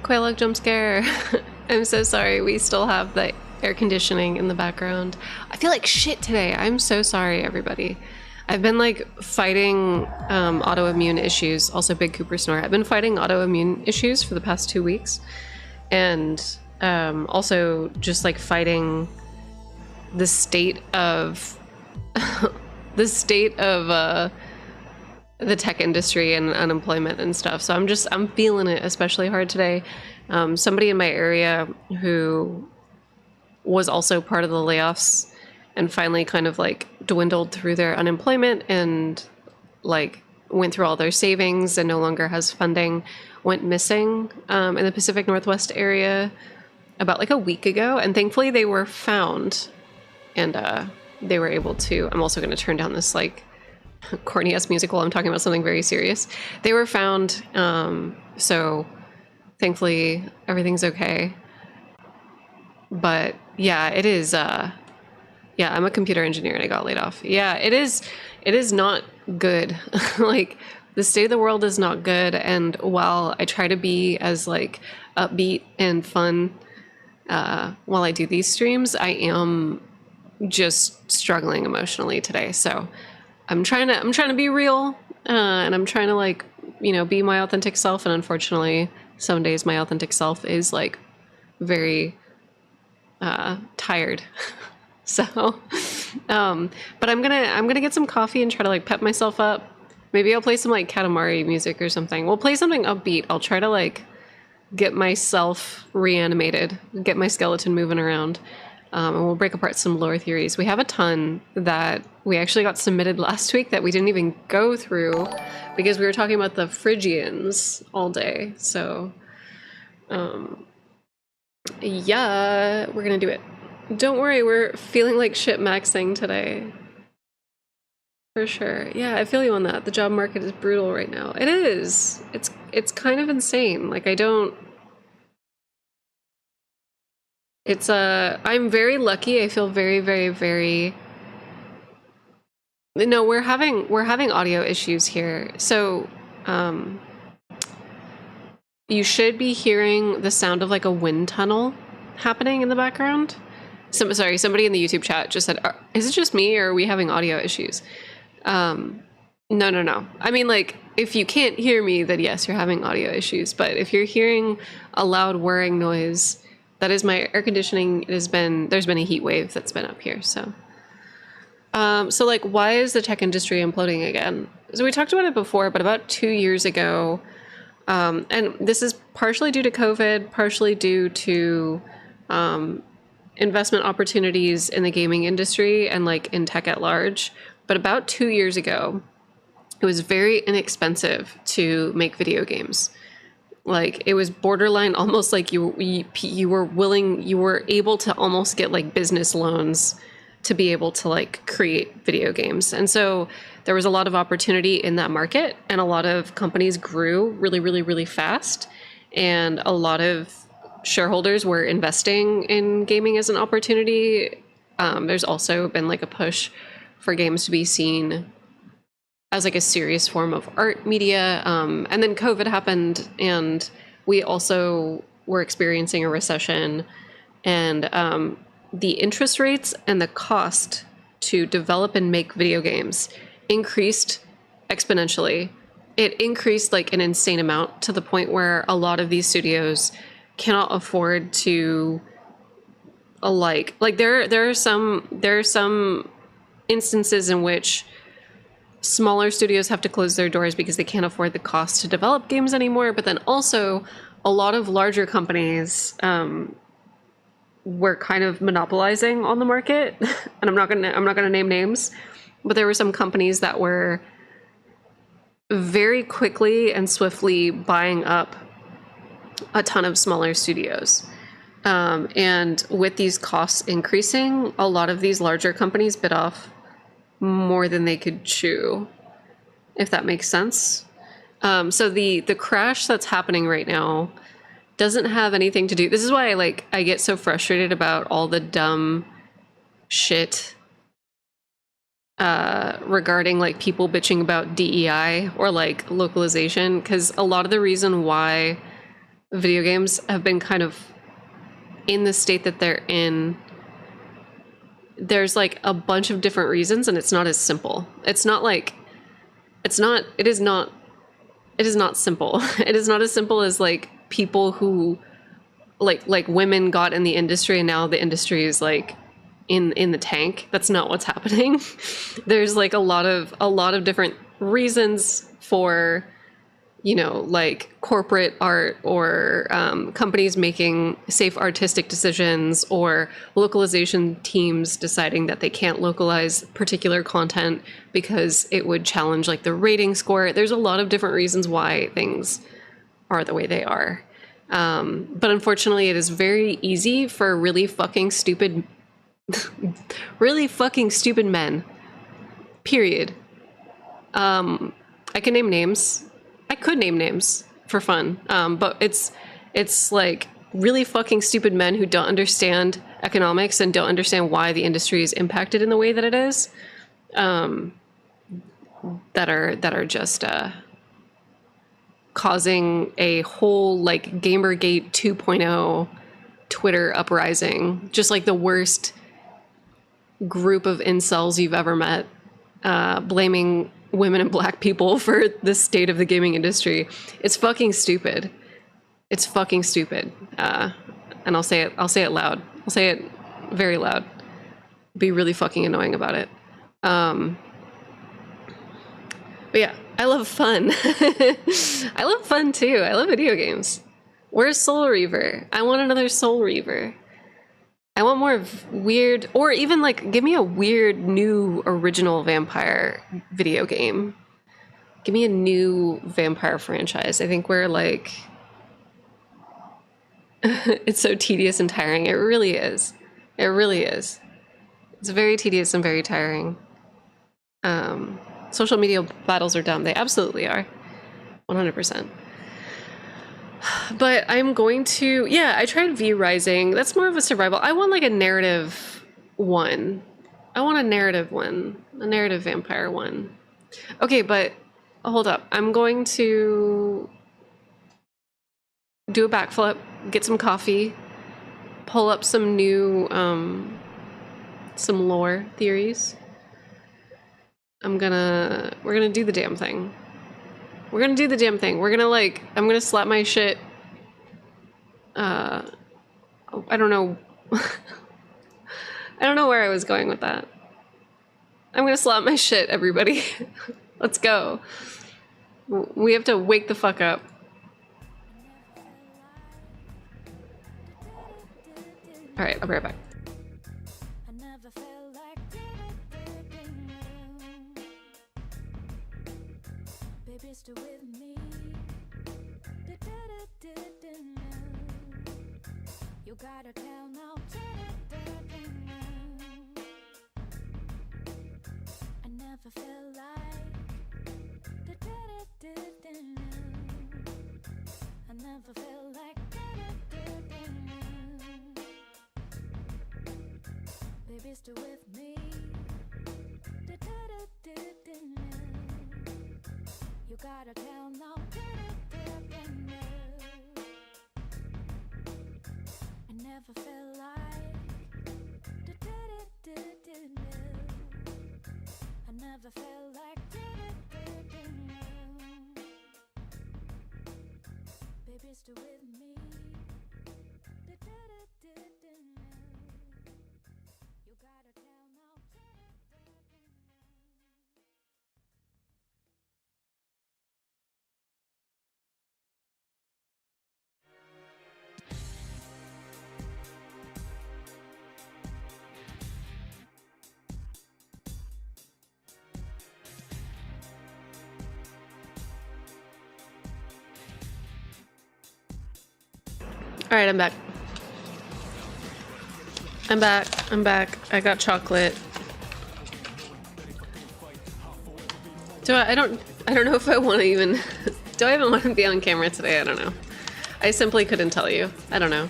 Quail jump scare. I'm so sorry. We still have the air conditioning in the background. I feel like shit today. I'm so sorry, everybody. I've been like fighting autoimmune issues. Also, Big Cooper Snore. I've been fighting autoimmune issues for the past 2 weeks, and also just like fighting the state of the state of the tech industry and unemployment and stuff. So I'm feeling it especially hard today. Somebody in my area who was also part of the layoffs and finally kind of like dwindled through their unemployment and like went through all their savings and no longer has funding, went missing in the Pacific Northwest area about like a week ago. And thankfully they were found and they were able to, I'm also going to turn down this like corny ass music while I'm talking about something very serious. They were found. So thankfully everything's okay. But yeah, it is, yeah, I'm a computer engineer and I got laid off. Yeah, it is not good. Like the state of the world is not good. And while I try to be as like upbeat and fun while I do these streams, I am just struggling emotionally today. So I'm trying to be real and I'm trying to like, you know, be my authentic self. And unfortunately, some days my authentic self is like very tired. So, but I'm gonna get some coffee and try to like pep myself up. Maybe I'll play some like Katamari music or something. We'll play something upbeat. I'll try to like get myself reanimated, get my skeleton moving around. And we'll break apart some lore theories. We have a ton that we actually got submitted last week that we didn't even go through because we were talking about the Phrygians all day. So, yeah, we're gonna do it. Don't worry, we're feeling like shit maxing today. For sure. Yeah, I feel you on that. The job market is brutal right now. It is. It's kind of insane. Like I'm very lucky. I feel very, very, very. No, we're having audio issues here. So, you should be hearing the sound of like a wind tunnel happening in the background. Sorry, somebody in the YouTube chat just said, is it just me or are we having audio issues? No. I mean, like, if you can't hear me, then yes, you're having audio issues. But if you're hearing a loud whirring noise, that is my air conditioning. There's been a heat wave that's been up here. So, so like, why is the tech industry imploding again? So we talked about it before, but about 2 years ago, and this is partially due to COVID, partially due to, investment opportunities in the gaming industry and like in tech at large. But about 2 years ago, it was very inexpensive to make video games. Like it was borderline almost like you were able to almost get like business loans to be able to like create video games. And so there was a lot of opportunity in that market and a lot of companies grew really, really, really fast. And a lot of shareholders were investing in gaming as an opportunity. There's also been like a push for games to be seen as like a serious form of art media. And then COVID happened and we also were experiencing a recession and the interest rates and the cost to develop and make video games increased exponentially. It increased like an insane amount to the point where a lot of these studios cannot afford to like there are some instances in which smaller studios have to close their doors because they can't afford the cost to develop games anymore. But then also a lot of larger companies were kind of monopolizing on the market. And I'm not gonna name names, but there were some companies that were very quickly and swiftly buying up a ton of smaller studios. And with these costs increasing, a lot of these larger companies bit off more than they could chew, if that makes sense. So the crash that's happening right now doesn't have anything to do. This is why I get so frustrated about all the dumb shit regarding like people bitching about DEI or like localization, because a lot of the reason why video games have been kind of in the state that they're in, there's like a bunch of different reasons, and it's not as simple. It is not simple. It is not as simple as like people who like women got in the industry and now the industry is like in the tank. That's not what's happening. There's like a lot of different reasons for, you know, like corporate art or companies making safe artistic decisions, or localization teams deciding that they can't localize particular content because it would challenge like the rating score. There's a lot of different reasons why things are the way they are. But unfortunately, it is very easy for really fucking stupid men, period. I can name names. I could name names for fun, but it's like really fucking stupid men who don't understand economics and don't understand why the industry is impacted in the way that it is, that are just causing a whole like Gamergate 2.0 Twitter uprising, just like the worst group of incels you've ever met, blaming women and black people for the state of the gaming industry. It's fucking stupid. It's fucking stupid. And I'll say it loud. I'll say it very loud. Be really fucking annoying about it. But yeah, I love fun. I love fun too. I love video games. Where's Soul Reaver? I want another Soul Reaver. I want more weird, or even like, give me a weird new original vampire video game. Give me a new vampire franchise. I think we're like, it's so tedious and tiring. It really is. It really is. It's very tedious and very tiring. Social media battles are dumb. They absolutely are. 100%. But I'm going to, yeah, I tried V Rising. That's more of a survival. I want like a narrative one. I want a narrative one. A narrative vampire one. Okay, but hold up. I'm going to do a backflip, get some coffee, pull up some new, some lore theories. We're gonna do the damn thing. We're gonna do the damn thing. We're gonna like, I'm gonna slap my shit. I don't know. I don't know where I was going with that. I'm gonna slap my shit, everybody. Let's go. We have to wake the fuck up. All right, I'll be right back. Still with me. You gotta tell now. I never felt like. I never felt like. Baby, still with me. You gotta tell now. I never felt like. I never felt like. Baby, still with me. You gotta tell now. All right, I'm back. I'm back. I got chocolate. I don't know if I want to even, do I even want to be on camera today? I don't know. I simply couldn't tell you. I don't know.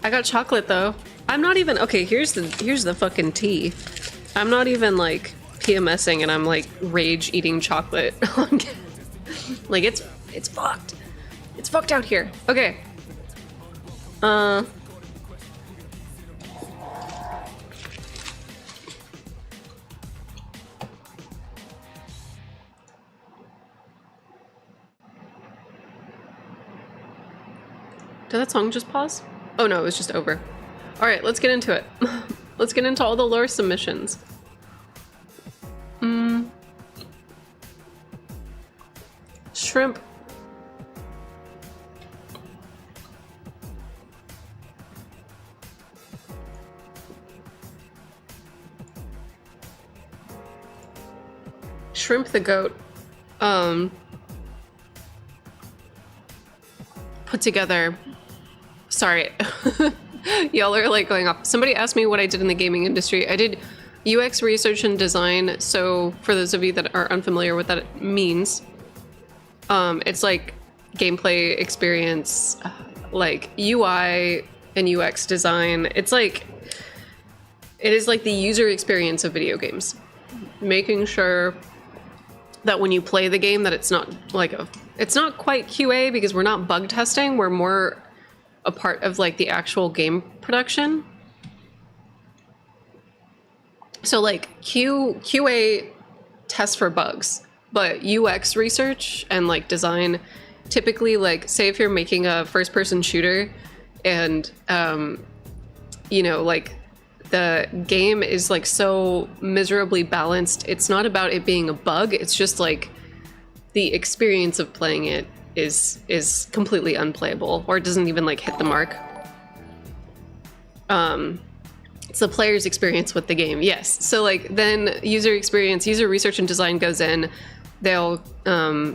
I got chocolate though. I'm not even, okay, here's the fucking tea. I'm not even like PMSing and I'm like rage eating chocolate on like it's fucked. It's fucked out here. Okay. Did that song just pause? Oh no, it was just over. All right, let's get into it. Let's get into all the lore submissions. Shrimp. Shrimp the goat. Put together. Sorry. Y'all are like going off. Somebody asked me what I did in the gaming industry. I did UX research and design. So for those of you that are unfamiliar with what that means, it's like gameplay experience, like UI and UX design. It is like the user experience of video games. Making sure that when you play the game that it's not quite QA because we're not bug testing. We're more a part of like the actual game production. So like QA tests for bugs, but UX research and like design, typically like say if you're making a first person shooter and you know, like the game is like so miserably balanced, it's not about it being a bug, it's just like the experience of playing it is completely unplayable or it doesn't even like hit the mark. It's the player's experience with the game. Yes. So like then user experience, user research and design goes in. They'll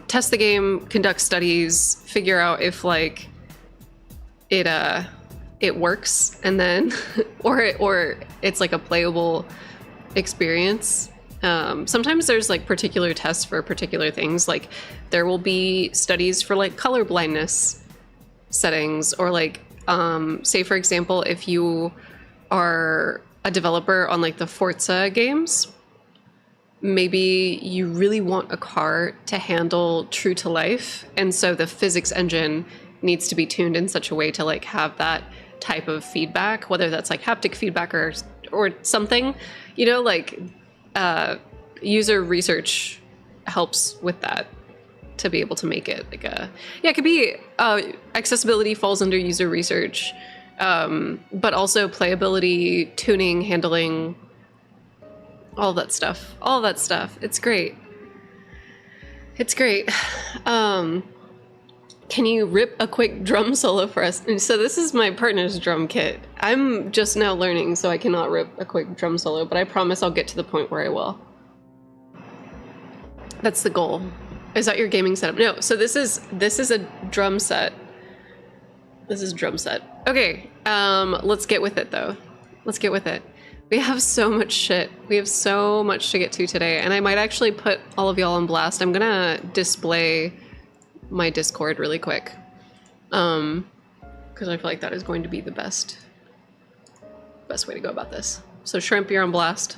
test the game, conduct studies, figure out if like it works, and then or it's like a playable experience. Sometimes there's like particular tests for particular things. Like there will be studies for like color blindness settings, or like say for example, if you are a developer on like the Forza games, maybe you really want a car to handle true to life, and so the physics engine needs to be tuned in such a way to like have that type of feedback, whether that's like haptic feedback or something, you know, like user research helps with that to be able to make it like it could be accessibility falls under user research, but also playability, tuning, handling, all that stuff. It's great. Can you rip a quick drum solo for us? And so this is my partner's drum kit. I'm just now learning, so I cannot rip a quick drum solo, but I promise I'll get to the point where I will. That's the goal. Is that your gaming setup? No, so this is a drum set. This is drum set. Okay, let's get with it though. Let's get with it. We have so much shit. We have so much to get to today, and I might actually put all of y'all on blast. I'm gonna display my Discord really quick, because I feel like that is going to be the best way to go about this. So Shrimp, you're on blast.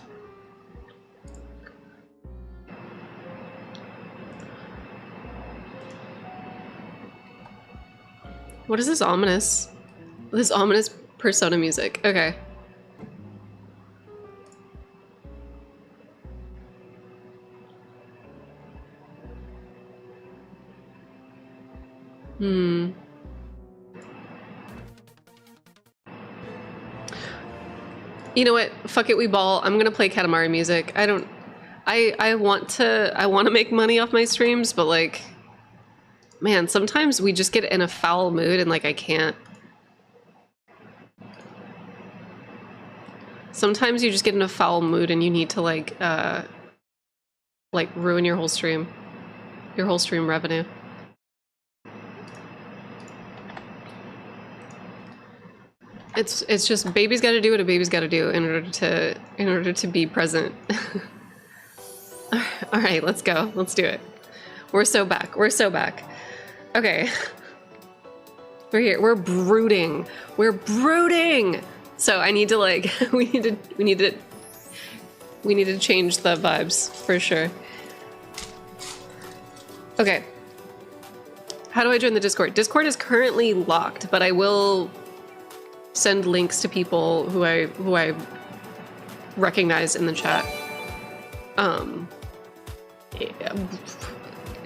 What is this ominous Persona music? Okay. You know what? Fuck it, we ball. I'm gonna play Katamari music. I want to make money off my streams, but like, man, sometimes we just get in a foul mood and like I can't. Sometimes you just get in a foul mood and you need to like ruin your whole stream revenue. It's just baby's got to do what a baby's got to do in order to be present. All right, let's go. Let's do it. We're so back. Okay. We're here. We're brooding. So I need to like we need to change the vibes for sure. Okay. How do I join the Discord? Discord is currently locked, but I will send links to people who I recognize in the chat.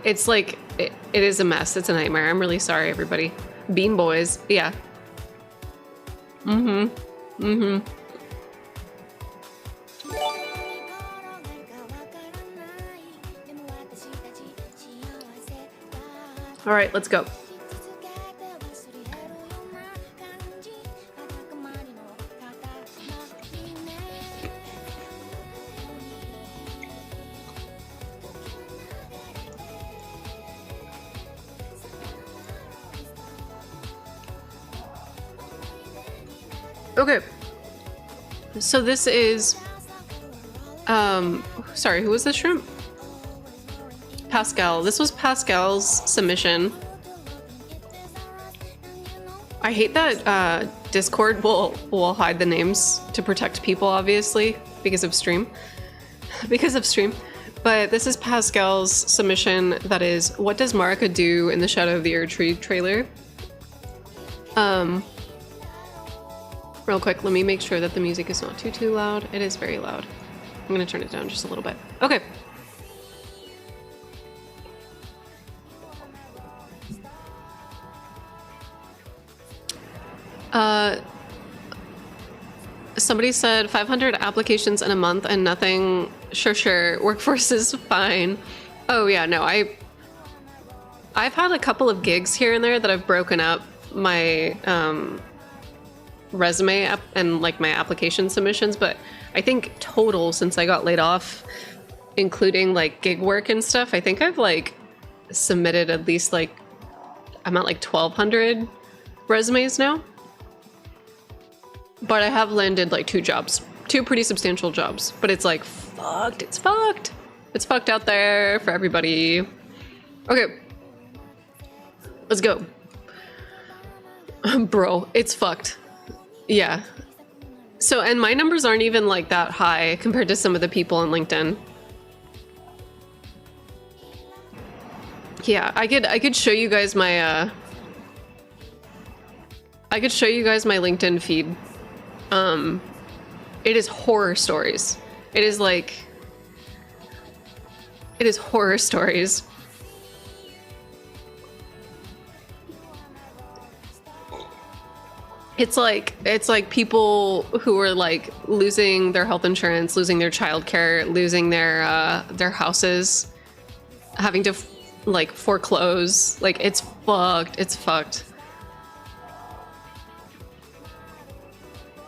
It's like it is a mess. It's a nightmare. I'm really sorry, everybody. Bean Boys, yeah. All right, let's go. Okay, so this is, sorry, who was this shrimp? Pascal. This was Pascal's submission. I hate that Discord will hide the names to protect people, obviously, because of stream. But this is Pascal's submission that is, what does Marika do in the Shadow of the Erdtree trailer? Real quick, let me make sure that the music is not too loud. It is very loud. I'm gonna turn it down just a little bit. Okay. Somebody said 500 applications in a month and nothing. Sure. Workforce is fine. Oh yeah, no, I've had a couple of gigs here and there that I've broken up my resume up and like my application submissions, but I think total since I got laid off, including like gig work and stuff, I think I've like submitted at least like, I'm at like 1,200 resumes now. But I have landed like 2 jobs, 2 pretty substantial jobs, but it's like fucked. It's fucked out there for everybody. Okay, let's go. Bro, it's fucked. Yeah. So, and my numbers aren't even like that high compared to some of the people on LinkedIn. Yeah, I could show you guys my LinkedIn feed. It is horror stories. It is horror stories. It's like people who are like losing their health insurance, losing their childcare, losing their houses, having to like foreclose. Like it's fucked. It's fucked.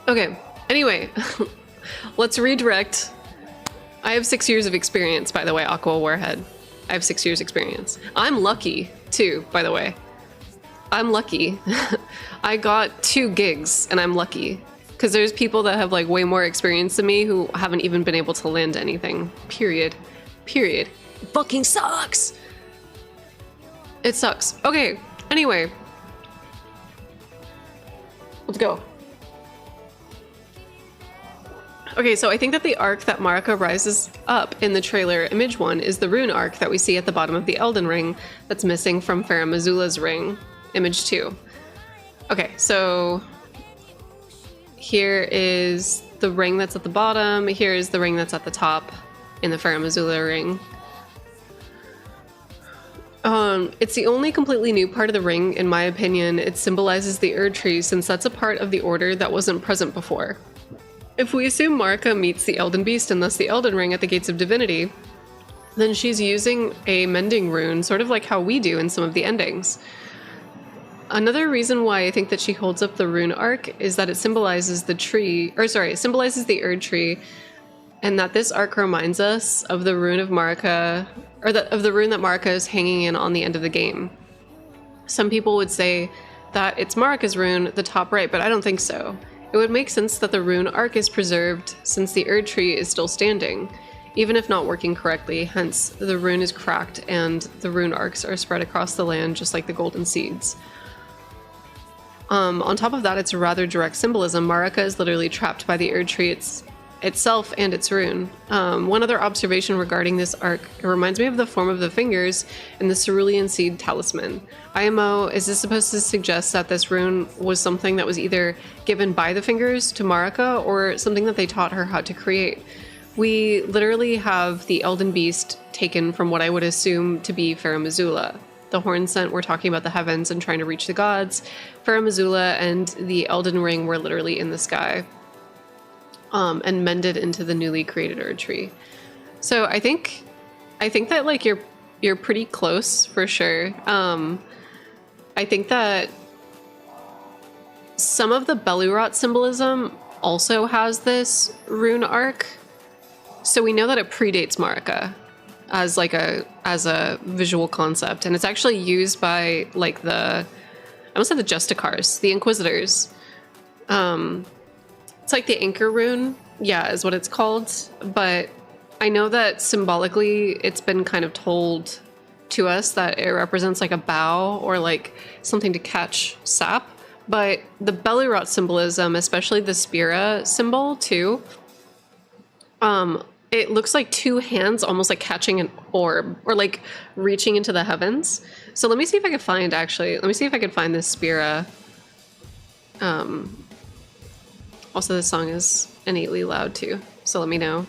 Okay. Anyway, let's redirect. I have 6 years of experience, by the way, Aqua Warhead. I have 6 years experience. I'm lucky too, by the way. I'm lucky. I got 2 gigs and I'm lucky because there's people that have like way more experience than me who haven't even been able to land anything. Period. It fucking sucks. It sucks. Okay. Anyway. Let's go. Okay, so I think that the arc that Marika rises up in the trailer image 1 is the rune arc that we see at the bottom of the Elden Ring that's missing from Farah Missoula's ring, image 2. Okay, so here is the ring that's at the bottom. Here is the ring that's at the top in the Farah Missoula ring. It's the only completely new part of the ring, in my opinion. It symbolizes the Erdtree since that's a part of the order that wasn't present before. If we assume Marika meets the Elden Beast and thus the Elden Ring at the Gates of Divinity, then she's using a mending rune, sort of like how we do in some of the endings. Another reason why I think that she holds up the rune arc is that it symbolizes the tree, it symbolizes the Erdtree, and that this arc reminds us of the rune of Marika, or of the rune that Marika is hanging in on the end of the game. Some people would say that it's Marika's rune, the top right, but I don't think so. It would make sense that the rune arc is preserved since the Erdtree is still standing, even if not working correctly, hence the rune is cracked and the rune arcs are spread across the land just like the golden seeds. On top of that, it's a rather direct symbolism. Marika is literally trapped by the Erdtree itself and its rune. One other observation regarding this arc, it reminds me of the form of the fingers in the cerulean seed talisman. IMO, is this supposed to suggest that this rune was something that was either given by the fingers to Marika or something that they taught her how to create? We literally have the Elden Beast taken from what I would assume to be Farum Azula. The horn scent, we're talking about the heavens and trying to reach the gods. Farum Azula and the Elden Ring were literally in the sky. And mended into the newly created Erd tree. So I think that like you're pretty close for sure. I think that some of the Belurot symbolism also has this rune arc. So we know that it predates Marika as a visual concept, and it's actually used by like I almost said the Justicars, the Inquisitors. It's like the anchor rune, yeah, is what it's called. But I know that symbolically it's been kind of told to us that it represents like a bow or like something to catch sap. But the Belurot symbolism, especially the Spira symbol too, it looks like two hands almost like catching an orb or like reaching into the heavens. So let me see if I can find this Spira. Also, this song is innately loud too, so let me know.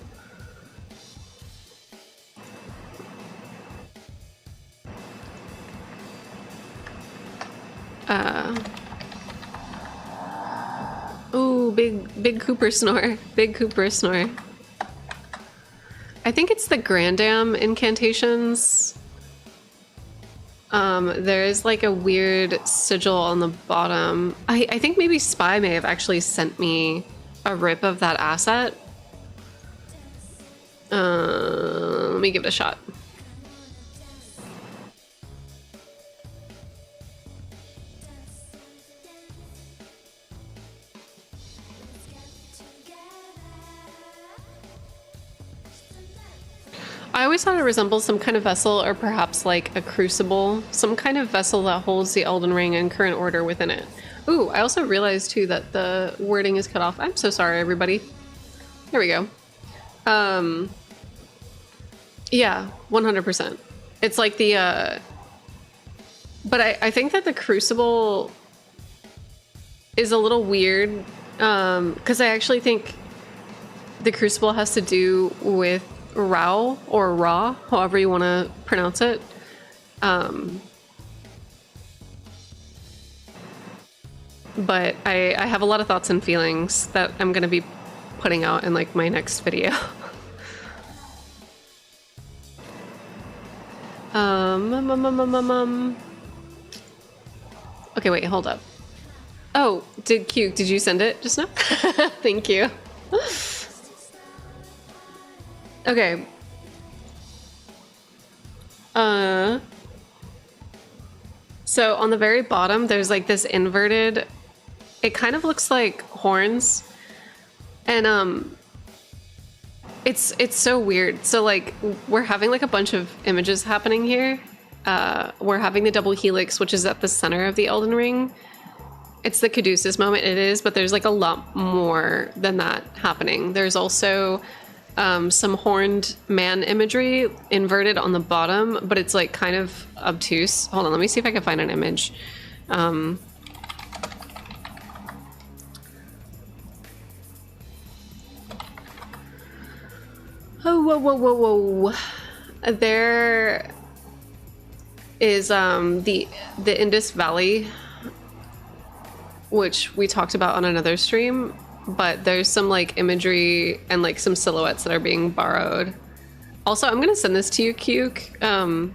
Ooh, big Cooper snore. Big Cooper snore. I think it's the Grandam incantations. There is like a weird sigil on the bottom. I think maybe Spy may have actually sent me a rip of that asset. Let me give it a shot. I always thought it resembles some kind of vessel, or perhaps like a crucible, some kind of vessel that holds the Elden Ring and current order within it. Ooh, I also realized too that the wording is cut off. I'm so sorry, everybody. There we go. Yeah, 100%. It's like the, but I think that the crucible is a little weird, because I actually think the crucible has to do with Rao or Ra, however you want to pronounce it. But I have a lot of thoughts and feelings that I'm going to be putting out in like my next video. Okay, wait, hold up. Oh, did you send it just now? Thank you. Okay. So on the very bottom, there's like this inverted, it kind of looks like horns. And it's so weird. So like we're having like a bunch of images happening here. We're having the double helix, which is at the center of the Elden Ring. It's the Caduceus moment, it is, but there's like a lot more than that happening. There's also some horned man imagery inverted on the bottom, but it's like kind of obtuse. Hold on, let me see if I can find an image. Oh, whoa. There is the Indus Valley, which we talked about on another stream, but there's some like imagery and like some silhouettes that are being borrowed. Also, I'm gonna send this to you, Cuke.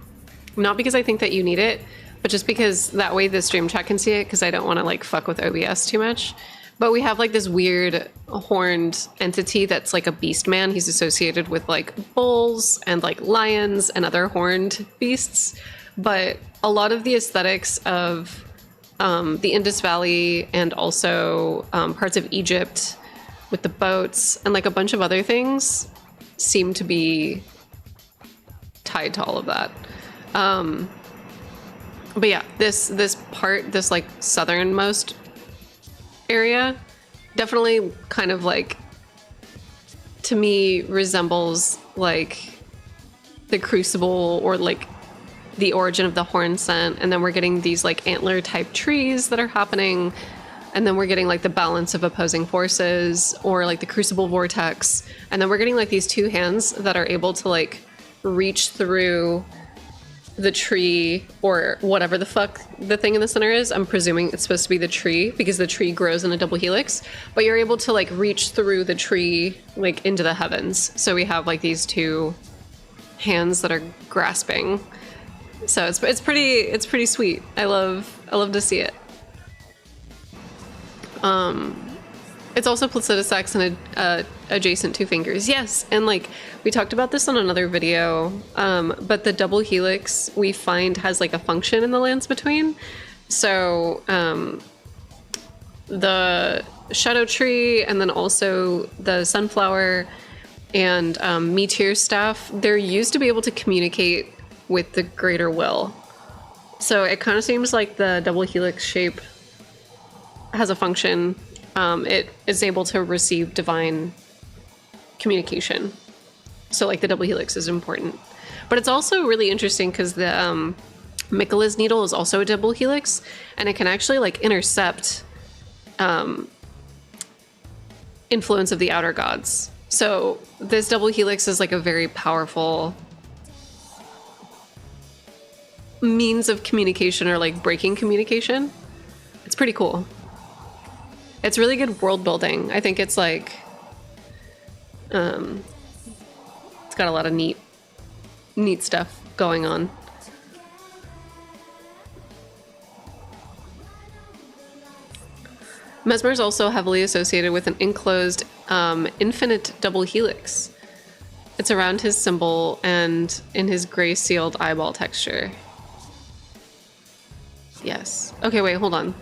Not because I think that you need it, but just because that way the stream chat can see it, because I don't want to like fuck with OBS too much. But we have like this weird horned entity that's like a beast man. He's associated with like bulls and like lions and other horned beasts. But a lot of the aesthetics of the Indus Valley and also parts of Egypt with the boats and like a bunch of other things seem to be tied to all of that. But yeah, this part, this like southernmost area, definitely kind of like to me resembles like the crucible or like the origin of the horn scent, and then we're getting these like antler type trees that are happening, and then we're getting like the balance of opposing forces or like the crucible vortex, and then we're getting like these two hands that are able to like reach through the tree or whatever the fuck the thing in the center is. I'm presuming it's supposed to be the tree because the tree grows in a double helix, but you're able to like reach through the tree like into the heavens. So we have like these two hands that are grasping. So it's pretty sweet. I love to see it. It's also placidosax and adjacent two fingers. Yes, and like we talked about this on another video, but the double helix we find has like a function in the lands between. So the shadow tree and then also the sunflower and meteor staff, they're used to be able to communicate with the greater will. So it kind of seems like the double helix shape has a function. It is able to receive divine communication. So like the double helix is important. But it's also really interesting because the Michaela's needle is also a double helix, and it can actually like intercept influence of the outer gods. So this double helix is like a very powerful means of communication or like breaking communication. It's pretty cool. It's really good world building. I think it's like it's got a lot of neat stuff going on. Mesmer is also heavily associated with an enclosed infinite double helix. It's around his symbol and in his gray sealed eyeball texture. Yes. Okay, wait, hold on.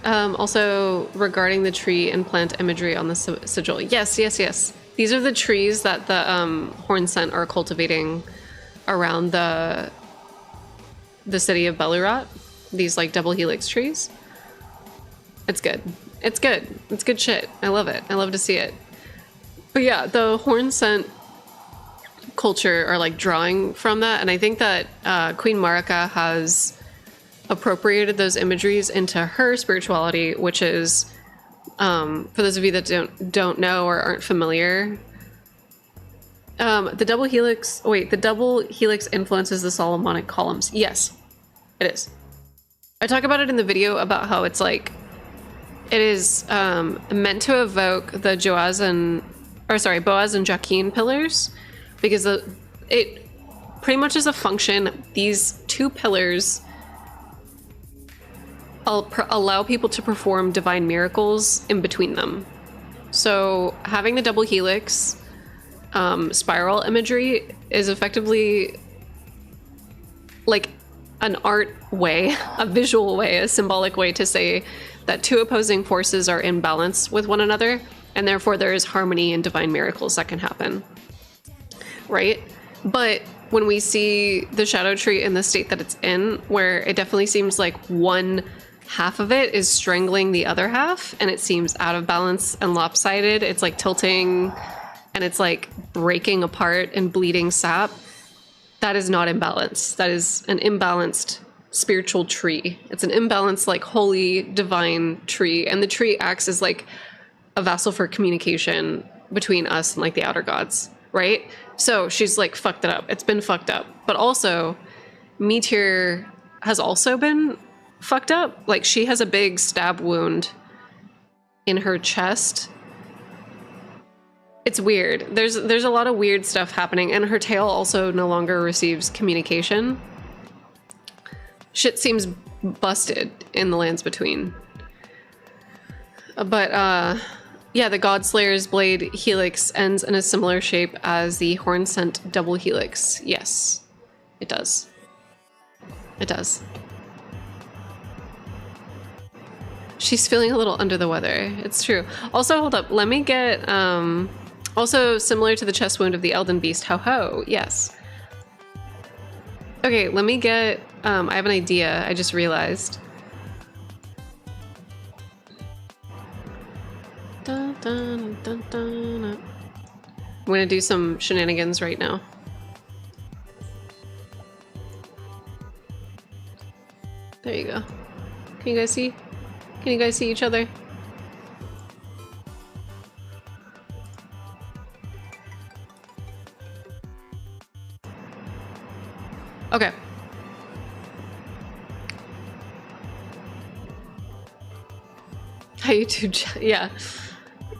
Also, regarding the tree and plant imagery on the sigil. Yes. These are the trees that the Horn Scent are cultivating around the city of Belurat. These like double helix trees. It's good. It's good shit. I love it. I love to see it. But yeah, the Horn Scent culture are like drawing from that, and I think that Queen Marika has appropriated those imageries into her spirituality, which is, for those of you that don't know or aren't familiar, the double helix influences the Solomonic columns. Yes, it is. I talk about it in the video about how it's like, it is meant to evoke the Boaz and Joaquin pillars, because it pretty much is a function. These two pillars allow people to perform divine miracles in between them. So having the double helix spiral imagery is effectively like an art way, a visual way, a symbolic way to say that two opposing forces are in balance with one another, and therefore there is harmony and divine miracles that can happen, right? But when we see the shadow tree in the state that it's in, where it definitely seems like one half of it is strangling the other half, and it seems out of balance and lopsided. It's like tilting, and it's like breaking apart and bleeding sap. That is not imbalance. That is an imbalanced spiritual tree. It's an imbalanced, like, holy, divine tree, and the tree acts as like a vessel for communication between us and like the outer gods, right? So she's like fucked it up. It's been fucked up. But also, Meteor has also been fucked up. Like, she has a big stab wound in her chest. It's weird. There's a lot of weird stuff happening, and her tail also no longer receives communication. Shit seems busted in the lands between. But yeah, the Godslayer's blade helix ends in a similar shape as the Horn Scent double helix. Yes, it does. It does. She's feeling a little under the weather. It's true. Also, hold up. Let me get, also similar to the chest wound of the Elden Beast. Ho-ho. Yes. Okay, let me get, I have an idea. I just realized. Dun, dun, dun, dun, dun. I'm gonna do some shenanigans right now. There you go. Can you guys see? Can you guys see each other? Okay. How you two? Yeah.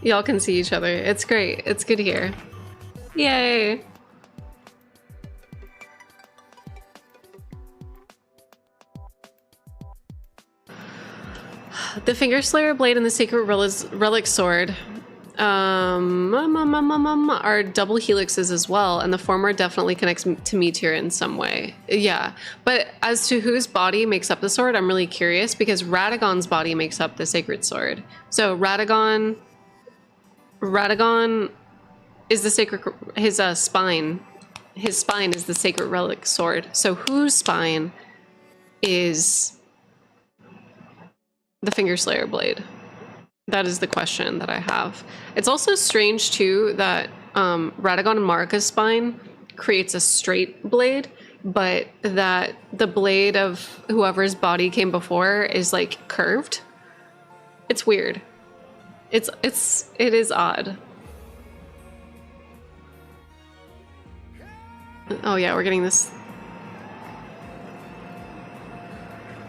Y'all can see each other. It's great. It's good here. Yay! The Finger Slayer blade and the Sacred Relic sword are double helixes as well, and the former definitely connects to Meteor in some way. Yeah, but as to whose body makes up the sword, I'm really curious because Radagon's body makes up the Sacred Sword. So Radagon is the sacred, his spine is the Sacred Relic sword. So whose spine is the Finger Slayer blade? That is the question that I have. It's also strange too that Radagon and Marika's spine creates a straight blade, but that the blade of whoever's body came before is like curved. It's weird. It is odd. Oh yeah, we're getting this.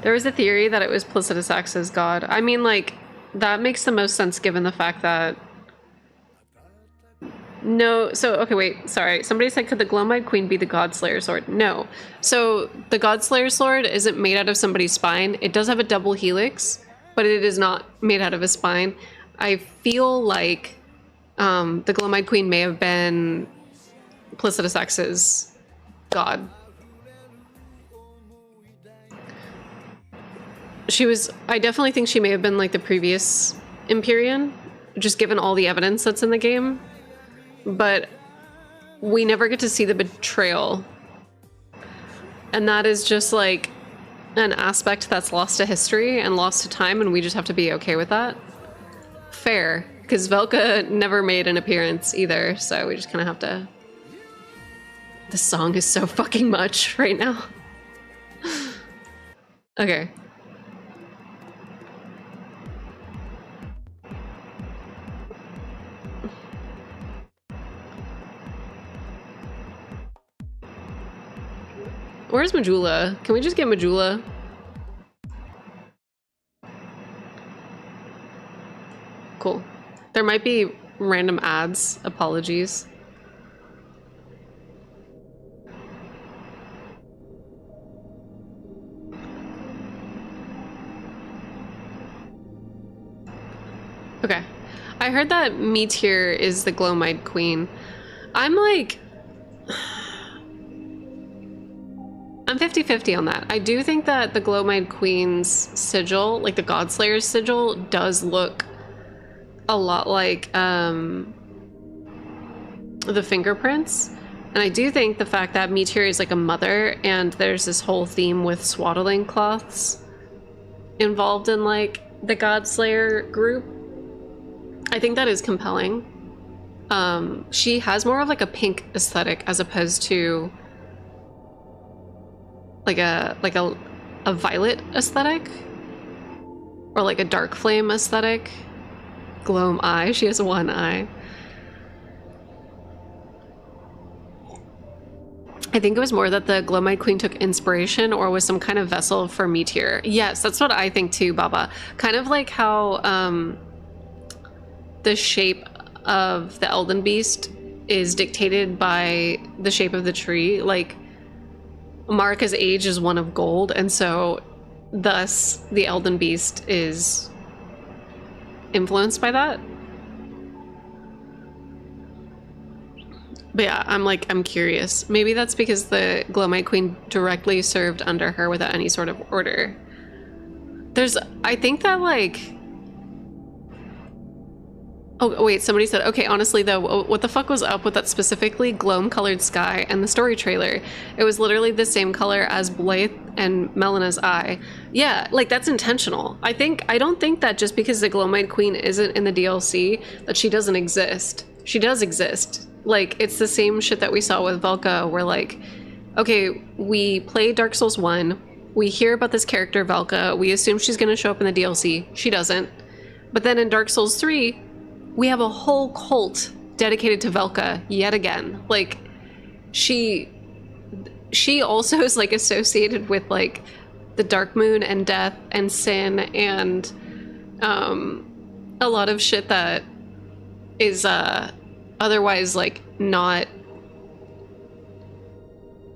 There was a theory that it was Placidus Axe's god. I mean, like, that makes the most sense given the fact that... No, so, okay, wait, sorry. Somebody said, could the Glowmide Queen be the Godslayer sword? No. So, the Godslayer sword isn't made out of somebody's spine. It does have a double helix, but it is not made out of a spine. I feel like the Glowmide Queen may have been Placidus Axe's god. I definitely think she may have been like the previous Empyrean, just given all the evidence that's in the game. But we never get to see the betrayal. And that is just like an aspect that's lost to history and lost to time, and we just have to be okay with that. Fair, because Velka never made an appearance either, so we just kind of have to... This song is so fucking much right now. Okay. Where's Majula? Can we just get Majula? Cool. There might be random ads. Apologies. Okay. I heard that Meteor is the Glowmide Queen. I'm like... I'm 50-50 on that. I do think that the Glowmide Queen's sigil, like the Godslayer's sigil, does look a lot like the fingerprints. And I do think the fact that Meteor is like a mother, and there's this whole theme with swaddling cloths involved in like the Godslayer group, I think that is compelling. She has more of like a pink aesthetic as opposed to like a violet aesthetic or like a dark flame aesthetic. Gloam eye. She has one eye. I think it was more that the Glowmide Queen took inspiration or was some kind of vessel for Meteor. Yes, that's what I think too, Baba. Kind of like how the shape of the Elden Beast is dictated by the shape of the tree. Like, Marika's age is one of gold, and so thus the Elden Beast is influenced by that. But yeah, I'm curious. Maybe that's because the Glowmide Queen directly served under her without any sort of order. I think that like... Oh, wait, somebody said, okay, honestly though, what the fuck was up with that specifically gloam-colored sky and the story trailer? It was literally the same color as Blythe and Melena's eye. Yeah, like that's intentional. I don't think that just because the Glowmide Queen isn't in the DLC that she doesn't exist. She does exist. Like, it's the same shit that we saw with Velka, where like, okay, we play Dark Souls 1, we hear about this character Velka, we assume she's going to show up in the DLC. She doesn't. But then in Dark Souls 3, we have a whole cult dedicated to Velka yet again. Like, she also is like associated with like the Dark Moon and death and sin and a lot of shit that is otherwise like not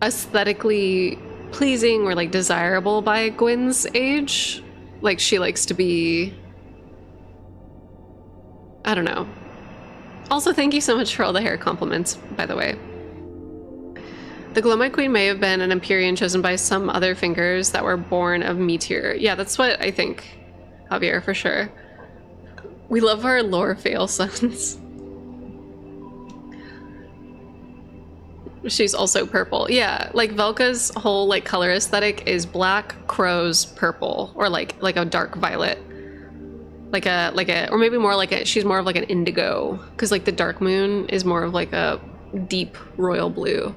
aesthetically pleasing or like desirable by Gwyn's age. Like, she likes to be, I don't know. Also, thank you so much for all the hair compliments, by the way. The Glowmite Queen may have been an Empyrean chosen by some other fingers that were born of Meteor. Yeah, that's what I think, Javier, for sure. We love our lore fail sons. She's also purple. Yeah, like Velka's whole like color aesthetic is black, crows, purple, or like a dark violet. Like a, or maybe more like a, she's more of like an indigo, because like the Dark Moon is more of like a deep royal blue.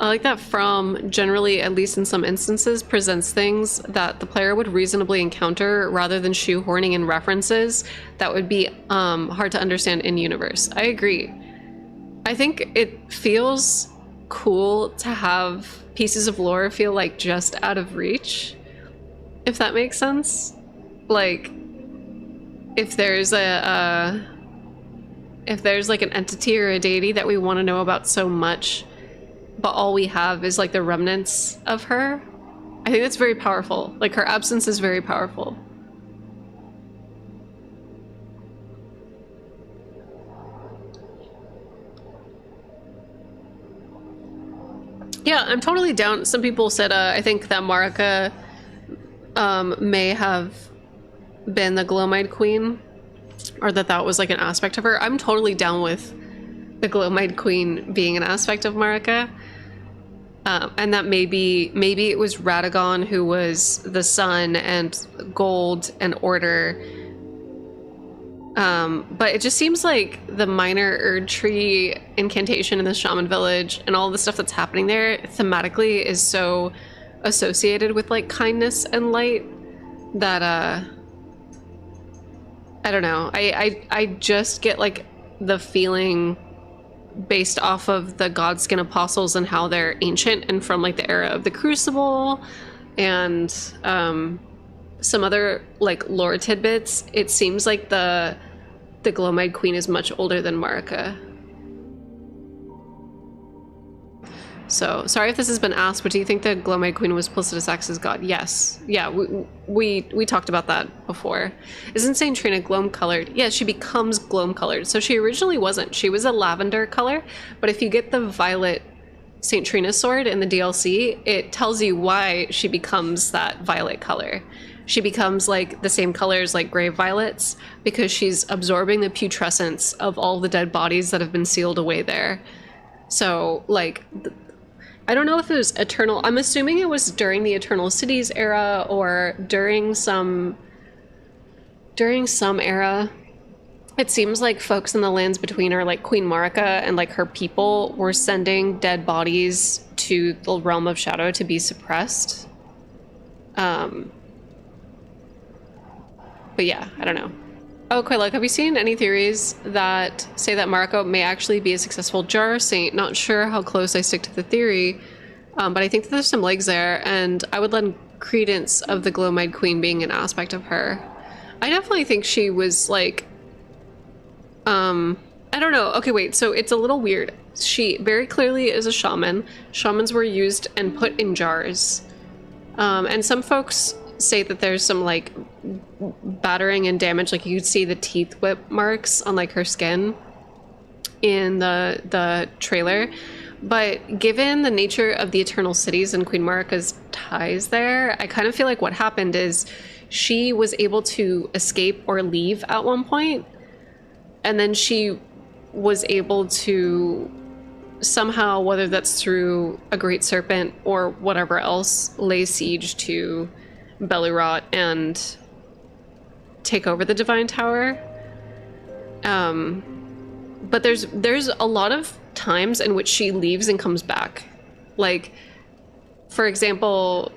I like that From generally, at least in some instances, presents things that the player would reasonably encounter rather than shoehorning in references that would be hard to understand in universe. I agree. I think it feels cool to have pieces of lore feel like just out of reach, if that makes sense. Like, if there's if there's like an entity or a deity that we want to know about so much, but all we have is like the remnants of her, I think that's very powerful. Like, her absence is very powerful. Yeah, I'm totally down. Some people said, I think that Marika may have been the Glowmite Queen, or that was like an aspect of her. I'm totally down with the Glowmite Queen being an aspect of Marika. And that maybe it was Radagon who was the sun and gold and order. But it just seems like the minor Erd Tree incantation in the Shaman village and all the stuff that's happening there thematically is so associated with like kindness and light that I don't know. I just get like the feeling based off of the Godskin apostles and how they're ancient and from like the era of the Crucible and some other like lore tidbits. It seems like the Glowmite Queen is much older than Marika. So, sorry if this has been asked, but do you think the Glowmite Queen was Placidusax's god? Yes. Yeah, we talked about that before. Isn't Saint Trina gloam-colored? Yeah, she becomes gloam-colored. So she originally wasn't. She was a lavender color, but if you get the violet Saint Trina sword in the DLC, it tells you why she becomes that violet color. She becomes like the same colors like grave violets because she's absorbing the putrescence of all the dead bodies that have been sealed away there. So, like, I don't know if it was Eternal. I'm assuming it was during the Eternal Cities era or during some era. It seems like folks in the lands between, or like Queen Marika and like her people, were sending dead bodies to the realm of shadow to be suppressed. But yeah, I don't know. Oh, Quaylock, have you seen any theories that say that Mariko may actually be a successful Jar Saint? Not sure how close I stick to the theory, but I think that there's some legs there, and I would lend credence of the Glowmite Queen being an aspect of her. I definitely think she was like, I don't know. Okay, wait, so it's a little weird. She very clearly is a shaman. Shamans were used and put in jars. And some folks say that there's some like battering and damage, like you could see the teeth whip marks on like her skin in the trailer. But given the nature of the Eternal Cities and Queen Marika's ties there, I kind of feel like what happened is she was able to escape or leave at one point, and then she was able to somehow, whether that's through a great serpent or whatever else, lay siege to Belurot and take over the Divine Tower. But there's a lot of times in which she leaves and comes back. Like, for example,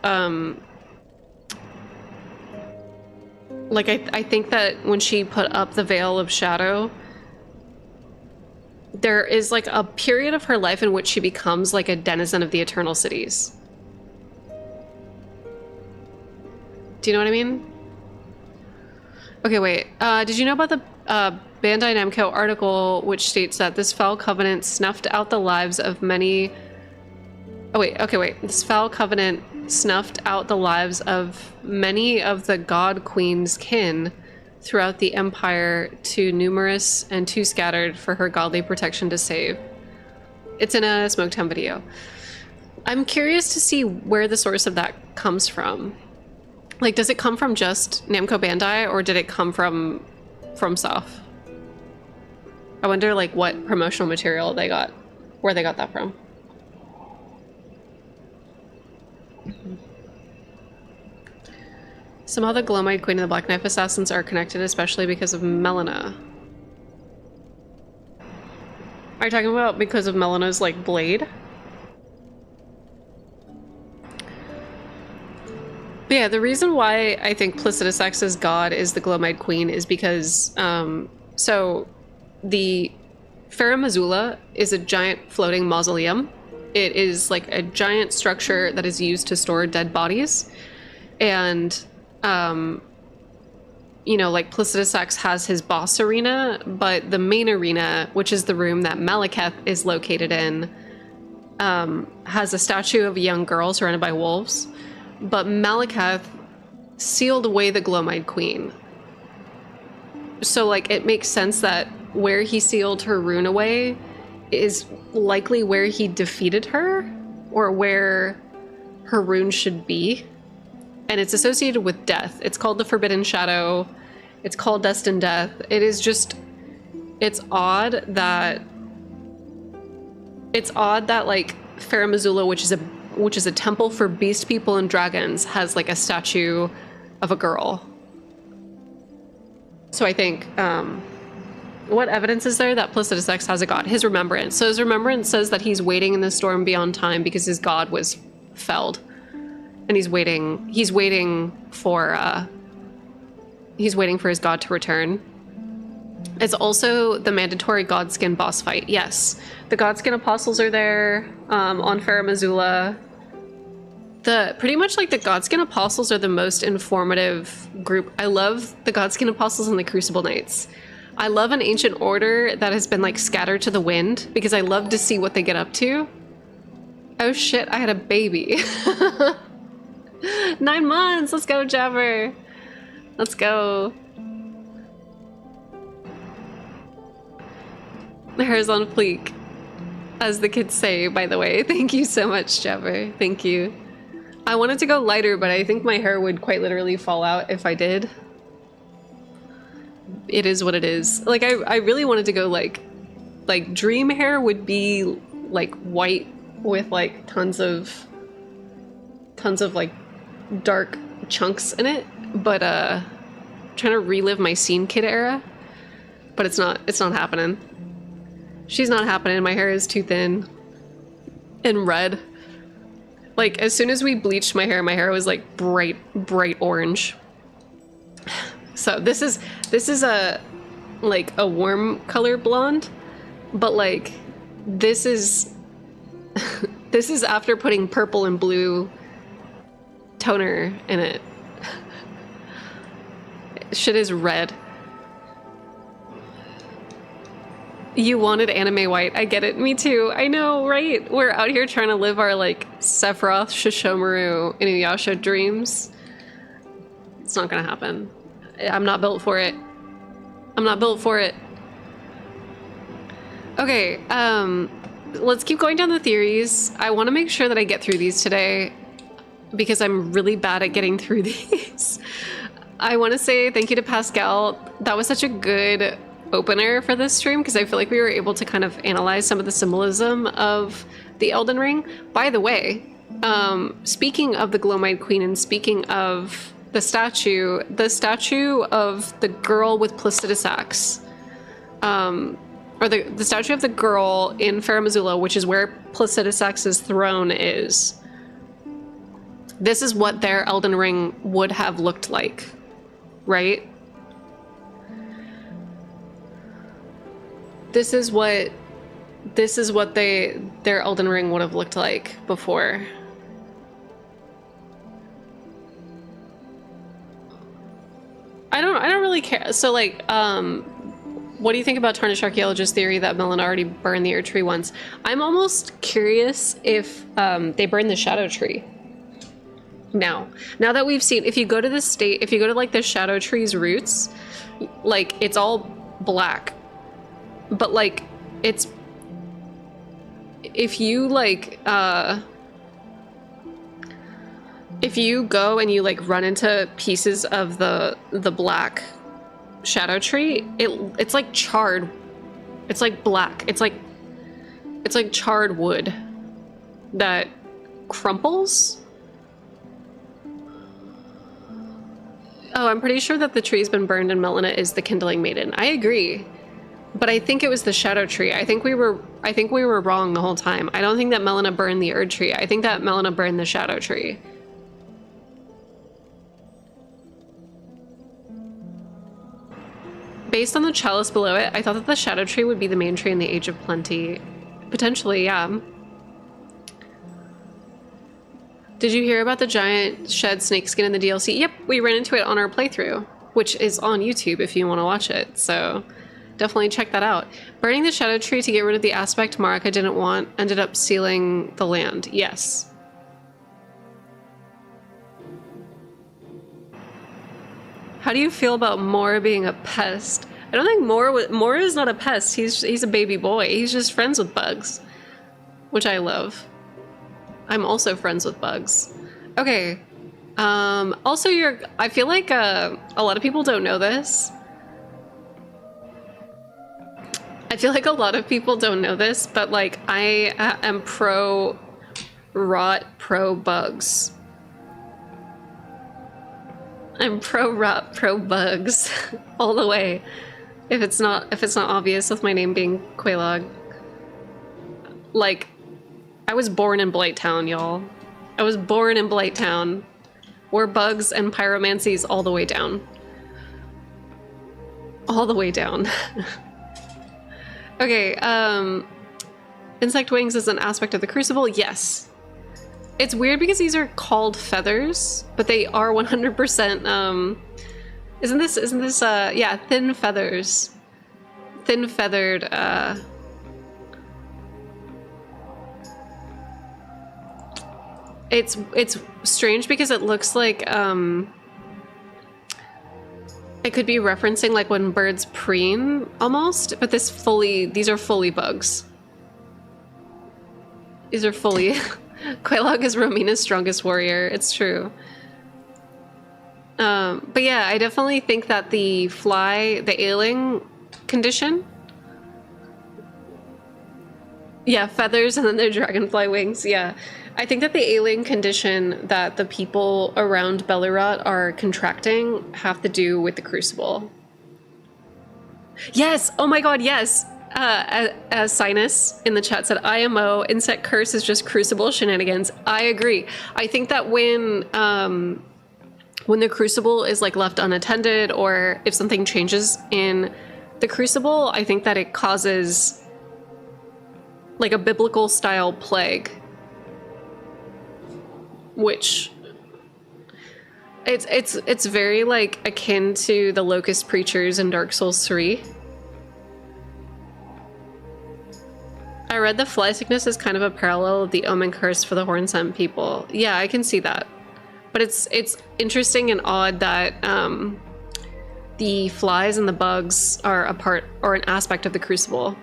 like I think that when she put up the Veil of Shadow, there is like a period of her life in which she becomes like a denizen of the Eternal Cities. Do you know what I mean? Okay, wait. Did you know about the Bandai Namco article which states that this foul covenant snuffed out the lives of many... Oh, wait. Okay, wait. This foul covenant snuffed out the lives of many of the God Queen's kin throughout the Empire, too numerous and too scattered for her godly protection to save. It's in a Smoketown video. I'm curious to see where the source of that comes from. Like, does it come from just Namco Bandai, or did it come from FromSoft? I wonder, like, what promotional material they got, where they got that from. Somehow the Glowmite Queen and the Black Knife Assassins are connected, especially because of Melina. Are you talking about because of Melina's, like, blade? But yeah, the reason why I think Placidus X's god is the Glowmite Queen is because, so the Farum Azula is a giant floating mausoleum. It is like a giant structure that is used to store dead bodies. And, you know, like Placidus X has his boss arena, but the main arena, which is the room that Malekith is located in, has a statue of a young girl surrounded by wolves. But Malekith sealed away the Glowmite Queen. So, like, it makes sense that where he sealed her rune away is likely where he defeated her, or where her rune should be. And it's associated with death. It's called the Forbidden Shadow. It's called Destined Death. It is just... It's odd that, like, Farum Azula, which is a temple for beast people and dragons, has like a statue of a girl. So I think, what evidence is there that Placidus X has a god? His remembrance. So his remembrance says that he's waiting in the storm beyond time because his god was felled. And he's waiting for his god to return. It's also the mandatory Godskin boss fight. Yes, the Godskin apostles are there on Farum Azula. Pretty much like the Godskin apostles are the most informative group. I love the Godskin apostles and the Crucible Knights. I love an ancient order that has been like scattered to the wind because I love to see what they get up to. Oh shit, I had a baby. 9 months. Let's go, Jabber. Let's go. The hair's on fleek, as the kids say, by the way. Thank you so much, Jabber. Thank you. I wanted to go lighter, but I think my hair would quite literally fall out if I did. It is what it is. Like, I really wanted to go like dream hair would be like white with like tons of like dark chunks in it, but trying to relive my Scene Kid era, but it's not happening. She's not happening. My hair is too thin and red. Like, as soon as we bleached my hair was like bright orange. So this is a like a warm color blonde, but like this is this is after putting purple and blue toner in it. Shit is red. You wanted anime white. I get it. Me too. I know, right? We're out here trying to live our, like, Sephiroth, Shishomaru, Inuyasha dreams. It's not gonna happen. I'm not built for it. I'm not built for it. Okay, let's keep going down the theories. I want to make sure that I get through these today because I'm really bad at getting through these. I want to say thank you to Pascal. That was such a good opener for this stream because I feel like we were able to kind of analyze some of the symbolism of the Elden Ring. By the way, speaking of the Glowmite Queen and speaking of the statue of the girl with placidus axe, or the statue of the girl in Farum Azula, which is where Placidus Axe's throne is. This is what their Elden Ring would have looked like, right? This is what their Elden Ring would have looked like before. I don't really care. So like, what do you think about Tarnished Archaeologist's theory that Melina already burned the Erd Tree once? I'm almost curious if they burned the Shadow Tree. Now that we've seen, if you go to the state, if you go to like the Shadow Tree's roots, like it's all black, but like it's, if you like, if you go and you like run into pieces of the black Shadow Tree, it's like charred. It's like black. It's like charred wood that crumples. Oh, I'm pretty sure that the tree's been burned and Melina is the Kindling Maiden. I agree. But I think it was the Shadow Tree. I think we were wrong the whole time. I don't think that Melina burned the Erd Tree. I think that Melina burned the Shadow Tree. Based on the chalice below it, I thought that the Shadow Tree would be the main tree in the Age of Plenty. Potentially, yeah. Did you hear about the giant shed snakeskin in the DLC? Yep, we ran into it on our playthrough, which is on YouTube if you want to watch it, so definitely check that out. Burning the Shadow Tree to get rid of the aspect Marika didn't want ended up sealing the land. Yes. How do you feel about Mor being a pest? I don't think Mor is not a pest. He's a baby boy. He's just friends with bugs, which I love. I'm also friends with bugs. Okay. Also, I feel like a lot of people don't know this. I feel like a lot of people don't know this, but like I am pro rot, pro bugs. I'm pro rot, pro bugs all the way. If it's not obvious with my name being Quelaag. Like, I was born in Blighttown, y'all. I was born in Blighttown, where bugs and pyromancies all the way down. All the way down. Okay, insect wings is an aspect of the Crucible, yes. It's weird because these are called feathers, but they are 100%, isn't this, yeah, thin feathers. Thin feathered, It's strange because it looks like, it could be referencing like when birds preen, almost, but these are fully bugs. These are fully... Quelaag is Romina's strongest warrior, it's true. But yeah, I definitely think that the ailing condition... Yeah, feathers and then their dragonfly wings, yeah. I think that the ailing condition that the people around Bellerot are contracting have to do with the Crucible. Yes! Oh my god, yes! As Sinus in the chat said, IMO, Insect Curse is just Crucible shenanigans. I agree. I think that when the Crucible is like left unattended, or if something changes in the Crucible, I think that it causes like a biblical style plague, which it's very like akin to the Locust Preachers in Dark Souls 3. I read the fly sickness is kind of a parallel of the Omen curse for the Hornsent people. Yeah, I can see that. But it's interesting and odd that the flies and the bugs are a part or an aspect of the Crucible.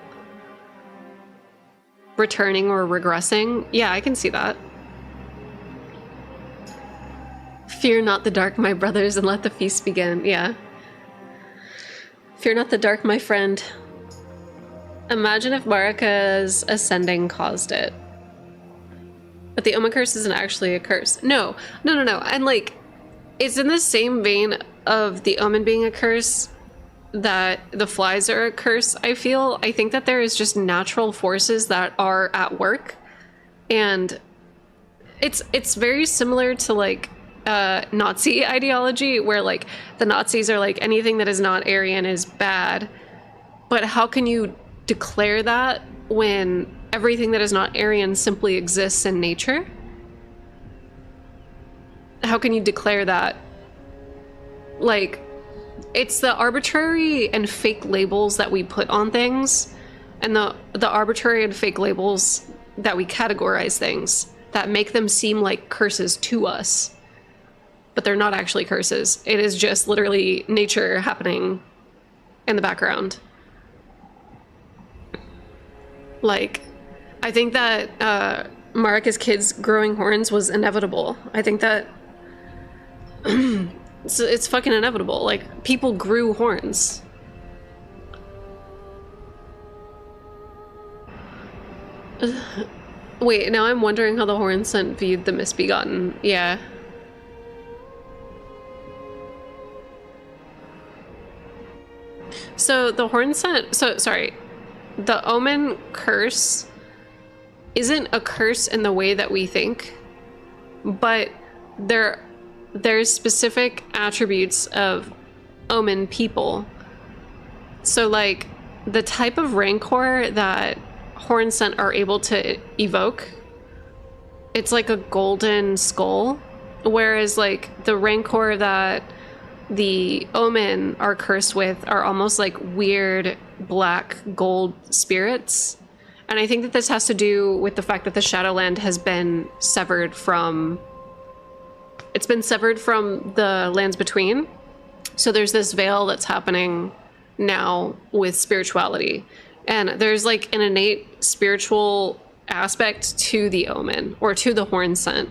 Returning or regressing. Yeah, I can see that. Fear not the dark, my brothers, and let the feast begin. Yeah. Fear not the dark, my friend. Imagine if Marika's ascending caused it. But the Omen curse isn't actually a curse. No. And like, it's in the same vein of the omen being a curse that the flies are a curse, I feel. I think that there is just natural forces that are at work, and it's very similar to like Nazi ideology, where like the Nazis are like anything that is not Aryan is bad, but how can you declare that when everything that is not Aryan simply exists in nature? How can you declare that? Like, it's the arbitrary and fake labels that we put on things, and the arbitrary and fake labels that we categorize things that make them seem like curses to us, but they're not actually curses. It is just literally nature happening in the background. Like, I think that Marika's kids growing horns was inevitable. I think that it's fucking inevitable. Like, people grew horns. Wait, now I'm wondering how the horn scent viewed the misbegotten. Yeah. So the horn scent, sorry, the omen curse isn't a curse in the way that we think, but there's specific attributes of omen people. So like the type of rancor that horn scent are able to evoke, it's like a golden skull, whereas like the rancor that the omen are cursed with are almost like weird black gold spirits. And I think that this has to do with the fact that the Shadowland has been severed from the lands between. So there's this veil that's happening now with spirituality, and there's like an innate spiritual aspect to the omen or to the horn scent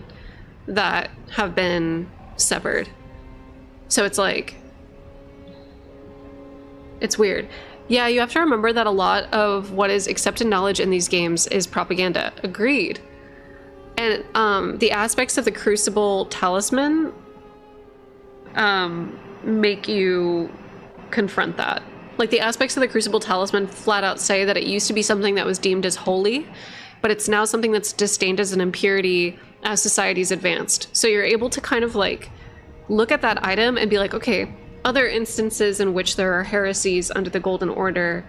that have been severed. So it's like, it's weird. Yeah, you have to remember that a lot of what is accepted knowledge in these games is propaganda. Agreed. And the aspects of the Crucible talisman make you confront that. Like, the aspects of the Crucible talisman flat out say that it used to be something that was deemed as holy, but it's now something that's disdained as an impurity as society's advanced. So you're able to kind of like look at that item and be like, okay, other instances in which there are heresies under the Golden Order,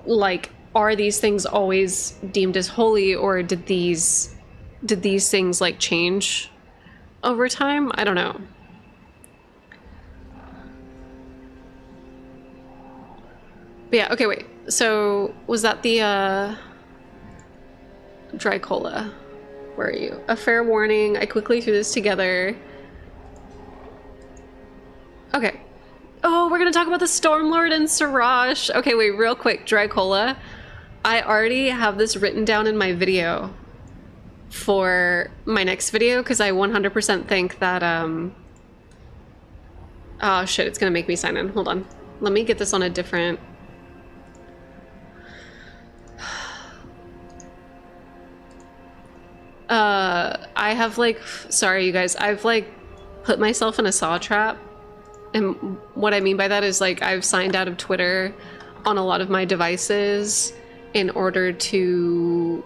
like, are these things always deemed as holy, or did these things like change over time? I don't know. But yeah, okay, wait. So was that the dry cola? Where are you? A fair warning. I quickly threw this together. Okay. Oh, we're gonna talk about the Stormlord and Siraj. Okay, wait, real quick, dry cola. I already have this written down in my video for my next video, because I 100% think that, oh shit, it's gonna make me sign in. Hold on. Let me get this on a different... I have like, sorry you guys, I've like put myself in a saw trap. And what I mean by that is like I've signed out of Twitter on a lot of my devices in order to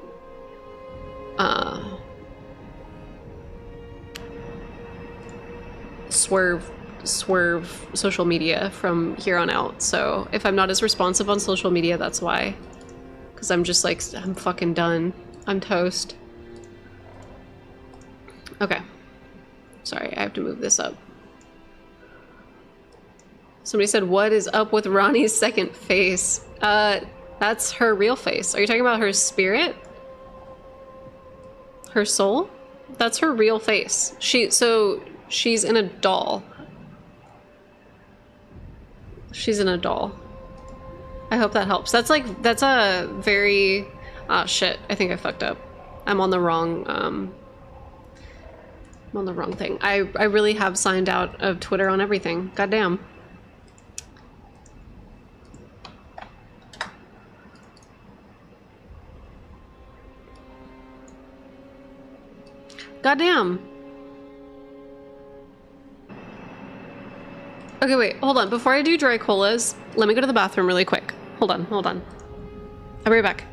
swerve social media from here on out. So if I'm not as responsive on social media, that's why. Because I'm just like, I'm fucking done. I'm toast. Okay. Sorry, I have to move this up. Somebody said, what is up with Ronnie's second face? That's her real face. Are you talking about her spirit? Her soul? That's her real face. So she's in a doll. She's in a doll. I hope that helps. That's a very... Ah, shit. I think I fucked up. I'm on the wrong, I'm on the wrong thing. I really have signed out of Twitter on everything. Goddamn. Goddamn. Okay, wait, hold on. Before I do dry colas, let me go to the bathroom really quick. Hold on, hold on. I'll be right back.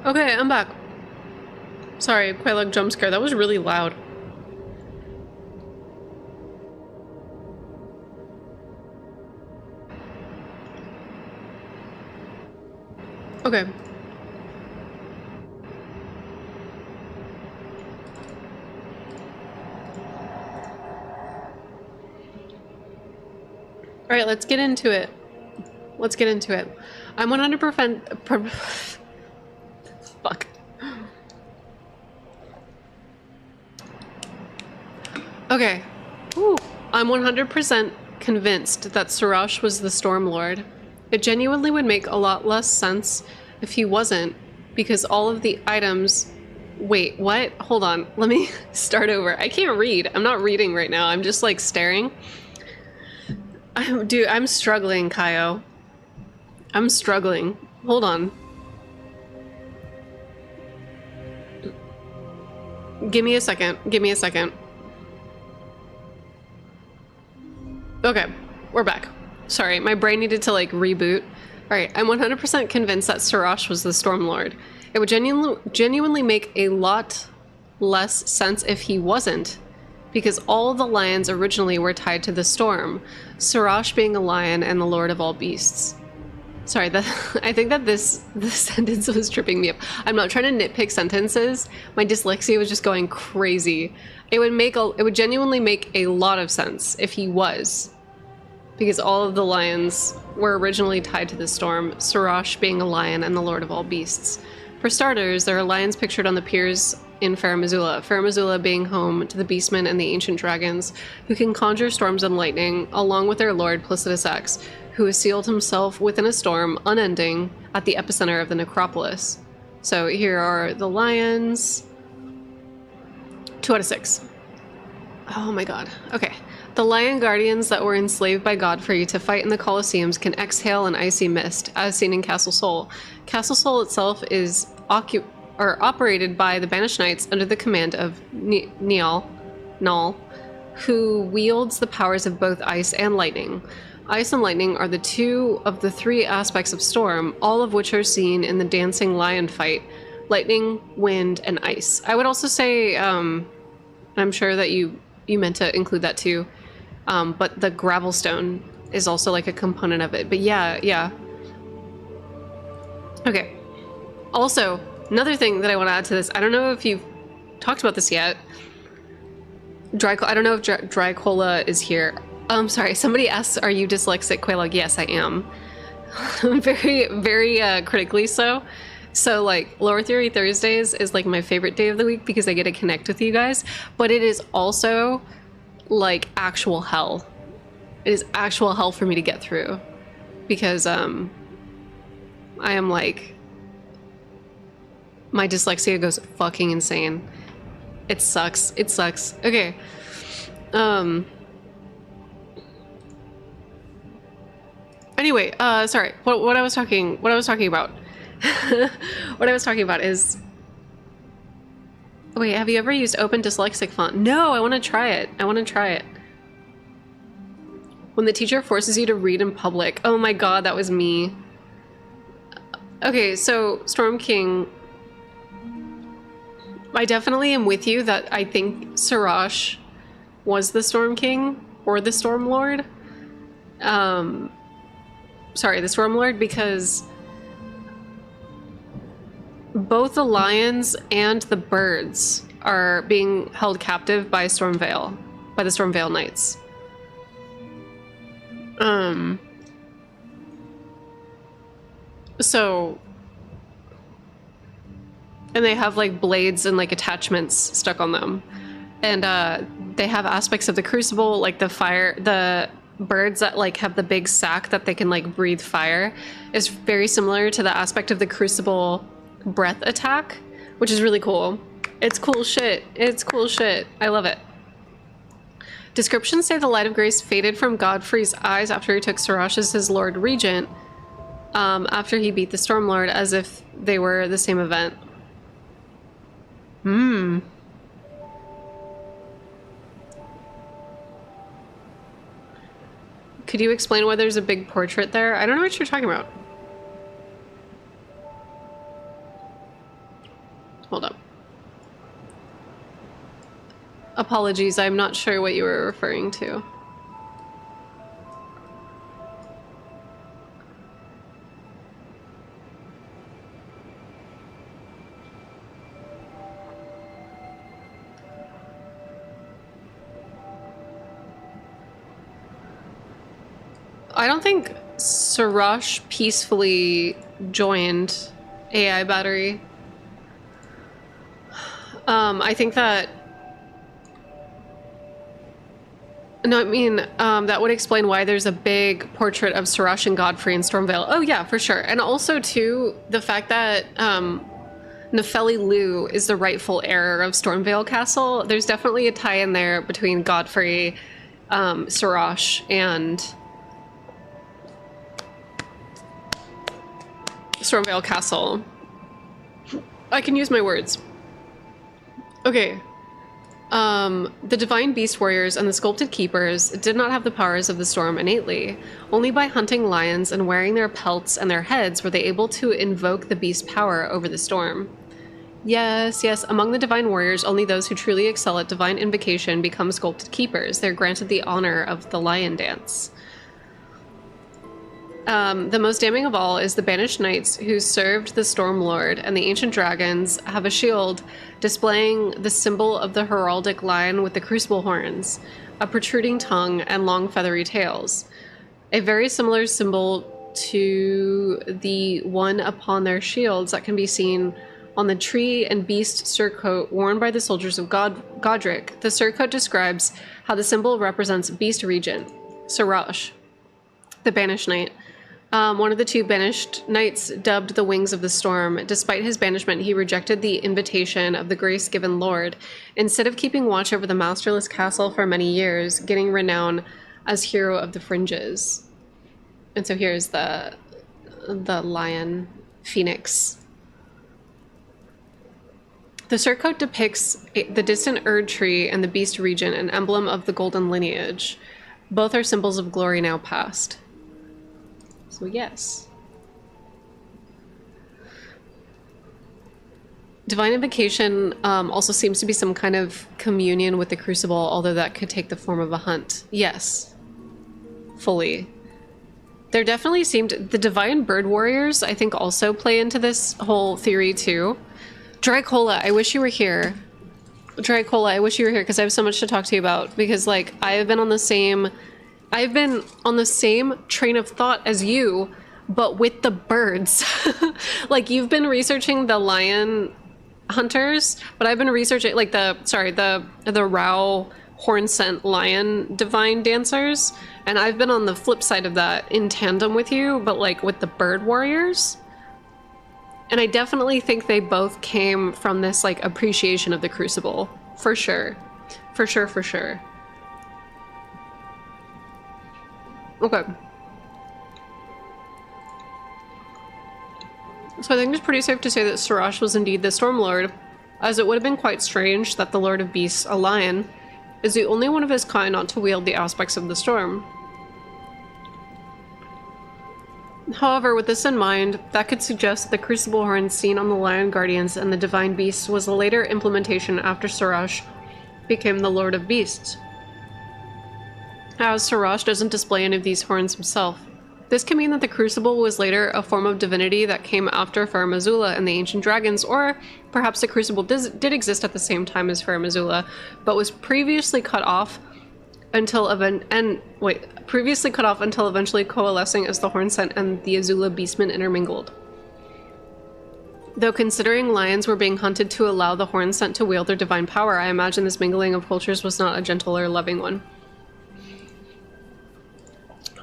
Okay, I'm back. Sorry, quite like jump scare. That was really loud. Okay. All right, let's get into it. Let's get into it. I'm 100%. Fuck. Okay. Ooh. I'm 100% convinced that Sarash was the Storm Lord. It genuinely would make a lot less sense if he wasn't, because all of the items... Wait, what? Hold on. Let me start over. I can't read. I'm not reading right now. I'm just like staring. Dude, I'm struggling, Kaio. I'm struggling. Hold on. Give me a second. Give me a second. Okay, we're back. Sorry, my brain needed to like reboot. Alright, I'm 100% convinced that Sarash was the Stormlord. It would genuinely make a lot less sense if he wasn't, because all the lions originally were tied to the storm, Sarash being a lion and the lord of all beasts. Sorry, I think that this sentence was tripping me up. I'm not trying to nitpick sentences. My dyslexia was just going crazy. It would genuinely make a lot of sense if he was, because all of the lions were originally tied to the storm, Sarash being a lion and the lord of all beasts. For starters, there are lions pictured on the piers in Fair Missoula being home to the beastmen and the ancient dragons, who can conjure storms and lightning, along with their lord Placidus X, who has sealed himself within a storm unending at the epicenter of the necropolis. So here are the lions. 2 out of 6. Oh my god. Okay. The lion guardians that were enslaved by Godfrey to fight in the Colosseums can exhale an icy mist, as seen in Castle Sol. Castle Sol itself is operated by the Banished Knights under the command of Null, who wields the powers of both ice and lightning. Ice and lightning are the 2 of the 3 aspects of storm, all of which are seen in the dancing lion fight: lightning, wind, and ice. I would also say, I'm sure that you meant to include that too, but the gravelstone is also like a component of it. But yeah. Okay. Also, another thing that I want to add to this, I don't know if you've talked about this yet. I don't know if Dry Cola is here. Sorry, somebody asks, are you dyslexic, Quaylog? Yes, I am. Very, very critically so. So, like, Lore Theory Thursdays is, like, my favorite day of the week because I get to connect with you guys. But it is also, like, actual hell. It is actual hell for me to get through. Because, I am, like... My dyslexia goes fucking insane. It sucks. It sucks. Okay. Anyway, sorry. What I was talking about. What I was talking about is, wait, have you ever used Open Dyslexic Font? No, I want to try it. I want to try it. When the teacher forces you to read in public. Oh my god, that was me. Okay, so Storm King, I definitely am with you that I think Sirash was the Storm King or the Storm Lord. Sorry, the Storm Lord, because both the lions and the birds are being held captive by Stormvale, by the Stormvale Knights. So, and they have like blades and like attachments stuck on them, and they have aspects of the crucible, like the fire, the birds that like have the big sack that they can like breathe fire is very similar to the aspect of the crucible breath attack, which is really cool. It's cool shit. It's cool shit. I love it. Descriptions say the light of grace faded from Godfrey's eyes after he took Sirash as his Lord Regent, after he beat the Stormlord, as if they were the same event. Could you explain why there's a big portrait there? I don't know what you're talking about. Hold up. Apologies, I'm not sure what you were referring to. I don't think Sirash peacefully joined AI Battery. I think that... No, I mean, that would explain why there's a big portrait of Sirash and Godfrey in Stormvale. Oh yeah, for sure. And also, too, the fact that Nefeli Lu is the rightful heir of Stormvale Castle. There's definitely a tie in there between Godfrey, Sirash, and Stormvale Castle. I can use my words. Okay. The Divine Beast Warriors and the Sculpted Keepers did not have the powers of the storm innately. Only by hunting lions and wearing their pelts and their heads were they able to invoke the beast power over the storm. Yes, yes, among the Divine Warriors, only those who truly excel at Divine Invocation become Sculpted Keepers. They're granted the honor of the Lion Dance. The most damning of all is the Banished Knights who served the Stormlord, and the Ancient Dragons have a shield displaying the symbol of the heraldic lion with the crucible horns, a protruding tongue, and long feathery tails. A very similar symbol to the one upon their shields that can be seen on the Tree and Beast surcoat worn by the soldiers of Godric. The surcoat describes how the symbol represents Beast Regent, Sirash, the Banished Knight. One of the two banished knights, dubbed the Wings of the Storm. Despite his banishment, he rejected the invitation of the grace-given lord. Instead of keeping watch over the masterless castle for many years, getting renown as hero of the fringes. And so here's the lion phoenix. The surcoat depicts the distant Erd tree and the Beast Regent, an emblem of the golden lineage. Both are symbols of glory now past. So yes. Divine Invocation also seems to be some kind of communion with the Crucible, although that could take the form of a hunt. Yes. Fully. There definitely seemed... The Divine Bird Warriors, I think, also play into this whole theory, too. Dracola, I wish you were here. Dracola, I wish you were here, because I have so much to talk to you about. Because, like, I've been on the same train of thought as you, but with the birds. Like, you've been researching the lion hunters, but I've been researching, like, the Rao horn scent lion divine dancers, and I've been on the flip side of that in tandem with you, but, like, with the bird warriors. And I definitely think they both came from this like appreciation of the crucible. For sure. For sure, for sure. Okay. So I think it's pretty safe to say that Sarash was indeed the Storm Lord, as it would have been quite strange that the Lord of Beasts, a lion, is the only one of his kind not to wield the aspects of the storm. However, with this in mind, that could suggest the crucible horn seen on the Lion Guardians and the Divine Beasts was a later implementation after Sarash became the Lord of Beasts, as Sarash doesn't display any of these horns himself. This can mean that the crucible was later a form of divinity that came after Farum Azula and the Ancient Dragons, or perhaps the crucible did exist at the same time as Farum Azula, but was previously cut off until eventually coalescing as the Hornsent and the Azula Beastmen intermingled. Though considering lions were being hunted to allow the Hornsent to wield their divine power, I imagine this mingling of cultures was not a gentle or loving one.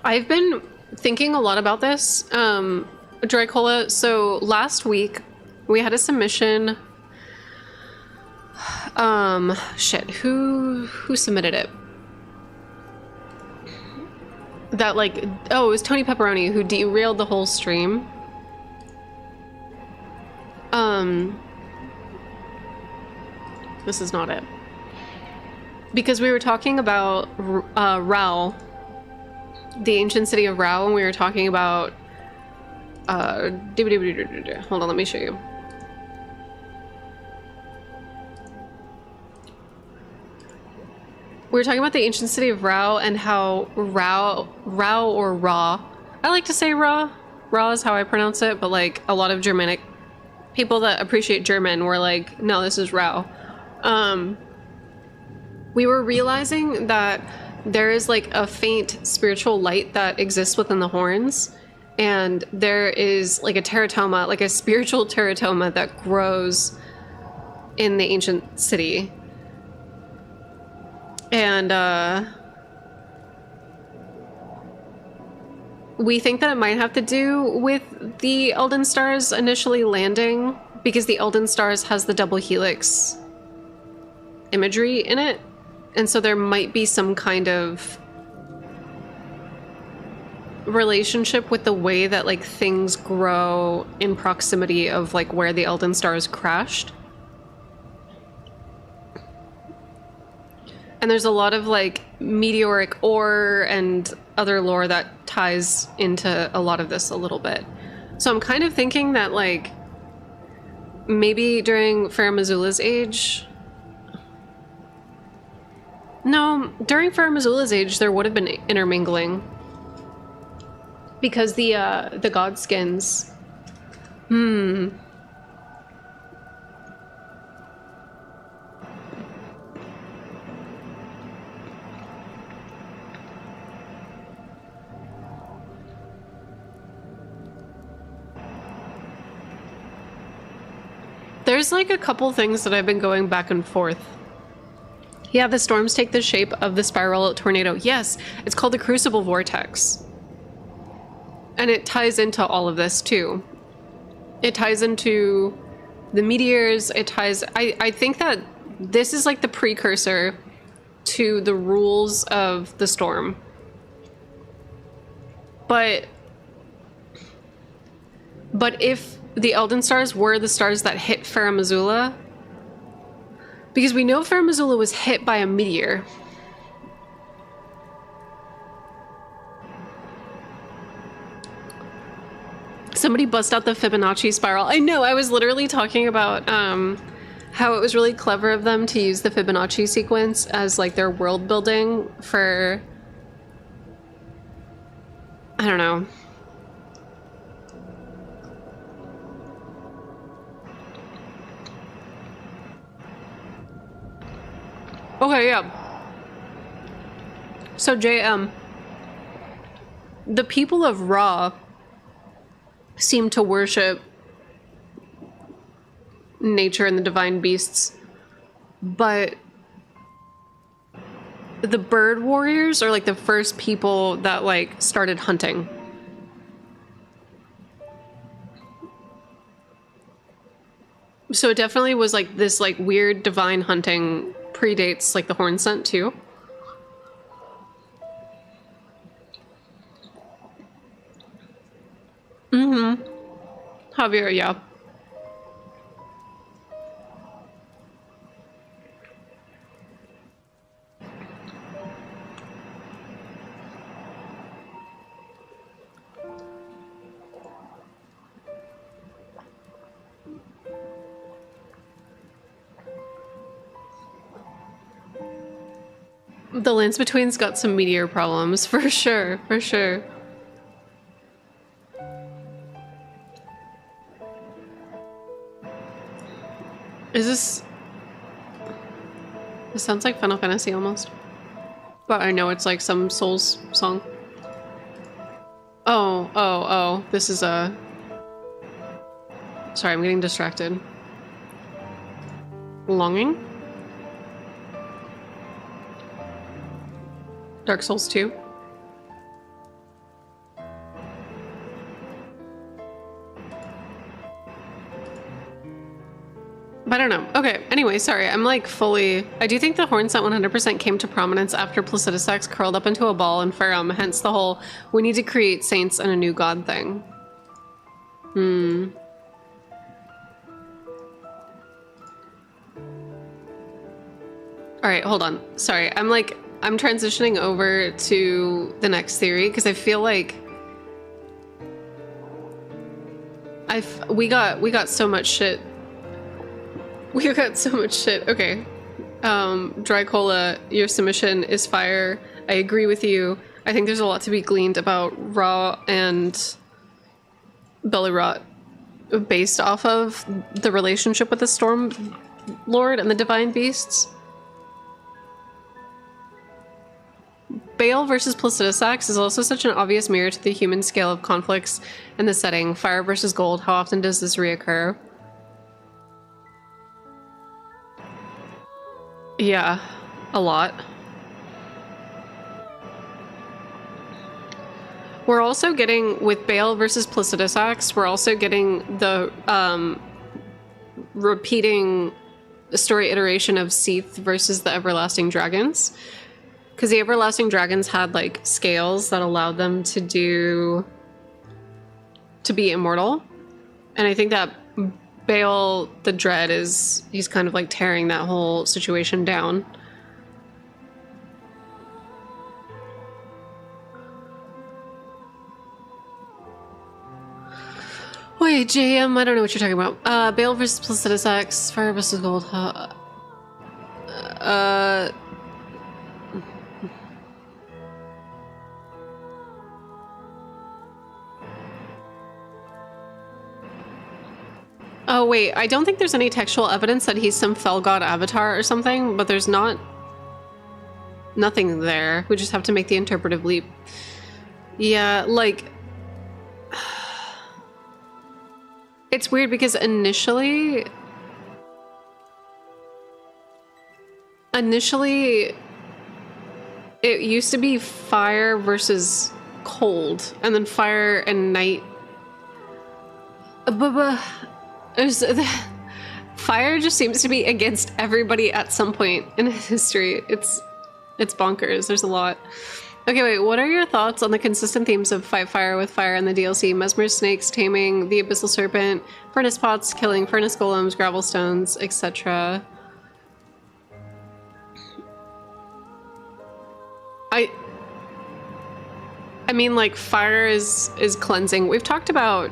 I've been thinking a lot about this, Dracola. So last week we had a submission. Who submitted it? That like, oh, it was Tony Pepperoni who derailed the whole stream. This is not it. Because we were talking about Rao, the ancient city of Rao, and we were talking about hold on, let me show you. We were talking about the ancient city of Rao and how Rao or Ra, I like to say Ra is how I pronounce it, but like a lot of Germanic people that appreciate German were like, no, this is Rao. We were realizing that there is like a faint spiritual light that exists within the horns, and there is like a teratoma, like a spiritual teratoma that grows in the ancient city. And we think that it might have to do with the Elden Stars initially landing, because the Elden Stars has the double helix imagery in it. And so there might be some kind of relationship with the way that like things grow in proximity of like where the Elden Stars crashed. And there's a lot of like meteoric ore and other lore that ties into a lot of this a little bit. So I'm kind of thinking that like maybe during Farum Azula's age. No, during Farum Azula's age there would have been intermingling. Because the god skins. There's like a couple things that I've been going back and forth. Yeah, the storms take the shape of the spiral tornado. Yes, it's called the Crucible Vortex. And it ties into all of this too. It ties into the meteors. It ties... I think that this is like the precursor to the rules of the storm. But if the Elden Stars were the stars that hit Farum Azula, because we know Farum Azula was hit by a meteor. Somebody bust out the Fibonacci spiral. I know, I was literally talking about how it was really clever of them to use the Fibonacci sequence as like their world building for, I don't know. Okay, yeah. So JM, the people of Ra seem to worship nature and the divine beasts, but the bird warriors are like the first people that like started hunting. So it definitely was like this like weird divine hunting predates like the horn scent too. Mm-hmm. Javier, yeah. The lands between's got some meteor problems for sure, for sure. Is this... This sounds like Final Fantasy almost. But I know it's like some Souls song. Oh. This is a... Sorry, I'm getting distracted. Longing? Dark Souls 2? But I don't know. Okay, anyway, sorry. I'm like fully... I do think the horn scent 100% came to prominence after Placidusax curled up into a ball in Farum, hence the whole we need to create saints and a new god thing. Alright, hold on. Sorry, I'm transitioning over to the next theory because I feel like we got so much shit. We got so much shit. Okay. Dry Cola, your submission is fire. I agree with you. I think there's a lot to be gleaned about Ra and Belirot based off of the relationship with the Storm Lord and the Divine Beasts. Baal versus Placidusax is also such an obvious mirror to the human scale of conflicts in the setting. Fire versus gold, how often does this reoccur? Yeah, a lot. We're also getting, with Baal versus Placidusax, we're also getting the repeating story iteration of Seath versus the Everlasting Dragons. Because the Everlasting Dragons had, like, scales that allowed them to be immortal. And I think that Baal the Dread he's kind of, like, tearing that whole situation down. Wait, JM, I don't know what you're talking about. Baal versus Placidusax, Fire versus Gold. Oh wait, I don't think there's any textual evidence that he's some fell god avatar or something, but there's nothing there. We just have to make the interpretive leap. Yeah, like... It's weird because initially it used to be fire versus cold, and then fire and night. Fire just seems to be against everybody at some point in history. It's bonkers. There's a lot. Okay, wait, what are your thoughts on the consistent themes of fight fire with fire in the DLC? Mesmer snakes, taming the abyssal serpent, furnace pots, killing furnace golems, gravel stones, etc. I mean, like, fire is cleansing. We've talked about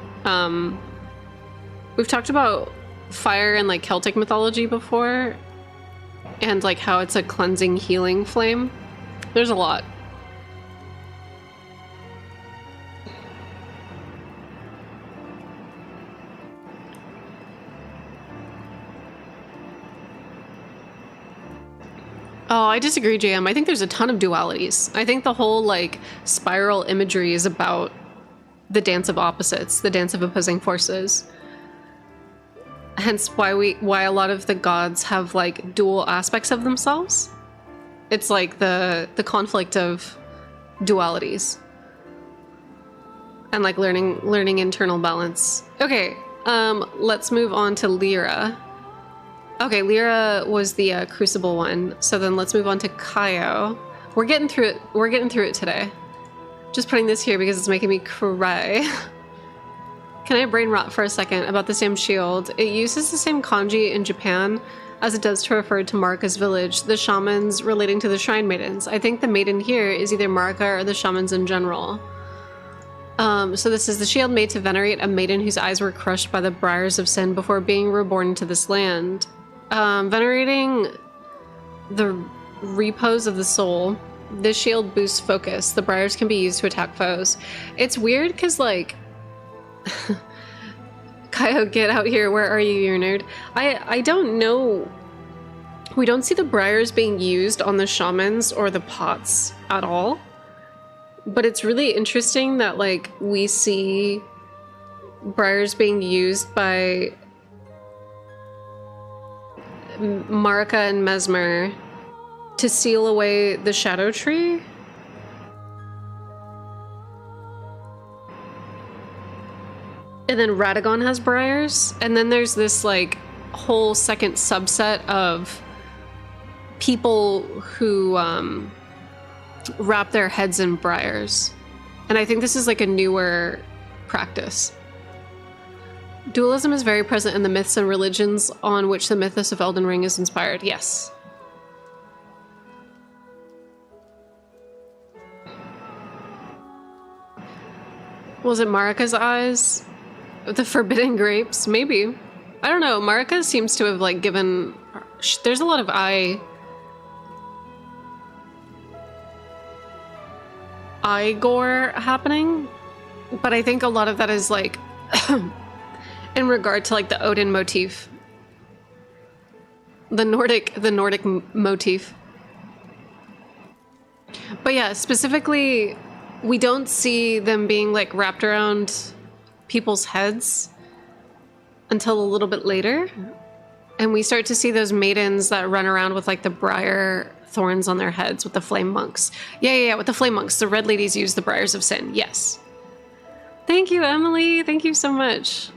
fire in, like, Celtic mythology before, and, like, how it's a cleansing, healing flame. There's a lot. Oh, I disagree, JM. I think there's a ton of dualities. I think the whole, like, spiral imagery is about the dance of opposites, the dance of opposing forces. Hence why a lot of the gods have, like, dual aspects of themselves. It's like the conflict of dualities. And, like, learning internal balance. Okay, let's move on to Lyra. Okay, Lyra was the crucible one. So then let's move on to Kaio. We're getting through it. We're getting through it today. Just putting this here because it's making me cry. Can I brain rot for a second about this damn shield? It uses the same kanji in Japan as it does to refer to Marika's village, the shamans relating to the shrine maidens. I think the maiden here is either Marika or the shamans in general. So this is the shield made to venerate a maiden whose eyes were crushed by the briars of sin before being reborn into this land. Venerating the repose of the soul, this shield boosts focus. The briars can be used to attack foes. It's weird because, like, Kaio, get out here. Where are you, you nerd? I don't know. We don't see the briars being used on the shamans or the pots at all. But it's really interesting that, like, we see briars being used by Marika and Mesmer to seal away the shadow tree. And then Radagon has briars. And then there's this, like, whole second subset of people who wrap their heads in briars. And I think this is like a newer practice. Dualism is very present in the myths and religions on which the mythos of Elden Ring is inspired. Yes. Was it Marika's eyes? The forbidden grapes? Maybe. I don't know. Marika seems to have, like, given... There's a lot of eye gore happening, but I think a lot of that is, like, in regard to, like, the Odin motif. The Nordic motif. But yeah, specifically, we don't see them being, like, wrapped around people's heads until a little bit later. And we start to see those maidens that run around with, like, the briar thorns on their heads with the flame monks. Yeah, with the flame monks. The red ladies use the briars of sin. Yes. Thank you, Emily. Thank you so much.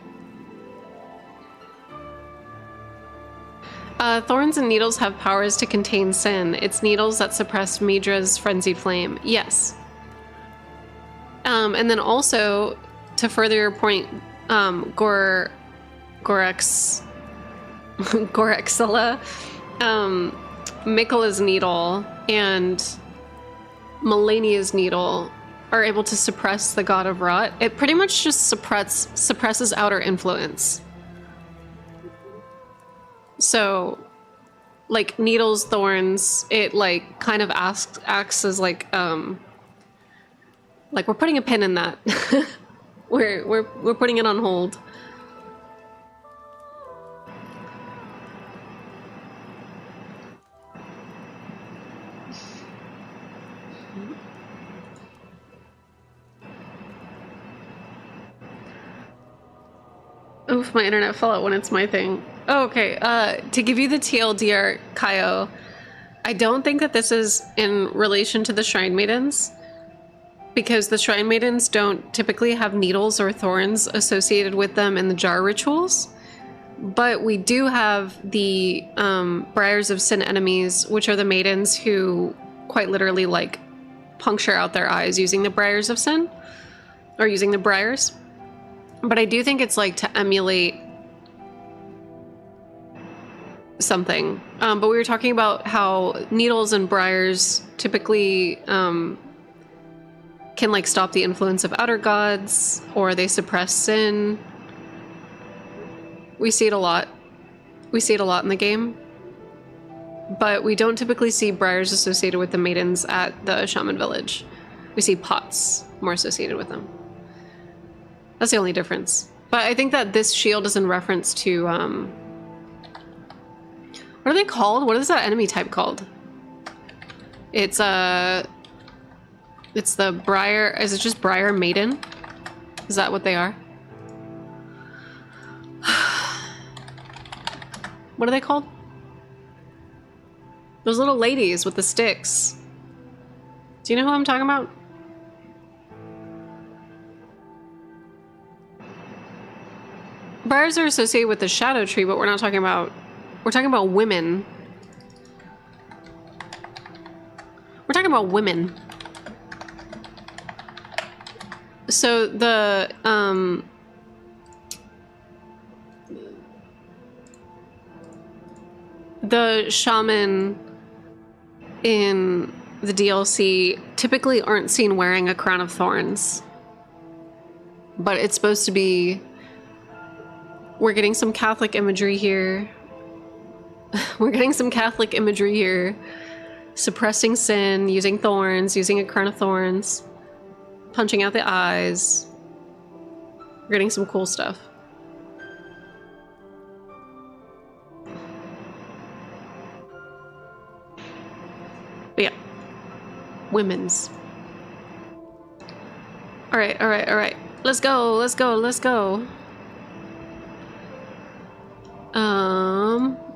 Thorns and needles have powers to contain sin. It's needles that suppress Midra's frenzied flame. Yes. And then also, to further your point, Gorexilla, Mikola's needle and Melania's needle are able to suppress the god of rot. It pretty much just suppresses outer influence. So, like, needles, thorns, it, like, kind of acts as, like we're putting a pin in that. we're putting it on hold. Oof, my internet fell out when it's my thing. Oh, okay. To give you the TLDR, Kaio, I don't think that this is in relation to the Shrine Maidens, because the Shrine Maidens don't typically have needles or thorns associated with them in the jar rituals. But we do have the Briars of Sin enemies, which are the maidens who quite literally, like, puncture out their eyes using the Briars of Sin, or using the briars. But I do think it's, like, to emulate something. But we were talking about how needles and briars typically can, like, stop the influence of outer gods, or they suppress sin. We see it a lot. We see it a lot in the game. But we don't typically see briars associated with the maidens at the shaman village. We see pots more associated with them. That's the only difference. But I think that this shield is in reference to, what are they called? What is that enemy type called? It's the Briar, is it just Briar Maiden? Is that what they are? What are they called? Those little ladies with the sticks. Do you know who I'm talking about? Briars are associated with the shadow tree, but we're not talking about We're talking about women. We're talking about women. So the shaman in the DLC typically aren't seen wearing a crown of thorns. But it's supposed to be... We're getting some Catholic imagery here. We're getting some Catholic imagery here. Suppressing sin, using thorns, using a crown of thorns, punching out the eyes. We're getting some cool stuff. But yeah. Women's. Alright, alright, alright. Let's go, let's go, let's go.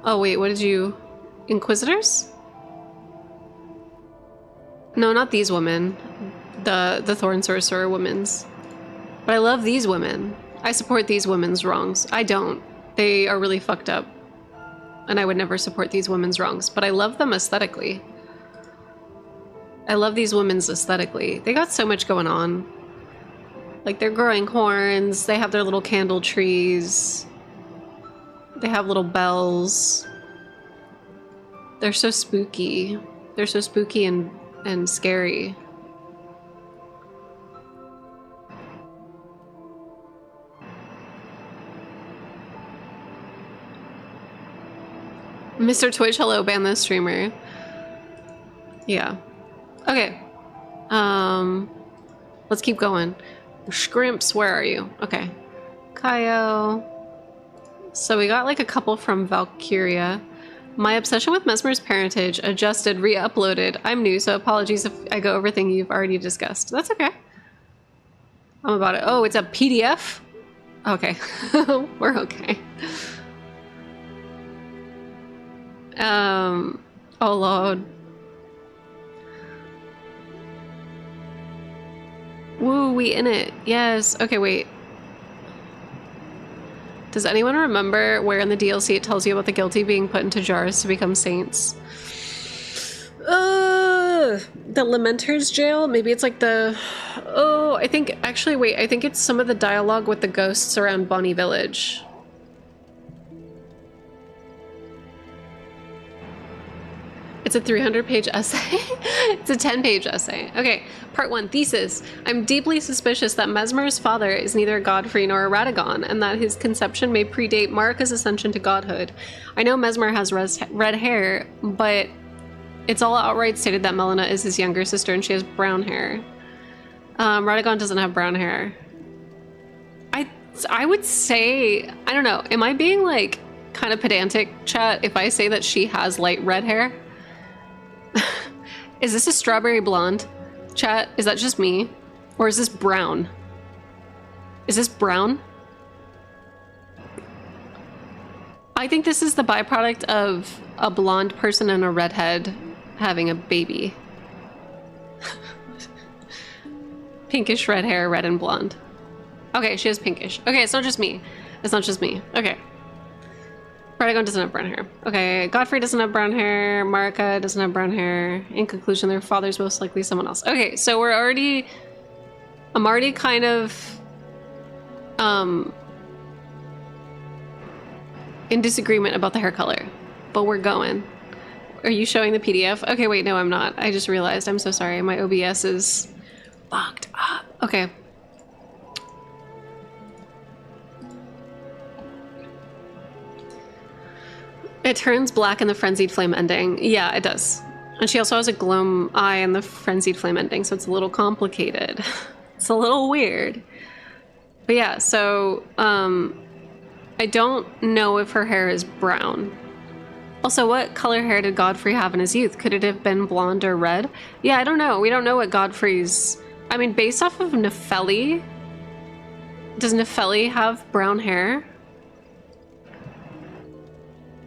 Oh wait, what did you... Inquisitors? No, not these women. The Thorn Sorcerer women's. But I love these women. I support these women's wrongs. I don't. They are really fucked up. And I would never support these women's wrongs. But I love them aesthetically. I love these women's aesthetically. They got so much going on. Like, they're growing horns. They have their little candle trees. They have little bells. They're so spooky. They're so spooky and scary. Mr. Twitch, hello, ban this streamer. Yeah. Okay. Let's keep going. Scrimps, where are you? Okay. Kaio. So we got like a couple from Valkyria. My obsession with Mesmer's parentage, adjusted, re-uploaded. I'm new, so apologies if I go over things you've already discussed. That's okay. I'm about it. Oh, it's a PDF? Okay. We're okay. Oh Lord. Woo, we in it. Yes. Okay, wait. Does anyone remember where in the DLC it tells you about the guilty being put into jars to become saints? The Lamenter's jail? Maybe it's like the... Oh, I think... Actually, wait. I think it's some of the dialogue with the ghosts around Bonnie Village. It's a 300-page essay. It's a 10-page essay. Okay, part 1, thesis. I'm deeply suspicious that Mesmer's father is neither a Godfrey nor a Radagon, and that his conception may predate Marika's ascension to godhood. I know Mesmer has red hair, but it's all outright stated that Melina is his younger sister and she has brown hair. Radagon doesn't have brown hair. I would say, I don't know, am I being like kind of pedantic, chat, if I say that she has light red hair? Is this a strawberry blonde? Chat, is that just me? Or is this brown? Is this brown? I think this is the byproduct of a blonde person and a redhead having a baby. Pinkish red hair, red and blonde. Okay, she has pinkish. Okay, it's not just me. It's not just me. Okay. Radagon doesn't have brown hair. Okay, Godfrey doesn't have brown hair. Marika doesn't have brown hair. In conclusion, their father's most likely someone else. Okay, so I'm already kind of in disagreement about the hair color, but we're going. Are you showing the PDF? Okay, wait, no, I'm not. I just realized. I'm so sorry. My OBS is fucked up. Okay. It turns black in the Frenzied Flame ending. Yeah, it does. And she also has a gloam eye in the Frenzied Flame ending, so it's a little complicated. It's a little weird. But yeah, so I don't know if her hair is brown. Also, what color hair did Godfrey have in his youth? Could it have been blonde or red? Yeah, I don't know. We don't know what Godfrey's... I mean, based off of Nefeli, does Nefeli have brown hair?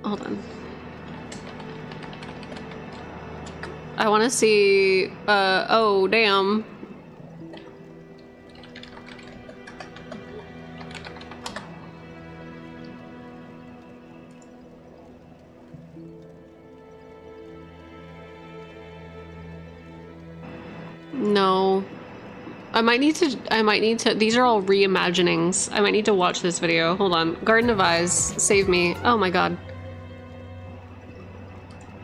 Hold on. I want to see... oh, damn. No. I might need to, these are all reimaginings. I might need to watch this video. Hold on. Garden of Eyes, save me. Oh my god.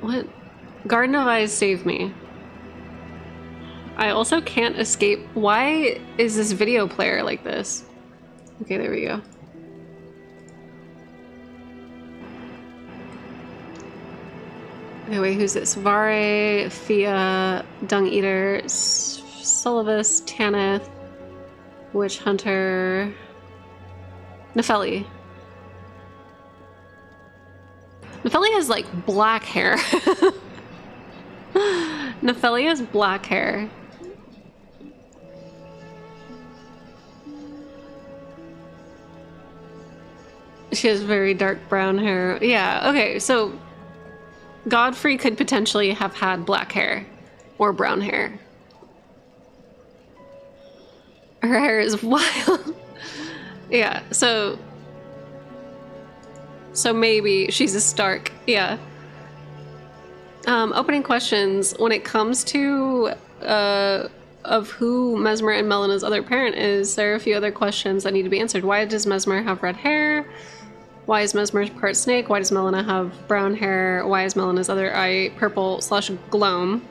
What? Garden of Eyes, save me. I also can't escape. Why is this video player like this? Okay, there we go. Okay, wait, who's this? Vare, Fia, Dung Eater, Sullivis, Tanith, Witch Hunter, Nefeli. Nefeli has like black hair. Nefeli has black hair. She has very dark brown hair. Yeah, okay, so Godfrey could potentially have had black hair or brown hair. Her hair is wild. Yeah, so maybe she's a Stark. Yeah. Opening questions. When it comes to of who Mesmer and Melena's other parent is, there are a few other questions that need to be answered. Why does Mesmer have red hair? Why is Mesmer part snake? Why does Melena have brown hair? Why is Melena's other eye purple/gloam?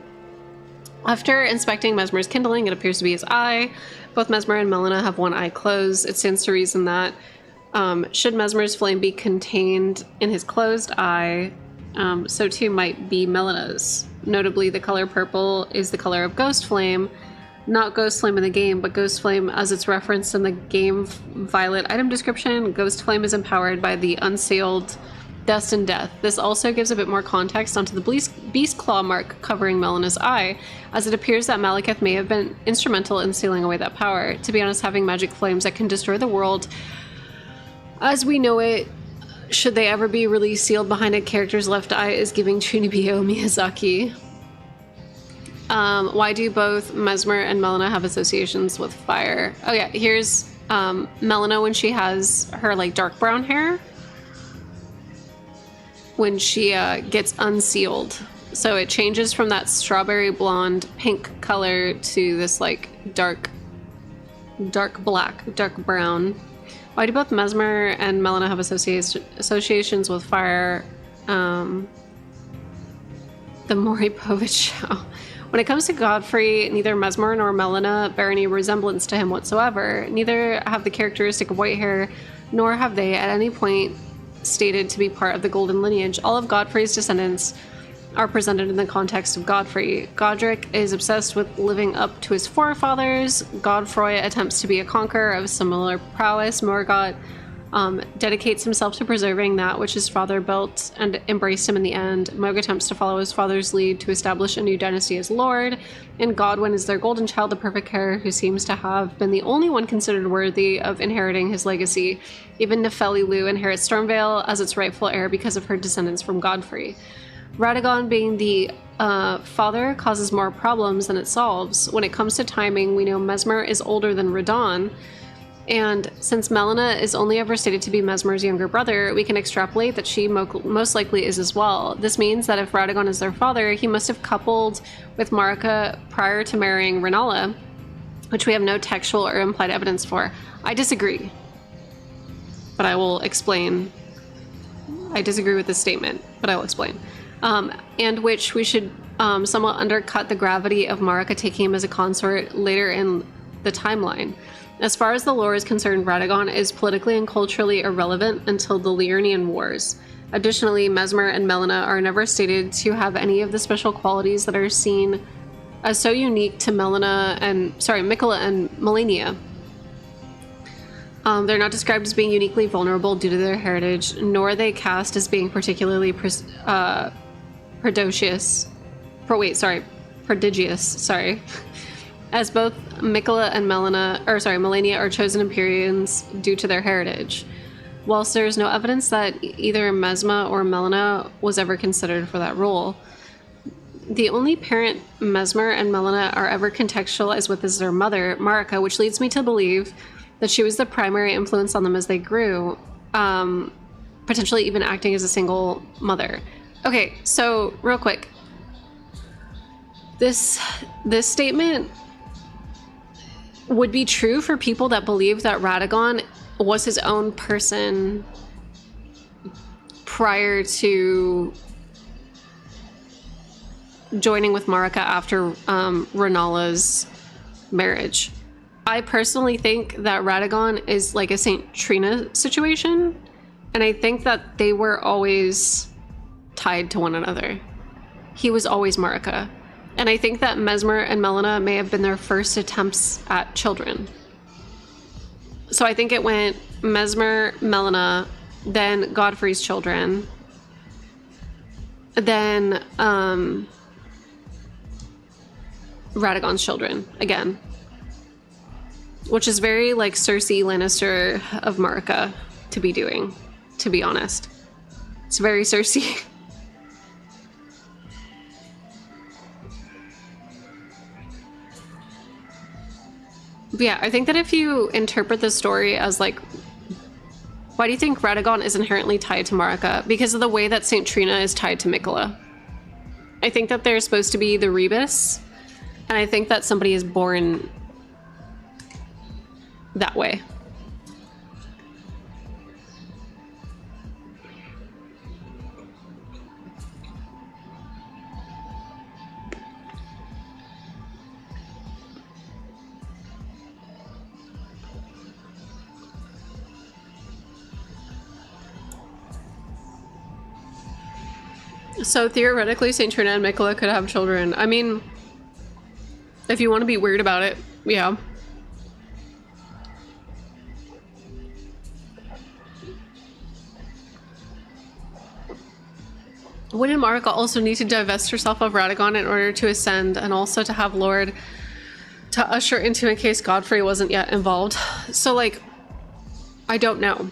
After inspecting Mesmer's kindling, it appears to be his eye. Both Mesmer and Melena have one eye closed. It stands to reason that should Mesmer's flame be contained in his closed eye, so too might be Melena's. Notably, the color purple is the color of Ghost Flame, not Ghost Flame in the game, but Ghost Flame as it's referenced in the game Violet item description. Ghost Flame is empowered by the unsealed Dust and Death. This also gives a bit more context onto the Beast Claw mark covering Melena's eye, as it appears that Malekith may have been instrumental in sealing away that power. To be honest, having magic flames that can destroy the world as we know it, should they ever be released sealed behind a character's left eye, is giving Chunibyo Miyazaki. Why do both Mesmer and Melena have associations with fire? Oh yeah, here's Melena when she has her like dark brown hair. When she gets unsealed. So it changes from that strawberry blonde pink color to this like dark black, dark brown. Why do both Mesmer and Melena have associations with fire? The Maury Povich show. When it comes to Godfrey, neither Mesmer nor Melena bear any resemblance to him whatsoever. Neither have the characteristic of white hair, nor have they at any point stated to be part of the golden lineage. All of Godfrey's descendants are presented in the context of Godfrey. Godric is obsessed with living up to his forefathers. Godfroy attempts to be a conqueror of similar prowess. Morgoth dedicates himself to preserving that which his father built and embraced him in the end. Morg attempts to follow his father's lead to establish a new dynasty as lord. And Godwyn is their golden child, the perfect heir, who seems to have been the only one considered worthy of inheriting his legacy. Even Nefeli Lu inherits Stormvale as its rightful heir because of her descendants from Godfrey. Radagon being the father causes more problems than it solves. When it comes to timing, we know Mesmer is older than Radon, and since Melena is only ever stated to be Mesmer's younger brother, we can extrapolate that she most likely is as well. This means that if Radagon is their father, he must have coupled with Marika prior to marrying Renala, which we have no textual or implied evidence for. I disagree, but I will explain. I disagree with this statement, but I will explain. And which we should somewhat undercut the gravity of Marika taking him as a consort later in the timeline. As far as the lore is concerned, Radagon is politically and culturally irrelevant until the Liurnian Wars. Additionally, Mesmer and Melena are never stated to have any of the special qualities that are seen as so unique to Mikola and Malenia. They're not described as being uniquely vulnerable due to their heritage, nor are they cast as being particularly prodigious, as both Mikola and Malenia are chosen Empyreans due to their heritage. Whilst there is no evidence that either Mesmer or Melena was ever considered for that role, the only parent Mesmer and Melena are ever contextualized with is their mother, Marika, which leads me to believe that she was the primary influence on them as they grew, potentially even acting as a single mother. Okay, so real quick, this statement would be true for people that believe that Radagon was his own person prior to joining with Marika after Renala's marriage. I personally think that Radagon is like a Saint Trina situation, and I think that they were always tied to one another. He was always Marika. And I think that Mesmer and Melina may have been their first attempts at children. So I think it went Mesmer, Melina, then Godfrey's children, then Radagon's children again. Which is very like Cersei Lannister of Marika to be doing, to be honest. It's very Cersei. But yeah, I think that if you interpret the story as like, why do you think Radagon is inherently tied to Marika? Because of the way that Saint Trina is tied to Mikola. I think that they're supposed to be the Rebus, and I think that somebody is born that way. So theoretically, Saint Trina and Mikola could have children. I mean, if you want to be weird about it, yeah. Wouldn't Marika also need to divest herself of Radagon in order to ascend, and also to have Lord to usher into in case Godfrey wasn't yet involved? So, like, I don't know.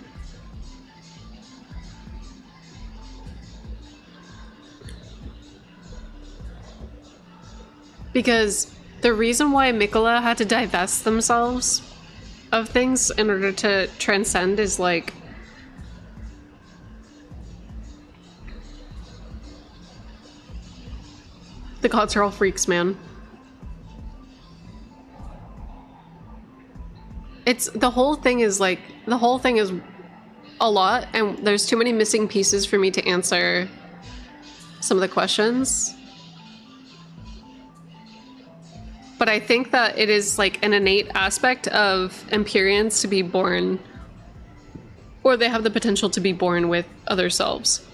Because the reason why Mikola had to divest themselves of things in order to transcend is like, the gods are all freaks, man. The whole thing is a lot, and there's too many missing pieces for me to answer some of the questions. But I think that it is like an innate aspect of Empyreans to be born, or they have the potential to be born with other selves.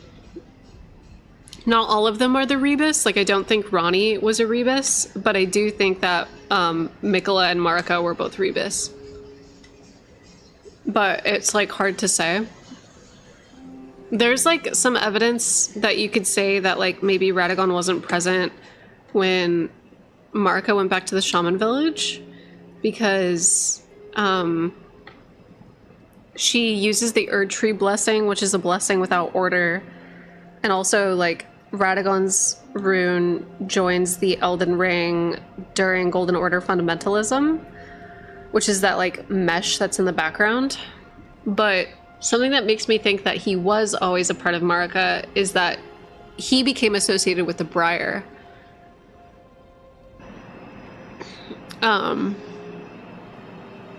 Not all of them are the Rebus. Like, I don't think Ronnie was a Rebus, but I do think that Mikola and Marika were both Rebus. But it's like hard to say. There's like some evidence that you could say that like maybe Radagon wasn't present when Marika went back to the shaman village, because she uses the Erd Tree blessing, which is a blessing without order, and also like Radagon's rune joins the Elden Ring during Golden Order fundamentalism, which is that like mesh that's in the background. But something that makes me think that he was always a part of Marika is that he became associated with the Brier.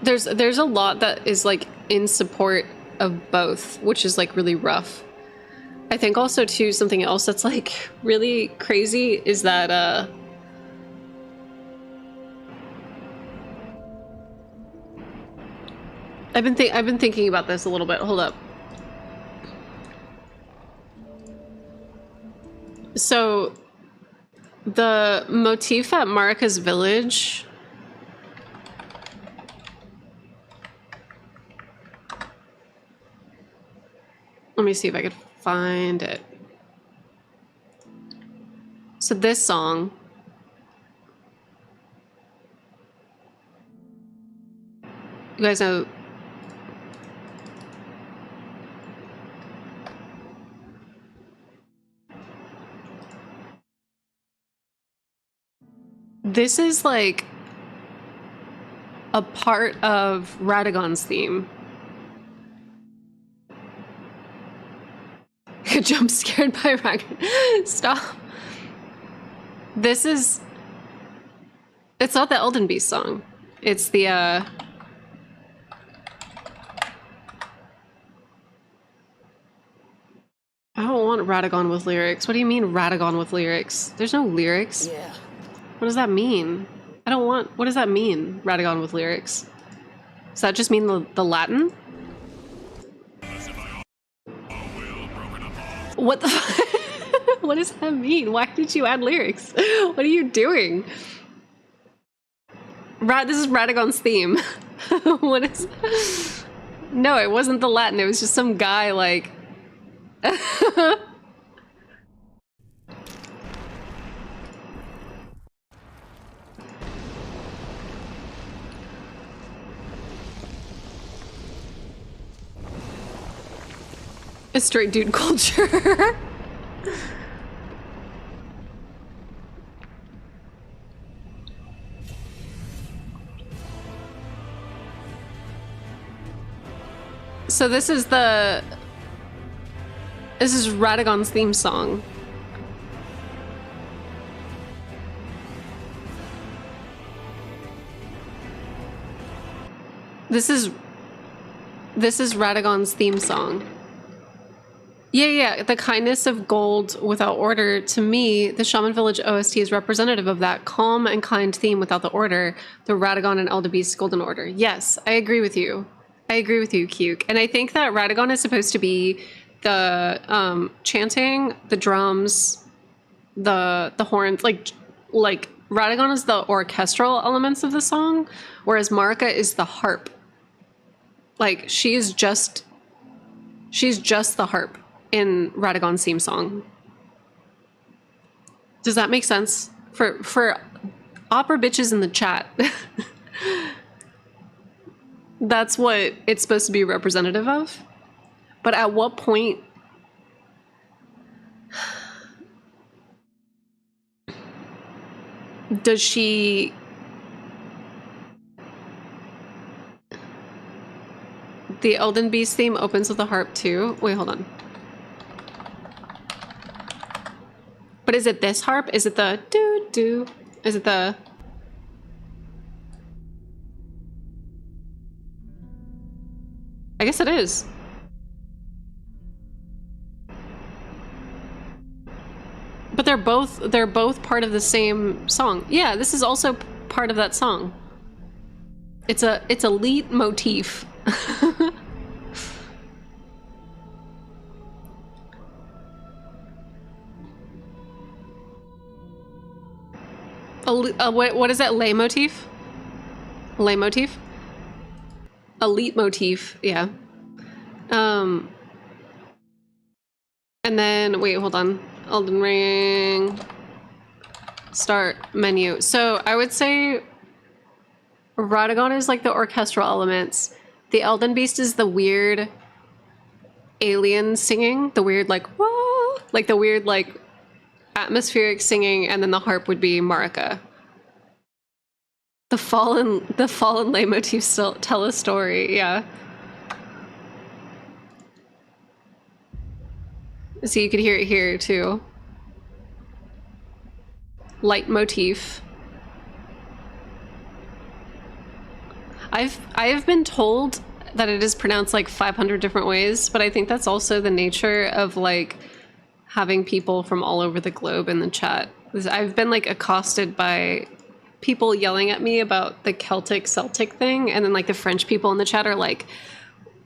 There's a lot that is like in support of both, which is like really rough. I think also too, something else that's like really crazy is that I've been thinking about this a little bit. Hold up. So the motif at Marika's village, let me see if I could find it. So this song, you guys know, this is like a part of Radagon's theme. Jump scared by Radagon. Stop. This is... It's not the Elden Beast song. It's the I don't want Radagon with lyrics. What do you mean Radagon with lyrics? There's no lyrics. Yeah. What does that mean? I don't want... What does that mean, Radagon with lyrics? Does that just mean the Latin? What the... What does that mean? Why did you add lyrics? What are you doing? This is Radagon's theme. What is... No, it wasn't the Latin. It was just some guy, like... A straight dude culture. So this is Radagon's theme song. This is Radagon's theme song. Yeah, the kindness of gold without order. To me, the Shaman Village OST is representative of that calm and kind theme without the order, the Radagon and Elder Beast's golden order. Yes, I agree with you. I agree with you, Cuke. And I think that Radagon is supposed to be the chanting, the drums, the horns, like Radagon is the orchestral elements of the song, whereas Marika is the harp. Like she's just the harp in Radagon's theme song. Does that make sense? For opera bitches in the chat. That's what it's supposed to be representative of. But at what point does she... The Elden Beast theme opens with a harp too. Wait, hold on. But is it this harp? Is it the do-do? Is it the... I guess it is. But they're both part of the same song. Yeah, this is also part of that song. It's a lead motif. What is that? Lay motif? Lay motif? Elite motif, yeah. And then wait, hold on. Elden Ring. Start menu. So I would say Radagon is like the orchestral elements. The Elden Beast is the weird alien singing, the weird like whoa, like the weird like atmospheric singing, and then the harp would be Marika. The fallen leitmotifs still tell a story, yeah. So you could hear it here too. Leitmotif. I've been told that it is pronounced like 500 different ways, but I think that's also the nature of like having people from all over the globe in the chat. I've been like accosted by people yelling at me about the Celtic thing, and then like the French people in the chat are like,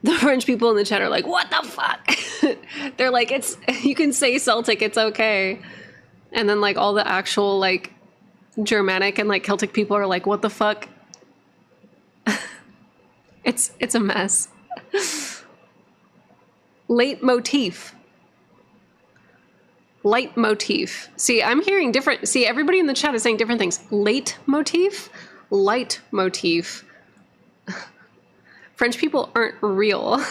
what the fuck? They're like, you can say Celtic, it's okay. And then like all the actual like Germanic and like Celtic people are like, what the fuck? It's a mess. Leitmotif. Leitmotif. See, I'm hearing different... See, everybody in the chat is saying different things. Leitmotif? Leitmotif. French people aren't real.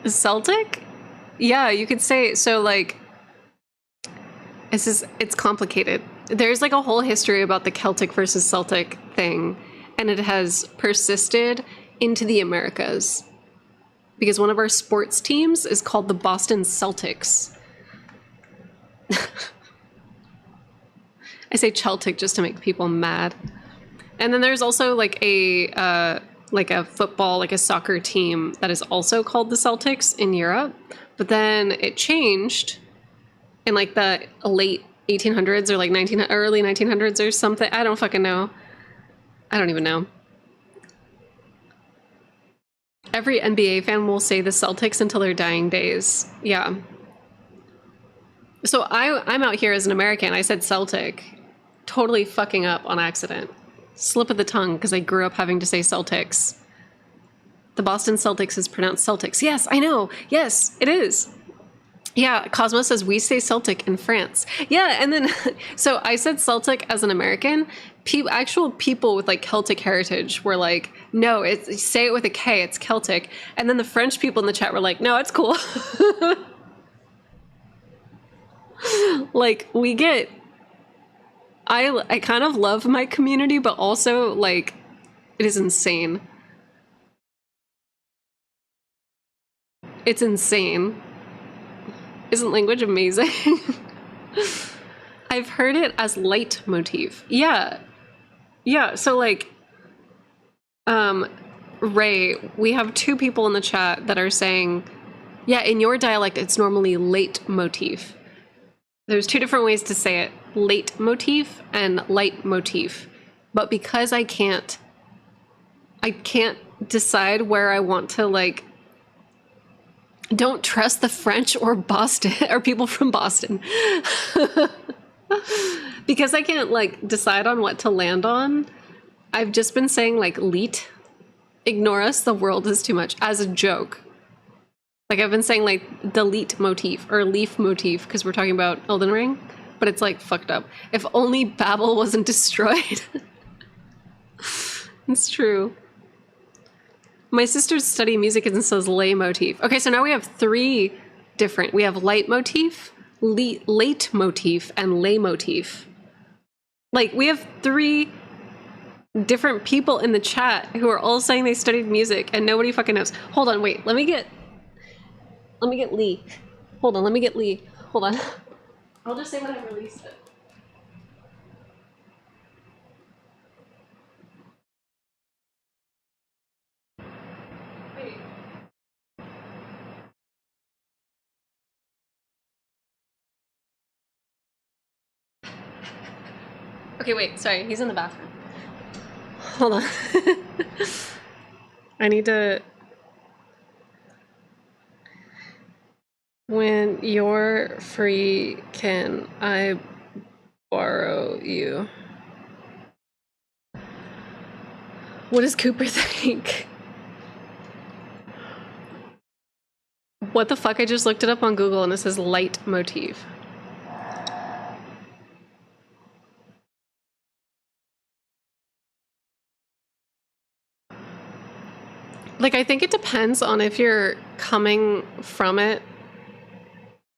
Celtic? Yeah, you could say... So, like... It's complicated. There's, like, a whole history about the Celtic versus Celtic thing, and it has persisted into the Americas. Because one of our sports teams is called the Boston Celtics. I say Celtic just to make people mad. And then there's also like a football, like a soccer team that is also called the Celtics in Europe. But then it changed in like the late 1800s or like early 1900s or something. I don't fucking know. I don't even know. Every NBA fan will say the Celtics until their dying days. Yeah. So I'm out here as an American. I said Celtic, totally fucking up on accident. Slip of the tongue because I grew up having to say Celtics. The Boston Celtics is pronounced Celtics. Yes, I know. Yes, it is. Yeah, Cosmo says we say Celtic in France. Yeah, and then so I said Celtic as an American. Actual people with like Celtic heritage were like, no, say it with a K, it's Celtic. And then the French people in the chat were like, no, it's cool. Like we get, I kind of love my community, but also like it is insane. It's insane. Isn't language amazing? I've heard it as leitmotif. Yeah. Yeah, so like Ray, we have two people in the chat that are saying, yeah, in your dialect it's normally leitmotif. There's two different ways to say it, leitmotif and leitmotif. But because I can't decide where I want to like, don't trust the French or Boston or people from Boston. Because I can't like decide on what to land on. I've just been saying like leet. Ignore us, the world is too much, as a joke. Like I've been saying like the leet motif or leaf motif because we're talking about Elden Ring, but it's like fucked up. If only Babel wasn't destroyed. It's true. My sister's studying music and says lay motif. Okay, so now we have three different. We have leitmotif, leitmotif, and lay motif. Like we have three different people in the chat who are all saying they studied music and nobody fucking knows. Hold on, wait. Let me get Lee. Hold on, let me get Lee. Hold on. I'll just say when I release it. Wait. Okay, wait, sorry, he's in the bathroom. Hold on. I need to... When you're free, can I borrow you? What does Cooper think? What the fuck? I just looked it up on Google and it says leitmotif. Like, I think it depends on if you're coming from it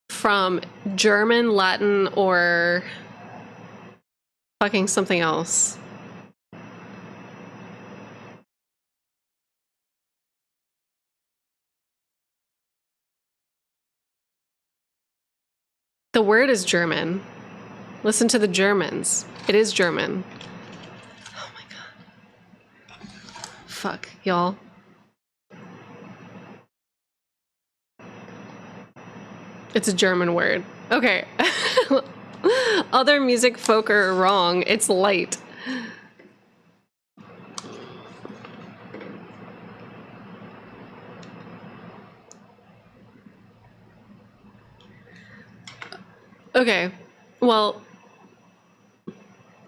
from German, Latin, or fucking something else. The word is German. Listen to the Germans. It is German. Oh my god. Fuck, y'all. It's a German word. Okay. Other music folk are wrong. It's light. Okay. Well,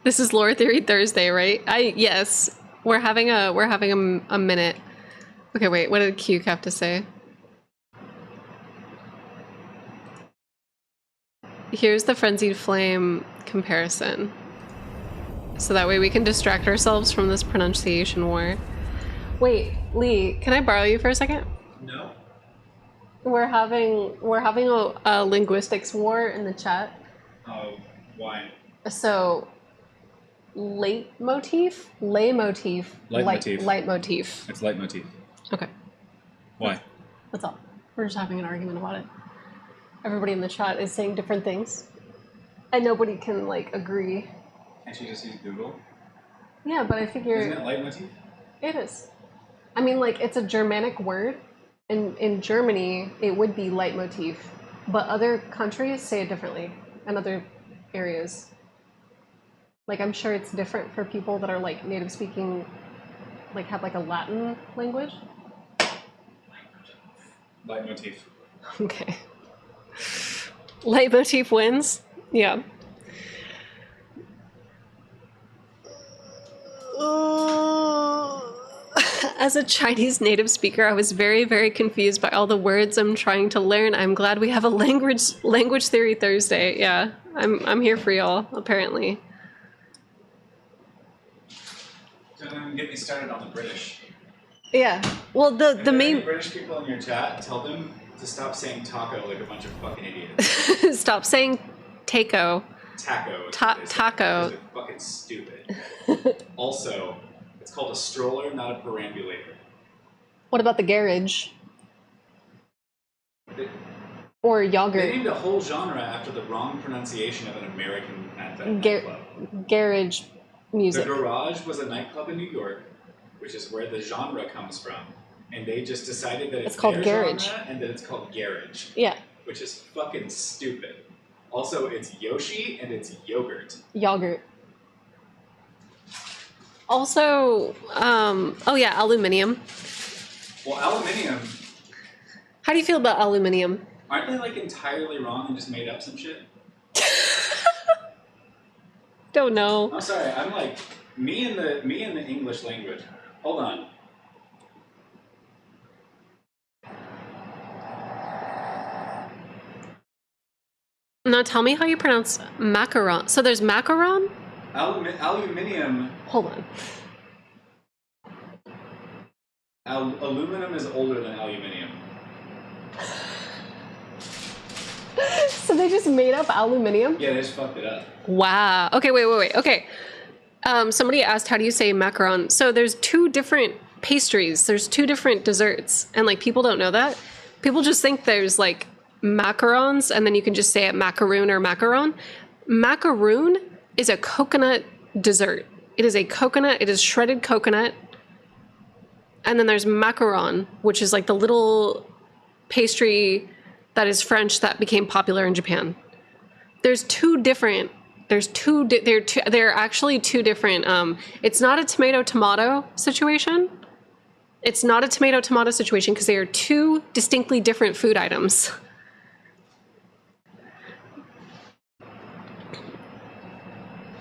this is Lore Theory Thursday, right? Yes. We're having a minute. Okay, wait. What did Q have to say? Here's the Frenzied Flame comparison. So that way we can distract ourselves from this pronunciation war. Wait, Lee, can I borrow you for a second? No. We're having a linguistics war in the chat. Oh, why? So, leitmotif, leitmotif, leitmotif. It's leitmotif. Okay, Why? that's all. We're just having an argument about it. Everybody in the chat is saying different things, and nobody can like agree. Can't you just use Google? Yeah, but I figure Isn't it leitmotif? it is. I mean, like, it's a Germanic word. In Germany, it would be leitmotif, but other countries say it differently, and other areas. Like, I'm sure it's different for people that are, like, native speaking, like, have, like, a Latin language. Leitmotif. Okay. Leitmotif wins? Yeah. As a Chinese native speaker, I was very, very confused by all the words I'm trying to learn. I'm glad we have a language theory Thursday. Yeah, I'm here for y'all, apparently. Don't get me started on the British. Yeah. Well, the If there are main any British people in your chat, tell them to stop saying taco like a bunch of fucking idiots. stop saying taco. Taco. Taco. They're fucking stupid. Also, it's called a stroller, not a perambulator. What about the garage They, or they yogurt? named a whole genre after the wrong pronunciation of an American nightclub. Garage music. The Garage was a nightclub in New York, which is where the genre comes from, and they just decided that it's called their garage. genre and that it's called garage. Yeah. Which is fucking stupid. Also, it's Yoshi and it's yogurt. Yogurt. Also, oh yeah, aluminium. Well, aluminium, How do you feel about aluminium? aren't they like entirely wrong and just made up some shit? Don't know. I'm sorry, I'm like me in the English language. Hold on. Now tell me how you pronounce macaron. So there's macaron? Aluminium. Hold on. Aluminum is older than aluminium. So they just made up aluminium? Yeah, they just fucked it up. Wow. Okay, wait. Okay. Somebody asked, how do you say macaron? So there's two different pastries. There's two different desserts. And, like, people don't know that. People just think there's, like, macarons, and then you can just say it macaroon or macaron. Macaroon is a coconut dessert. It is a coconut. It is shredded coconut. And then there's macaron, which is, like, the little pastry that is French that became popular in Japan. There's two different... They're actually two different. It's not a tomato situation. It's not a tomato situation because they are two distinctly different food items.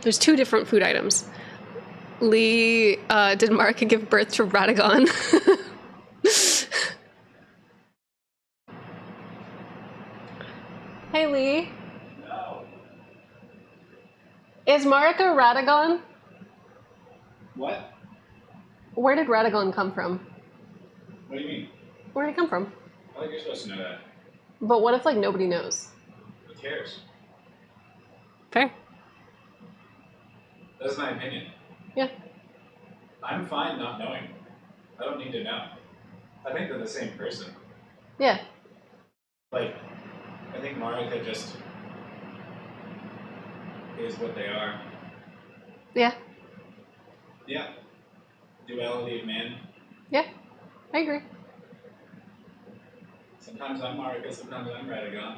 There's two different food items. Lee, did Marika give birth to Radagon? Hey, Lee. No. Is Marika Radagon? What? Where did Radagon come from? What do you mean? Where did it come from? I think you're supposed to know that. But what if, like, nobody knows? Who cares? Fair. That's my opinion. Yeah. I'm fine not knowing. I don't need to know. I think they're the same person. Yeah. Like, I think Marika just is what they are. Yeah. Yeah. Duality of man. Yeah. I agree. Sometimes I'm Marika, sometimes I'm Radagon.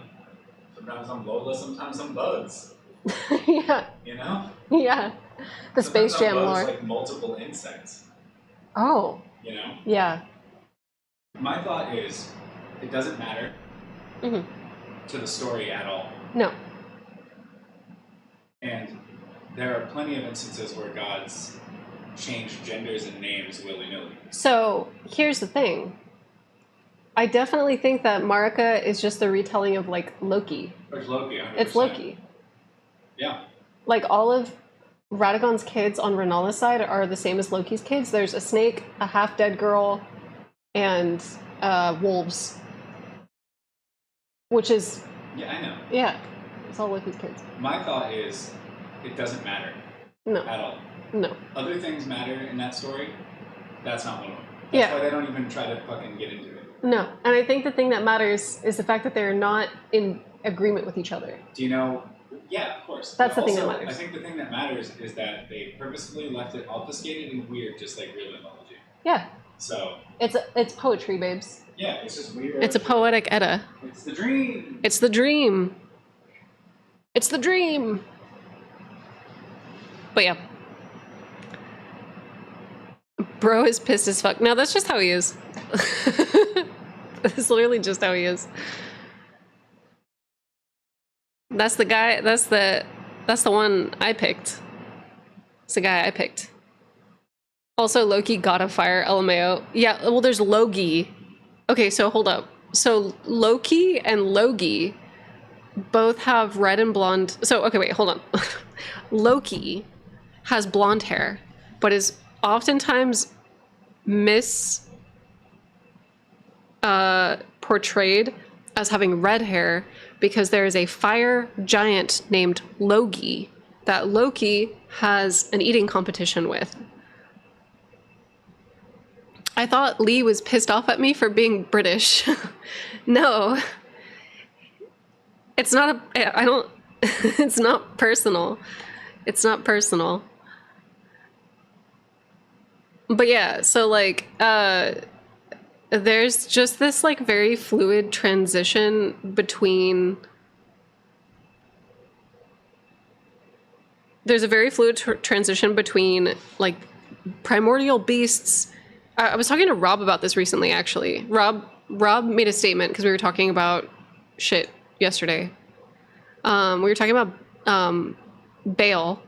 Sometimes I'm Lola, sometimes I'm Bugs. Yeah. You know? Yeah. The Sometimes Space Jam I'm Bugs, lore. like multiple insects. Oh. You know? Yeah. My thought is, it doesn't matter Mm-hmm. to the story at all. No. And there are plenty of instances where gods change genders and names willy-nilly. So here's the thing. I definitely think that Marika is just the retelling of, like, Loki. It's Loki, 100%. It's Loki. Yeah. Like, all of Radagon's kids on Renala's side are the same as Loki's kids. There's a snake, a half-dead girl, and wolves. Which is... Yeah, I know. Yeah. It's all Loki's kids. My thought is, it doesn't matter No. at all. No. Other things matter in that story. That's not one of them. That's Yeah. why they don't even try to fucking get into it. No. And I think the thing that matters is the fact that they're not in agreement with each other. Do you know Yeah, of course. That's But the thing that also, matters. I think the thing that matters is that they purposefully left it obfuscated and weird, just like real mythology. Yeah. So It's poetry, babes. yeah, it's just weird. It's a poetic Edda. It's the dream. It's the dream. It's the dream. But yeah. Bro is pissed as fuck. No, that's just how he is. That's literally just how he is. That's the guy, that's the one I picked. It's the guy I picked. Also, Loki, God of Fire, LMAO. Yeah, well, there's Logi. Okay, so hold up. So Loki and Logi both have red and blonde. So, okay, wait, hold on. Loki has blonde hair, but is oftentimes portrayed as having red hair because there is a fire giant named Logi that Loki has an eating competition with. I thought Lee was pissed off at me for being British. No. It's not it's not personal. It's not personal. But yeah, so like there's just this like very fluid transition between transition between like primordial beasts. I was talking to Rob about this recently, actually. Rob made a statement because we were talking about shit yesterday. We were talking about Baal,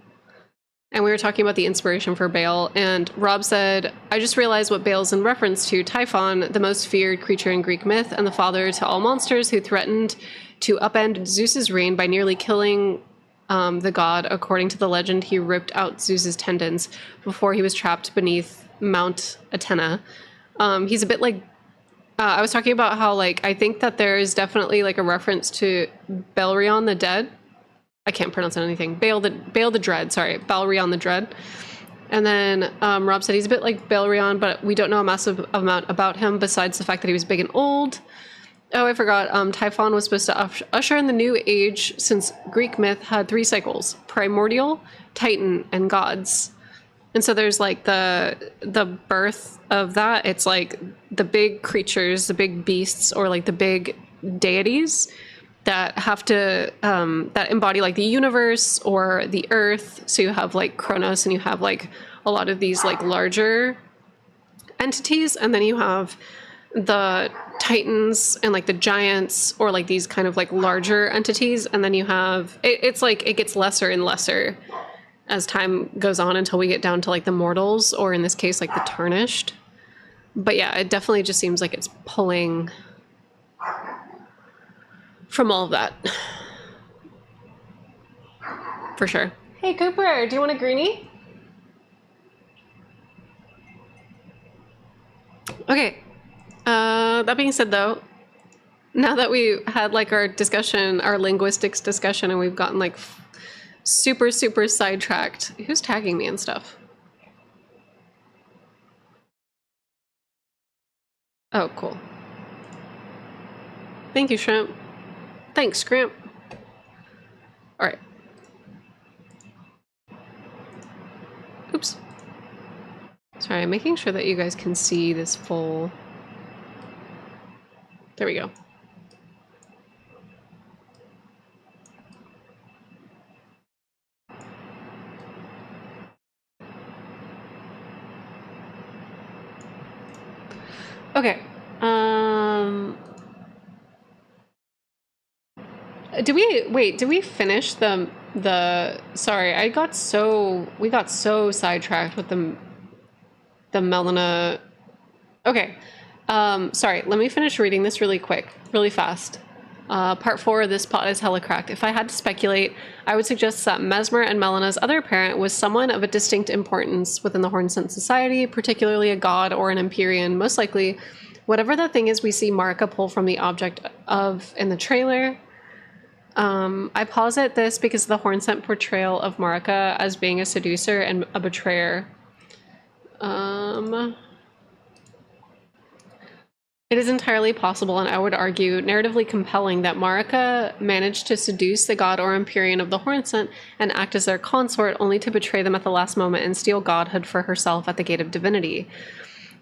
and we were talking about the inspiration for Baal, and Rob said, I just realized what Baal's in reference to Typhon, the most feared creature in Greek myth, and the father to all monsters who threatened to upend Zeus's reign by nearly killing the god. According to the legend, he ripped out Zeus's tendons before he was trapped beneath Mount Athena. He's a bit like I was talking about how like I think that there is definitely like a reference to Belerion the Dead. I can't pronounce anything. Baal the Dread. Sorry, Belerion the Dread. And then Rob said he's a bit like Belerion, but we don't know a massive amount about him besides the fact that he was big and old. Oh, I forgot. Typhon was supposed to usher in the new age since Greek myth had 3 cycles: primordial, Titan, and gods. And so there's like the birth of that. It's like the big creatures, the big beasts, or like the big deities that have to that embody like the universe or the earth. So you have like Kronos, and you have like a lot of these like larger entities, and then you have the titans and like the giants, or like these kind of like larger entities, and then you have it's like it gets lesser and lesser as time goes on until we get down to like the mortals, or in this case like the tarnished. But yeah, it definitely just seems like it's pulling from all of that for sure. Hey Cooper, do you want a greenie? Okay, that being said though, now that we had like our discussion, our linguistics discussion, and we've gotten like super sidetracked. Who's tagging me and stuff? Oh, cool. Thank you, Shrimp. Thanks, Scrimp. All right. Oops. Sorry, I'm making sure that you guys can see this full. There we go. Okay. Did we finish the sorry, we got so sidetracked with the Melina. Okay. Sorry, let me finish reading this really quick, really fast. Part 4, this plot is hella cracked. If I had to speculate, I would suggest that Mesmer and Melina's other parent was someone of a distinct importance within the Hornsent society, particularly a god or an Empyrean, most likely. Whatever the thing is we see Marika pull from the object of in the trailer. I posit this because of the Hornsent portrayal of Marika as being a seducer and a betrayer. It is entirely possible, and I would argue narratively compelling, that Marika managed to seduce the god or Empyrean of the Hornsent and act as their consort, only to betray them at the last moment and steal godhood for herself at the gate of divinity.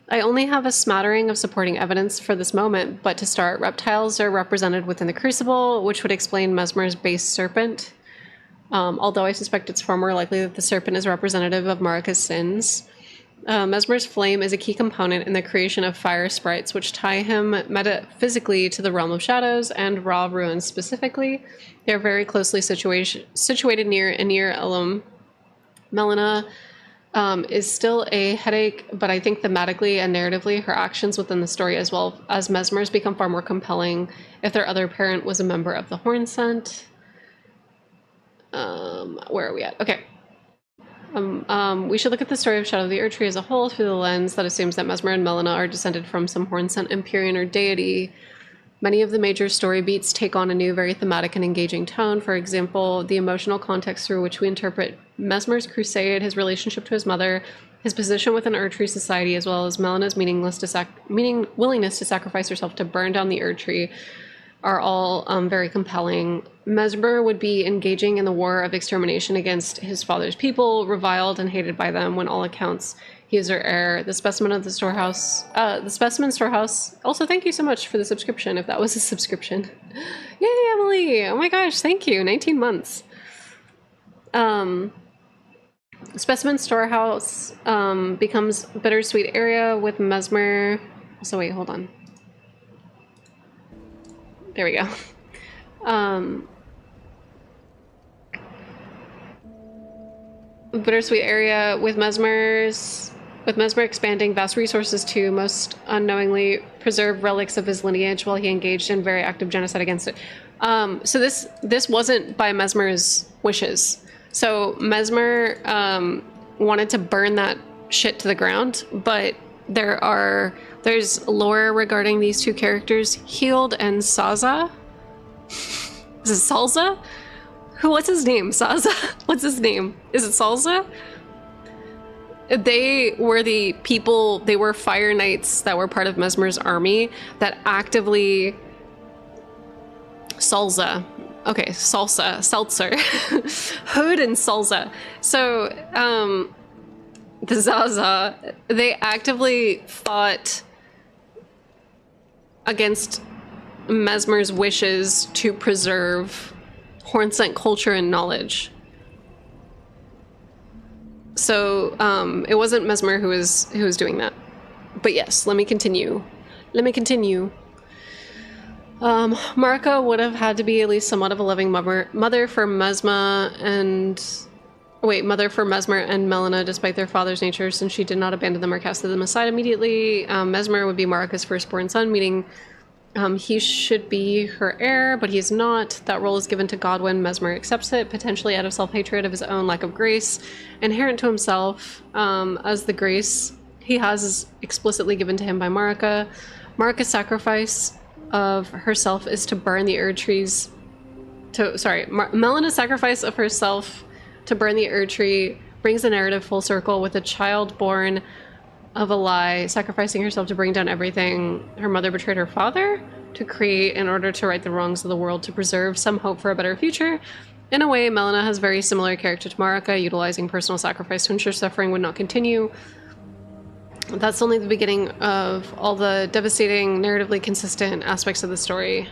I only have a smattering of supporting evidence for this moment, but to start, reptiles are represented within the crucible, which would explain Mesmer's base serpent, although I suspect it's far more likely that the serpent is representative of Marika's sins. Mesmer's flame is a key component in the creation of fire sprites, which tie him metaphysically to the realm of shadows and raw ruins specifically. They're very closely situated near Anir Elum. Melina is still a headache, but I think thematically and narratively, her actions within the story as well as Mesmer's become far more compelling if their other parent was a member of the Hornsent. Where are we at? Okay. We should look at the story of Shadow of the Erdtree as a whole through the lens that assumes that Mesmer and Melina are descended from some Hornsent Empyrean or deity. Many of the major story beats take on a new, very thematic and engaging tone. For example, the emotional context through which we interpret Mesmer's crusade, his relationship to his mother, his position within Erdtree society, as well as Melina's willingness to sacrifice herself to burn down the Erdtree, are all very compelling. Mesmer would be engaging in the war of extermination against his father's people, reviled and hated by them. When all accounts, he is their heir. The specimen storehouse. Also, thank you so much for the subscription, if that was a subscription. Yay, Emily! Oh my gosh, thank you. 19 months. Specimen storehouse becomes bittersweet area with Mesmer. So wait, hold on. There we go. Bittersweet area with Mesmer expanding vast resources to most unknowingly preserve relics of his lineage while he engaged in very active genocide against it. So this wasn't by Mesmer's wishes. So Mesmer wanted to burn that shit to the ground, but there's lore regarding these two characters, Healed and Saza. Is it Salza? What's his name? Saza? What's his name? Is it Salza? They were the people, they were fire knights that were part of Mesmer's army that actively... Salza. Okay, Salsa. Seltzer. Hood and Salza. So, the Zaza, they actively fought against Mesmer's wishes to preserve Hornsent culture and knowledge. So it wasn't Mesmer who was doing that. But yes, let me continue. Marika would have had to be at least somewhat of a loving mother for Mesmer and Melina, despite their father's nature, since she did not abandon them or cast them aside immediately. Mesmer would be Marika's firstborn son, meaning he should be her heir, but he is not. That role is given to Godwin. Mesmer accepts it, potentially out of self-hatred of his own lack of grace, inherent to himself, as the grace he has is explicitly given to him by Marika. Marika's sacrifice of herself is to burn the Erdtrees. Melina's sacrifice of herself to burn the Erdtree brings the narrative full circle, with a child born of a lie, sacrificing herself to bring down everything her mother betrayed her father to create in order to right the wrongs of the world, to preserve some hope for a better future. In a way, Melina has very similar character to Marika, utilizing personal sacrifice to ensure suffering would not continue. That's only the beginning of all the devastating, narratively consistent aspects of the story.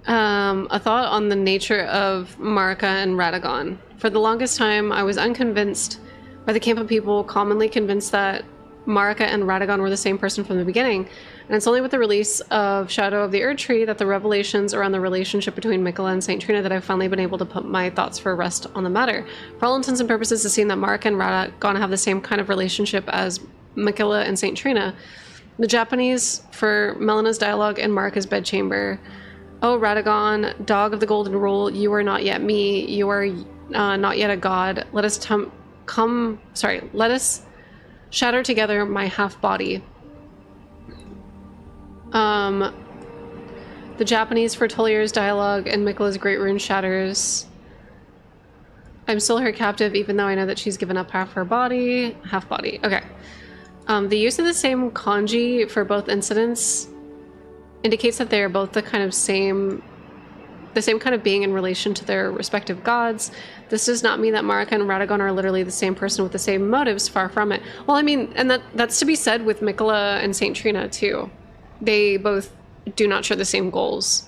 A thought on the nature of Marika and Radagon. For the longest time, I was unconvinced by the camp of people commonly convinced that Marika and Radagon were the same person from the beginning, and it's only with the release of Shadow of the Erdtree that the revelations around the relationship between Miquella and Saint Trina that I've finally been able to put my thoughts for rest on the matter. For all intents and purposes, it seems that Marika and Radagon have the same kind of relationship as Miquella and Saint Trina. The Japanese for Melina's dialogue in Marika's bedchamber. Oh, Radagon, dog of the golden rule, you are not yet me. You are not yet a god. Let us shatter together my half body. The Japanese for Tolier's dialogue and Miquella's great rune shatters. I'm still her captive, even though I know that she's given up half her body. Half body. Okay. The use of the same kanji for both incidents indicates that they are both the same kind of being in relation to their respective gods. This does not mean that Marika and Radagon are literally the same person with the same motives, far from it. Well, I mean, and that's to be said with Mikola and Saint Trina too. They both do not share the same goals.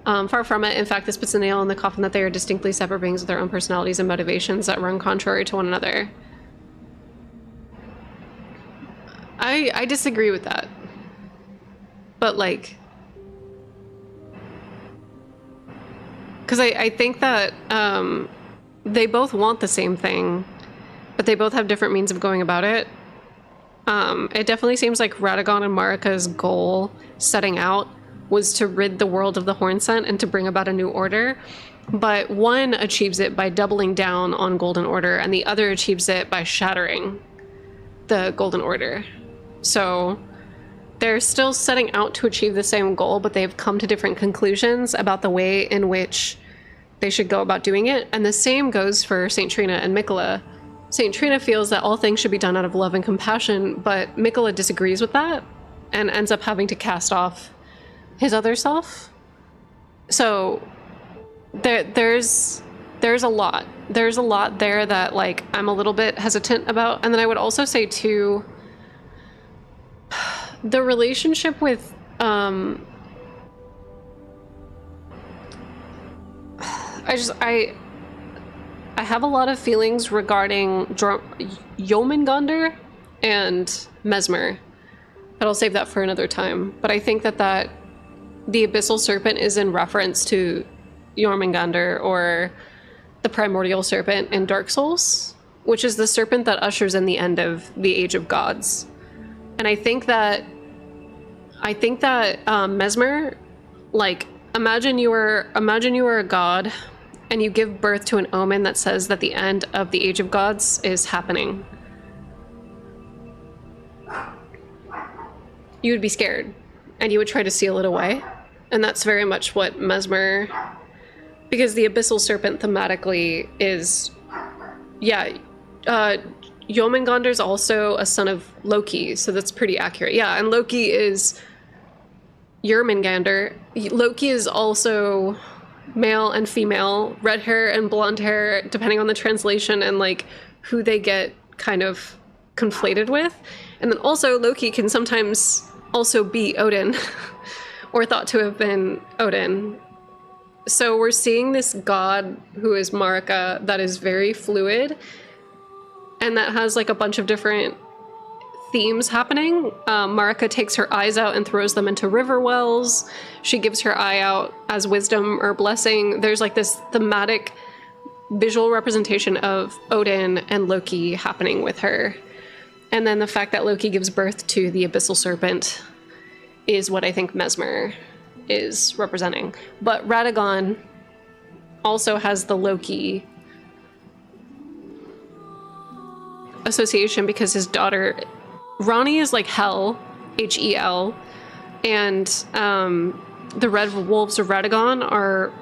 Far from it. In fact, this puts a nail in the coffin that they are distinctly separate beings with their own personalities and motivations that run contrary to one another. I disagree with that. But like, because I think that they both want the same thing, but they both have different means of going about it. It definitely seems like Radagon and Marika's goal setting out was to rid the world of the Hornsent and to bring about a new order. But one achieves it by doubling down on Golden Order, and the other achieves it by shattering the Golden Order. So they're still setting out to achieve the same goal, but they've come to different conclusions about the way in which they should go about doing it. And the same goes for Saint Trina and Mikola. Saint Trina feels that all things should be done out of love and compassion, but Mikola disagrees with that and ends up having to cast off his other self. So there's a lot. There's a lot there that like I'm a little bit hesitant about. And then I would also say too, the relationship with I have a lot of feelings regarding Jormungandr and Mesmer, but I'll save that for another time. But I think that the Abyssal Serpent is in reference to Jormungandr, or the Primordial Serpent in Dark Souls, which is the serpent that ushers in the end of the Age of Gods. And I think that Mesmer, like, imagine you were a god and you give birth to an omen that says that the end of the Age of Gods is happening. You would be scared and you would try to seal it away. And that's very much what Mesmer, because the Abyssal Serpent thematically is, Jormungandr's also a son of Loki, so that's pretty accurate. Yeah, and Loki is Jormungandr. Loki is also male and female, red hair and blonde hair, depending on the translation and like who they get kind of conflated with. And then also Loki can sometimes also be Odin, or thought to have been Odin. So we're seeing this god who is Marika that is very fluid and that has like a bunch of different themes happening. Marika takes her eyes out and throws them into river wells. She gives her eye out as wisdom or blessing. There's like this thematic visual representation of Odin and Loki happening with her. And then the fact that Loki gives birth to the Abyssal Serpent is what I think Mesmer is representing. But Radagon also has the Loki association because his daughter Ronnie is like Hel, Hel, and the Red Wolves of Radagon are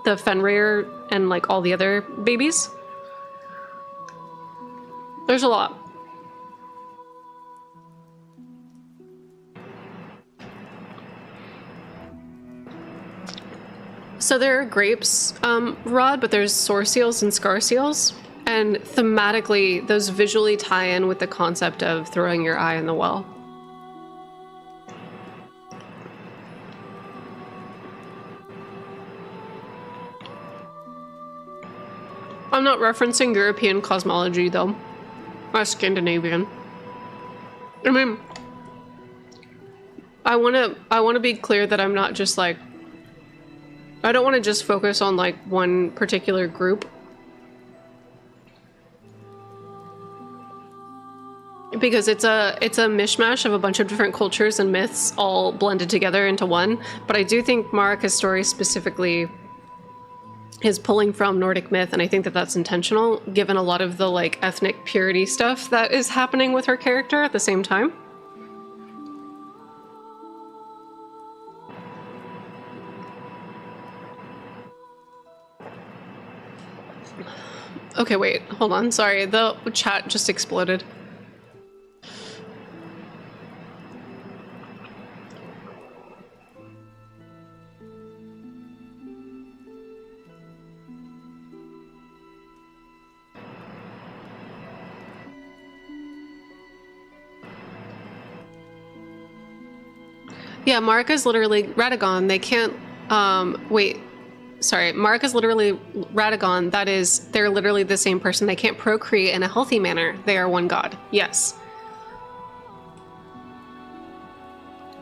the Fenrir and like all the other babies. There's a lot. So there are grapes, Rod, but there's soar seals and scar seals. And thematically, those visually tie in with the concept of throwing your eye in the well. I'm not referencing European cosmology, though. Or Scandinavian. I mean, I wanna be clear that I'm not just like, I don't want to just focus on like one particular group. Because it's a mishmash of a bunch of different cultures and myths all blended together into one. But I do think Marika's story specifically is pulling from Nordic myth, and I think that that's intentional, given a lot of the like ethnic purity stuff that is happening with her character at the same time. Okay, wait, hold on, sorry, the chat just exploded. Yeah, Marika's literally Radagon. They can't. Wait. Sorry. Marika's literally Radagon. That is, they're literally the same person. They can't procreate in a healthy manner. They are one god. Yes.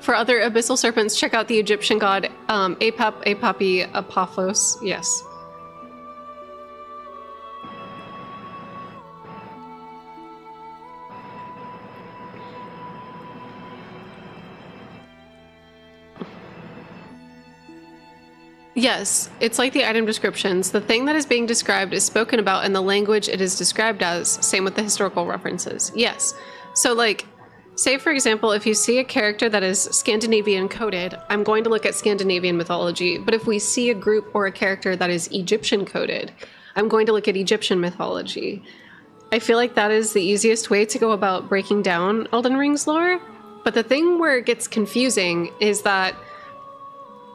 For other abyssal serpents, check out the Egyptian god Apep, Apapi, Apophos. Yes. Yes, it's like the item descriptions. The thing that is being described is spoken about in the language it is described as. Same with the historical references. Yes. So, like, say, for example, if you see a character that is Scandinavian coded, I'm going to look at Scandinavian mythology. But if we see a group or a character that is Egyptian coded, I'm going to look at Egyptian mythology. I feel like that is the easiest way to go about breaking down Elden Ring's lore. But the thing where it gets confusing is that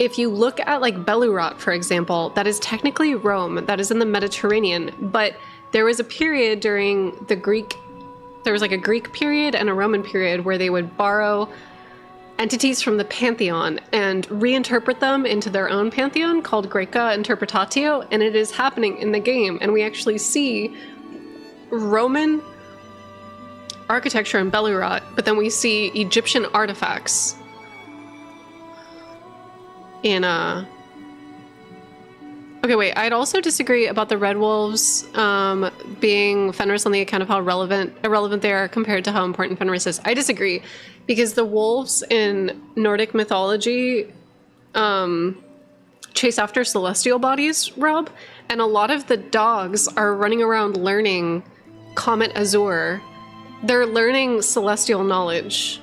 if you look at, like, Belurat, for example, that is technically Rome, that is in the Mediterranean, but there was a period during the Greek, there was like a Greek period and a Roman period where they would borrow entities from the pantheon and reinterpret them into their own pantheon called Graeca Interpretatio, and it is happening in the game, and we actually see Roman architecture in Belurat, but then we see Egyptian artifacts in okay, wait, I'd also disagree about the Red Wolves being Fenris on the account of how irrelevant they are compared to how important Fenris is. I disagree, because the wolves in Nordic mythology chase after celestial bodies, Rob, and a lot of the dogs are running around learning Comet Azure. They're learning celestial knowledge.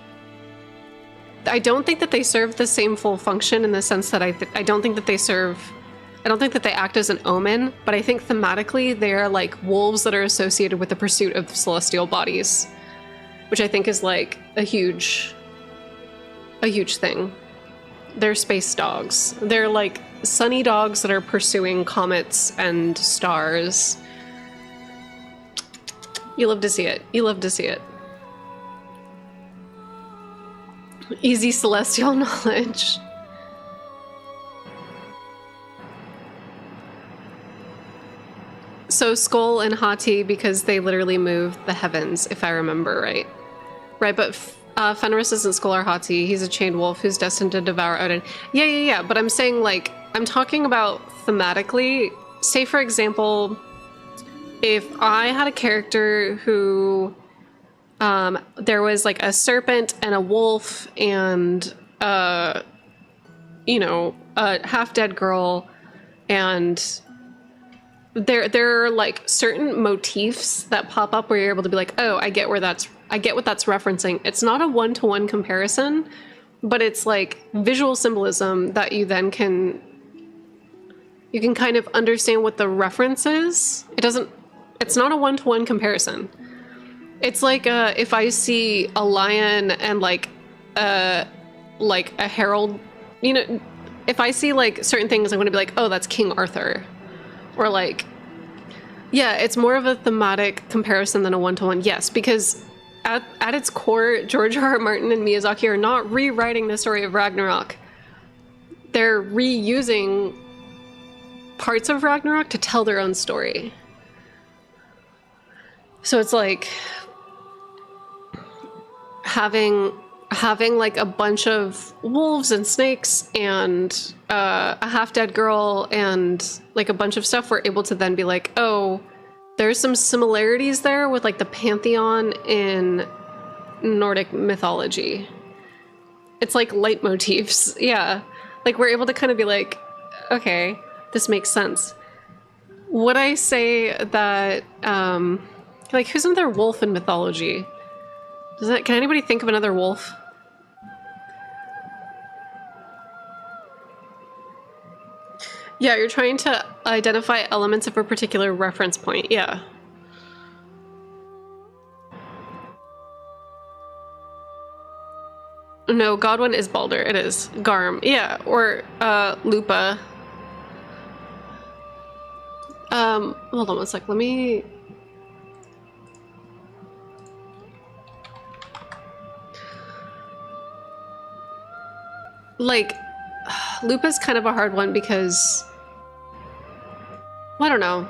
I don't think that they serve the same full function in the sense that I don't think that they act as an omen, but I think thematically they are like wolves that are associated with the pursuit of celestial bodies, which I think is like a huge thing. They're space dogs. They're like sunny dogs that are pursuing comets and stars. You love to see it. You love to see it. Easy celestial knowledge. So Skull and Hati, because they literally move the heavens, if I remember right. Right, but Fenris isn't Skull or Hati. He's a chained wolf who's destined to devour Odin. Yeah. But I'm saying, like, I'm talking about thematically. Say, for example, if I had a character who there was like a serpent and a wolf and a half-dead girl, and there are like certain motifs that pop up where you're able to be like, oh, I get what that's referencing. It's not a one-to-one comparison, but it's like visual symbolism that you then can kind of understand what the reference is. It's not a one-to-one comparison. It's like if I see a lion and like a herald, if I see like certain things, I'm going to be like, oh, that's King Arthur. Or like, yeah, it's more of a thematic comparison than a one-to-one. Yes, because at its core, George R. R. Martin and Miyazaki are not rewriting the story of Ragnarok. They're reusing parts of Ragnarok to tell their own story. So it's like having like a bunch of wolves and snakes and a half-dead girl and like a bunch of stuff, we're able to then be like, oh, there's some similarities there with like the pantheon in Nordic mythology. It's like leitmotifs. Yeah. Like we're able to kind of be like, okay, this makes sense. Would I say that, like, who's another wolf in mythology? Can anybody think of another wolf? Yeah, you're trying to identify elements of a particular reference point. Yeah. No, Godwin is Balder. It is. Garm. Yeah, or Lupa. Hold on one sec. Let me... like, Lupa's kind of a hard one because, I don't know.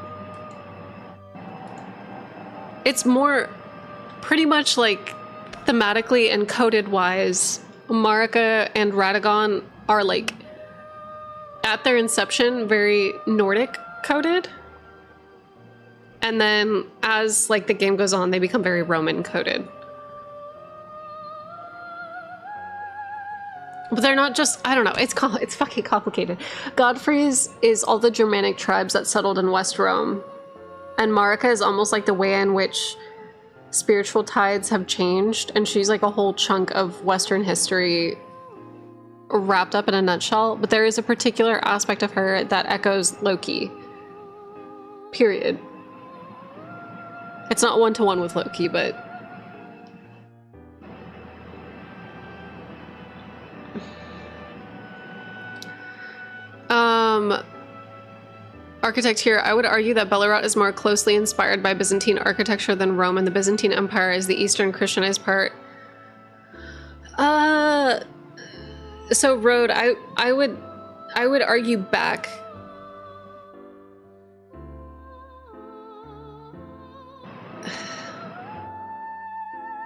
It's more pretty much like thematically and coded wise, Marika and Radagon are like at their inception very Nordic coded. And then as like the game goes on, they become very Roman coded. But they're not just, I don't know, it's fucking complicated. Godfrey's is all the Germanic tribes that settled in West Rome. And Marika is almost like the way in which spiritual tides have changed, and she's like a whole chunk of Western history wrapped up in a nutshell. But there is a particular aspect of her that echoes Loki. Period. It's not one-to-one with Loki, but... Architect here, I would argue that Belarot is more closely inspired by Byzantine architecture than Rome, and the Byzantine Empire is the Eastern Christianized part. So Road, I would argue back.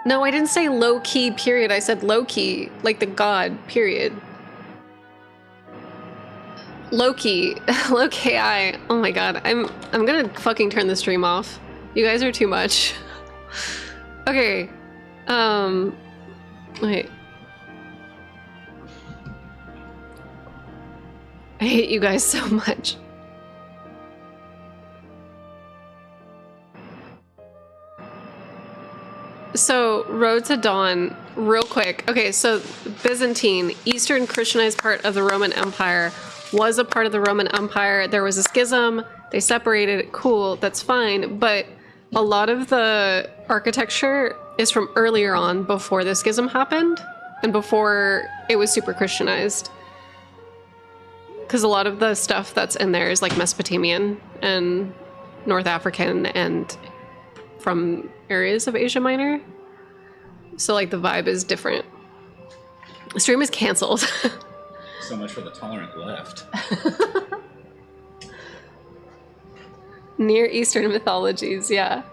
No, I didn't say low-key, period. I said low-key, like the god, period. Loki, Loki, oh my god, I'm gonna fucking turn the stream off. You guys are too much. Okay, wait. I hate you guys so much. So, Road to Dawn, real quick. Okay, so Byzantine, Eastern Christianized part of the Roman Empire, was a part of the Roman Empire. There was a schism. They separated. Cool, that's fine. But a lot of the architecture is from earlier on, before the schism happened and before it was super Christianized. Because a lot of the stuff that's in there is like Mesopotamian and North African and from areas of Asia Minor. So like the vibe is different. The stream is canceled. So much for the tolerant left. Near Eastern mythologies, yeah.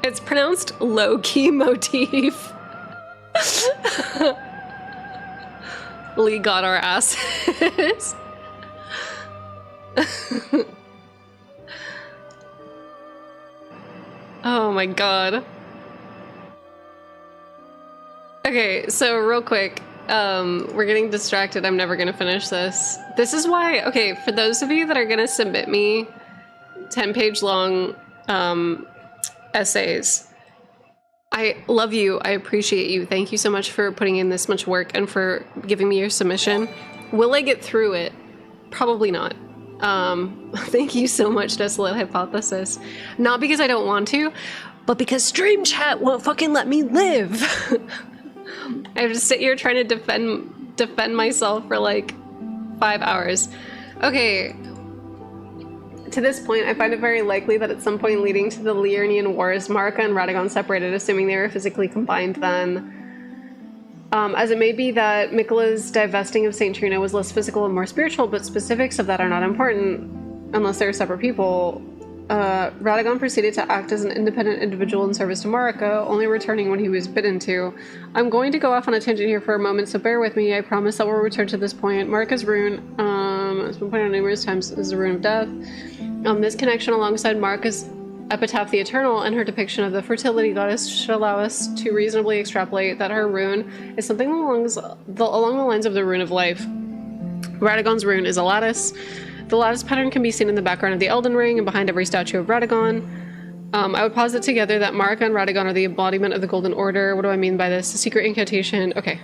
It's pronounced low-key motif. Lee got our asses. Oh my god. Okay, so real quick, we're getting distracted. I'm never gonna finish this. This is why, okay, for those of you that are gonna submit me 10-page long essays, I love you. I appreciate you. Thank you so much for putting in this much work and for giving me your submission. Will I get through it? Probably not. Thank you so much, Desolate Hypothesis. Not because I don't want to, but because stream chat won't fucking let me live. I have to sit here trying to defend myself for like 5 hours. Okay. To this point, I find it very likely that at some point leading to the Liurnian Wars, Marika and Radagon separated, assuming they were physically combined then. As it may be that Mikla's divesting of Saint Trina was less physical and more spiritual, but specifics of that are not important unless they're separate people. Radagon proceeded to act as an independent individual in service to Marika, only returning when he was bidden to. I'm going to go off on a tangent here for a moment, so bear with me. I promise that we'll return to this point. Marika's rune, it's been pointed out numerous times, is the rune of death. This connection alongside Marika's epitaph, the Eternal, and her depiction of the fertility goddess should allow us to reasonably extrapolate that her rune is something along the lines of the rune of life. Radagon's rune is a lattice. The lattice pattern can be seen in the background of the Elden Ring and behind every statue of Radagon. I would posit together that Marika and Radagon are the embodiment of the Golden Order. What do I mean by this? The secret incantation. Okay.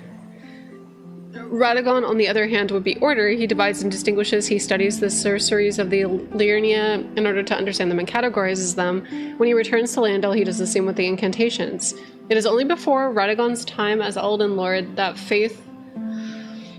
Radagon, on the other hand, would be order. He divides and distinguishes. He studies the sorceries of the Liurnia in order to understand them and categorizes them. When he returns to Landel, he does the same with the incantations. It is only before Radagon's time as Elden Lord that faith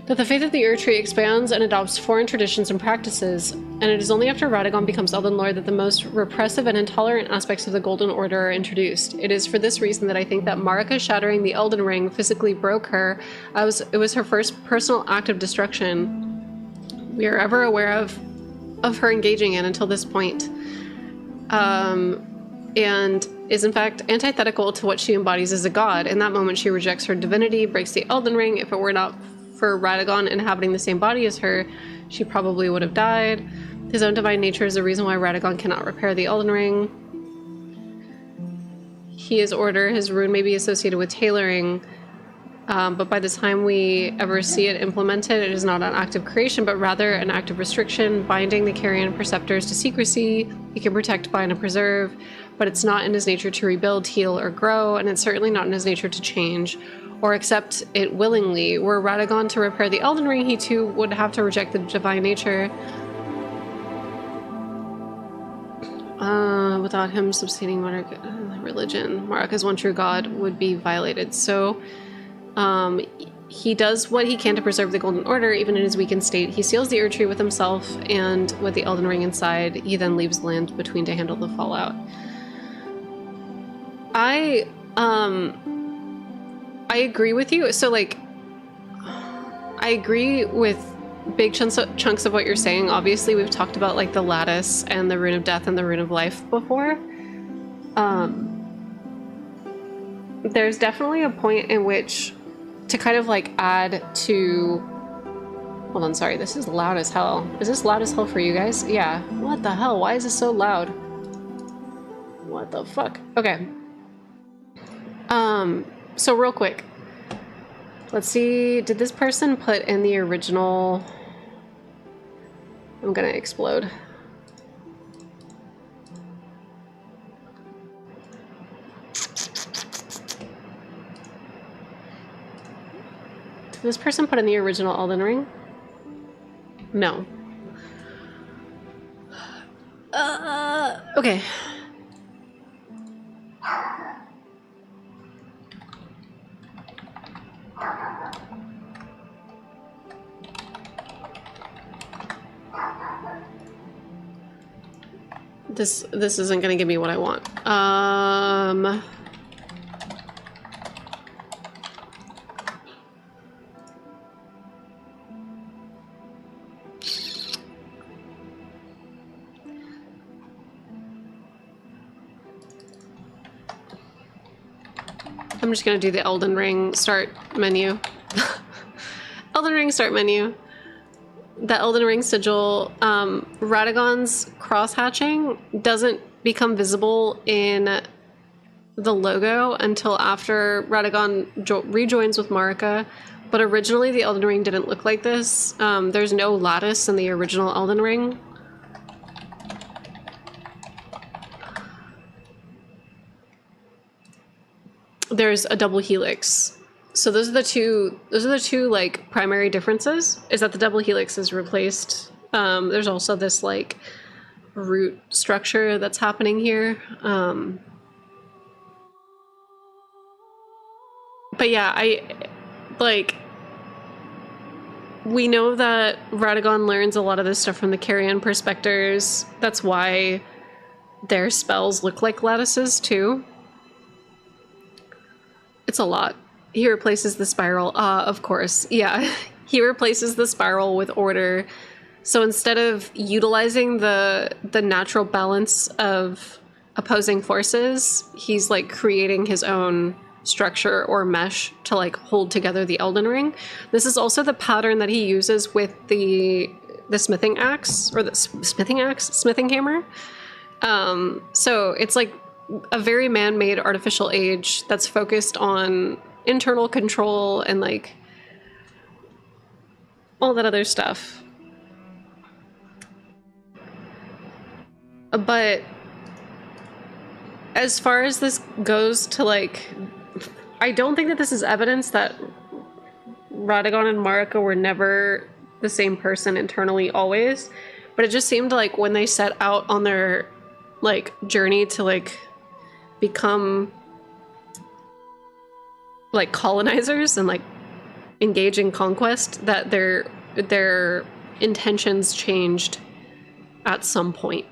that the faith of the Ur Tree expands and adopts foreign traditions and practices, and it is only after Radagon becomes Elden Lord that the most repressive and intolerant aspects of the Golden Order are introduced. It is for this reason that I think that Marika shattering the Elden Ring physically broke her. It was her first personal act of destruction we are ever aware of her engaging in until this point. And is in fact antithetical to what she embodies as a god. In that moment, she rejects her divinity, breaks the Elden Ring. If it were not for Radagon inhabiting the same body as her, she probably would have died. His own divine nature is the reason why Radagon cannot repair the Elden Ring. He is order. His rune may be associated with tailoring, but by the time we ever see it implemented, it is not an act of creation, but rather an act of restriction, binding the Carrion Preceptors to secrecy. He can protect, bind, and preserve, but it's not in his nature to rebuild, heal, or grow, and it's certainly not in his nature to change or accept it willingly. Were Radagon to repair the Elden Ring, he too would have to reject the divine nature. Without him sustaining religion, Marika's one true god would be violated. So, he does what he can to preserve the Golden Order, even in his weakened state. He seals the Ur Tree with himself, and with the Elden Ring inside, he then leaves the land between to handle the fallout. I agree with you. So, like, I agree with big chunks of what you're saying. Obviously, we've talked about, like, the lattice and the rune of death and the rune of life before. There's definitely a point in which to kind of, like, add to... Hold on, sorry, this is loud as hell. Is this loud as hell for you guys? Yeah. What the hell? Why is this so loud? What the fuck? Okay. So real quick. Let's see, did this person put in the original... I'm gonna explode. Did this person put in the original Elden Ring? No. Okay. This isn't gonna give me what I want. I'm just gonna do the Elden Ring start menu. Elden Ring start menu. The Elden Ring sigil, Radagon's cross-hatching doesn't become visible in the logo until after Radagon rejoins with Marika, but originally the Elden Ring didn't look like this. There's no lattice in the original Elden Ring. There's a double helix. So those are the two like primary differences, is that the double helix is replaced. There's also this like root structure that's happening here. But yeah, we know that Radagon learns a lot of this stuff from the Carrion Perspectors. That's why their spells look like lattices too. It's a lot. He replaces the spiral. Of course. Yeah. He replaces the spiral with order. So instead of utilizing the natural balance of opposing forces, he's like creating his own structure or mesh to like hold together the Elden Ring. This is also the pattern that he uses with the smithing axe, or the smithing hammer. So it's like a very man-made artificial age that's focused on internal control and like all that other stuff. But as far as this goes to like, I don't think that this is evidence that Radagon and Marika were never the same person internally always, but it just seemed like when they set out on their like journey to like become like colonizers and like engage in conquest, that their intentions changed at some point.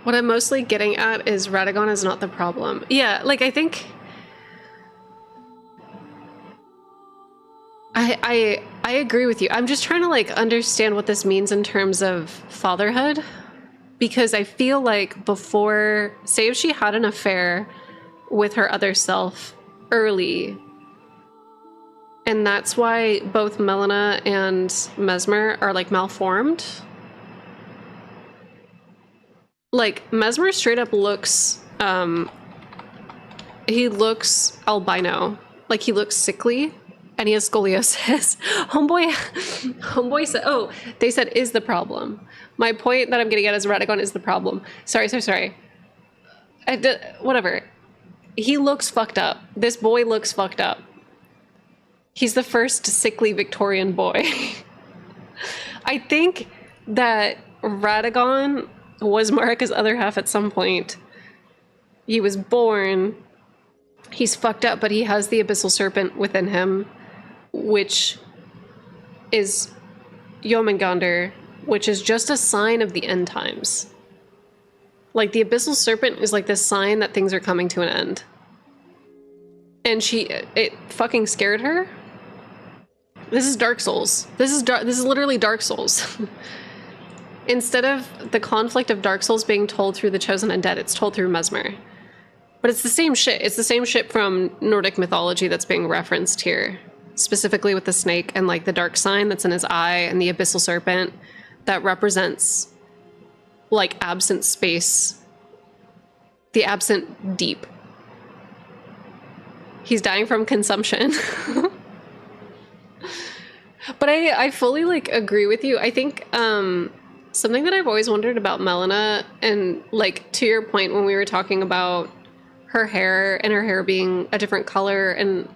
What I'm mostly getting at is Radagon is not the problem. Yeah, like, I think I agree with you. I'm just trying to, like, understand what this means in terms of fatherhood, because I feel like before, say if she had an affair with her other self early, and that's why both Melina and Mesmer are, like, malformed. Like, Mesmer straight up looks, he looks albino. Like, he looks sickly, and he has scoliosis. Homeboy said, oh, they said is the problem. My point that I'm getting at is Radagon is the problem. Sorry. Whatever. He looks fucked up. This boy looks fucked up. He's the first sickly Victorian boy. I think that Radagon was Marika's other half at some point. He was born. He's fucked up, but he has the Abyssal Serpent within him, which is Jormungandr, which is just a sign of the end times. Like, the Abyssal Serpent is like this sign that things are coming to an end. And it fucking scared her. This is Dark Souls. This is literally Dark Souls. Instead of the conflict of Dark Souls being told through the Chosen Undead, it's told through Mesmer. But it's the same shit. It's the same shit from Nordic mythology that's being referenced here. Specifically with the snake and, like, the dark sign that's in his eye and the Abyssal Serpent that represents, like, absent space. The absent deep. He's dying from consumption. But I fully, like, agree with you. I think something that I've always wondered about Melina, and, like, to your point when we were talking about her hair and her hair being a different color and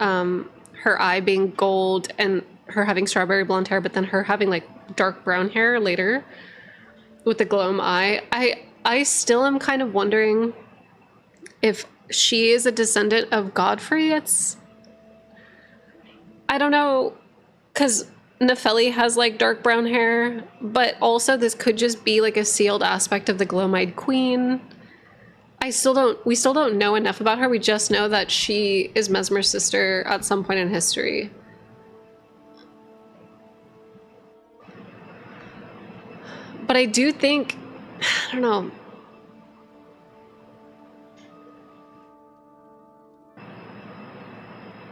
her eye being gold and her having strawberry blonde hair, but then her having, like, dark brown hair later with the gloam eye, I still am kind of wondering if she is a descendant of Godfrey. I don't know, because Nefeli has, like, dark brown hair, but also this could just be, like, a sealed aspect of the gloam-eyed queen. We still don't know enough about her. We just know that she is Mesmer's sister at some point in history. But I do think, I don't know.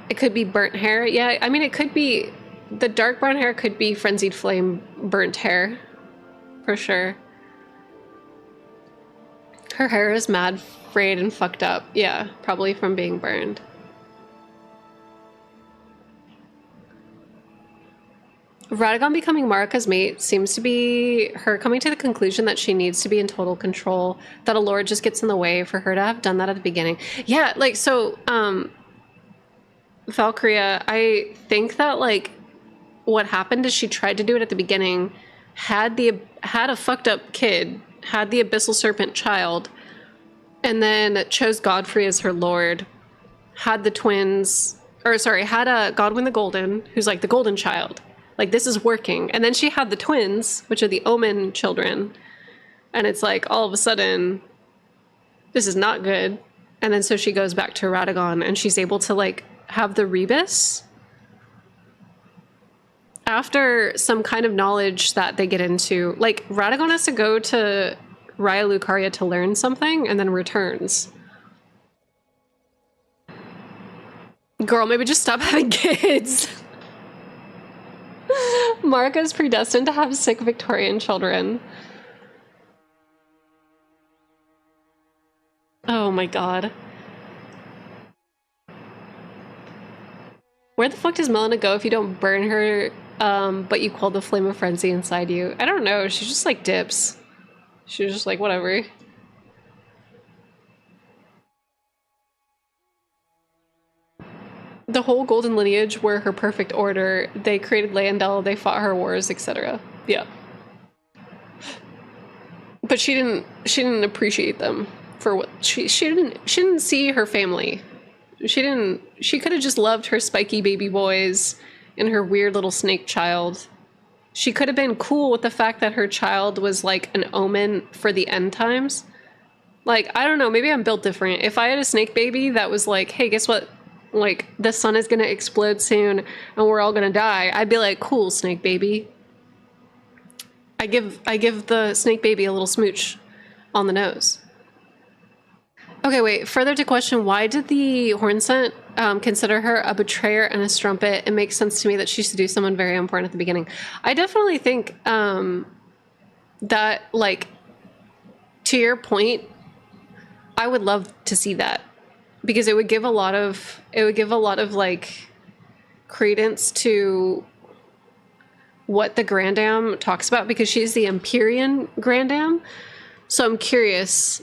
It could be burnt hair. Yeah, I mean, it could be, the dark brown hair could be Frenzied Flame burnt hair, for sure. Her hair is mad frayed and fucked up. Yeah, probably from being burned. Radagon becoming Marika's mate seems to be her coming to the conclusion that she needs to be in total control, that a lord just gets in the way for her to have done that at the beginning. Yeah, like, so, Valkyria, I think that, like, what happened is she tried to do it at the beginning, had a fucked up kid, had the Abyssal Serpent child, and then chose Godfrey as her lord, had the twins, or sorry, had a Godwyn the Golden, who's, like, the golden child. Like, this is working. And then she had the twins, which are the Omen children, and it's like, all of a sudden, this is not good. And then so she goes back to Radagon, and she's able to, like, have the rebus after some kind of knowledge that they get into. Like, Radagon has to go to Raya Lucaria to learn something and then returns. Girl, maybe just stop having kids. Marika's predestined to have sick Victorian children. Oh my god. Where the fuck does Melina go if you don't burn her, but you quell the flame of frenzy inside you? I don't know. She just, like, dips. She's just like, whatever. The whole golden lineage were her perfect order. They created Leandel, they fought her wars, etc. Yeah. But she didn't appreciate them for what she didn't see her family. She could have just loved her spiky baby boys and her weird little snake child. She could have been cool with the fact that her child was like an omen for the end times. Like, I don't know, maybe I'm built different. If I had a snake baby that was like, hey, guess what? Like, the sun is gonna explode soon and we're all gonna die, I'd be like, cool, snake baby. I give the snake baby a little smooch on the nose. Okay, wait, further to question, why did the Hornsent consider her a betrayer and a strumpet? It makes sense to me that she seduced someone very important at the beginning. I definitely think that, like, to your point, I would love to see that, because it would give a lot of like credence to what the Grandam talks about, because she's the Empyrean Grandam. So I'm curious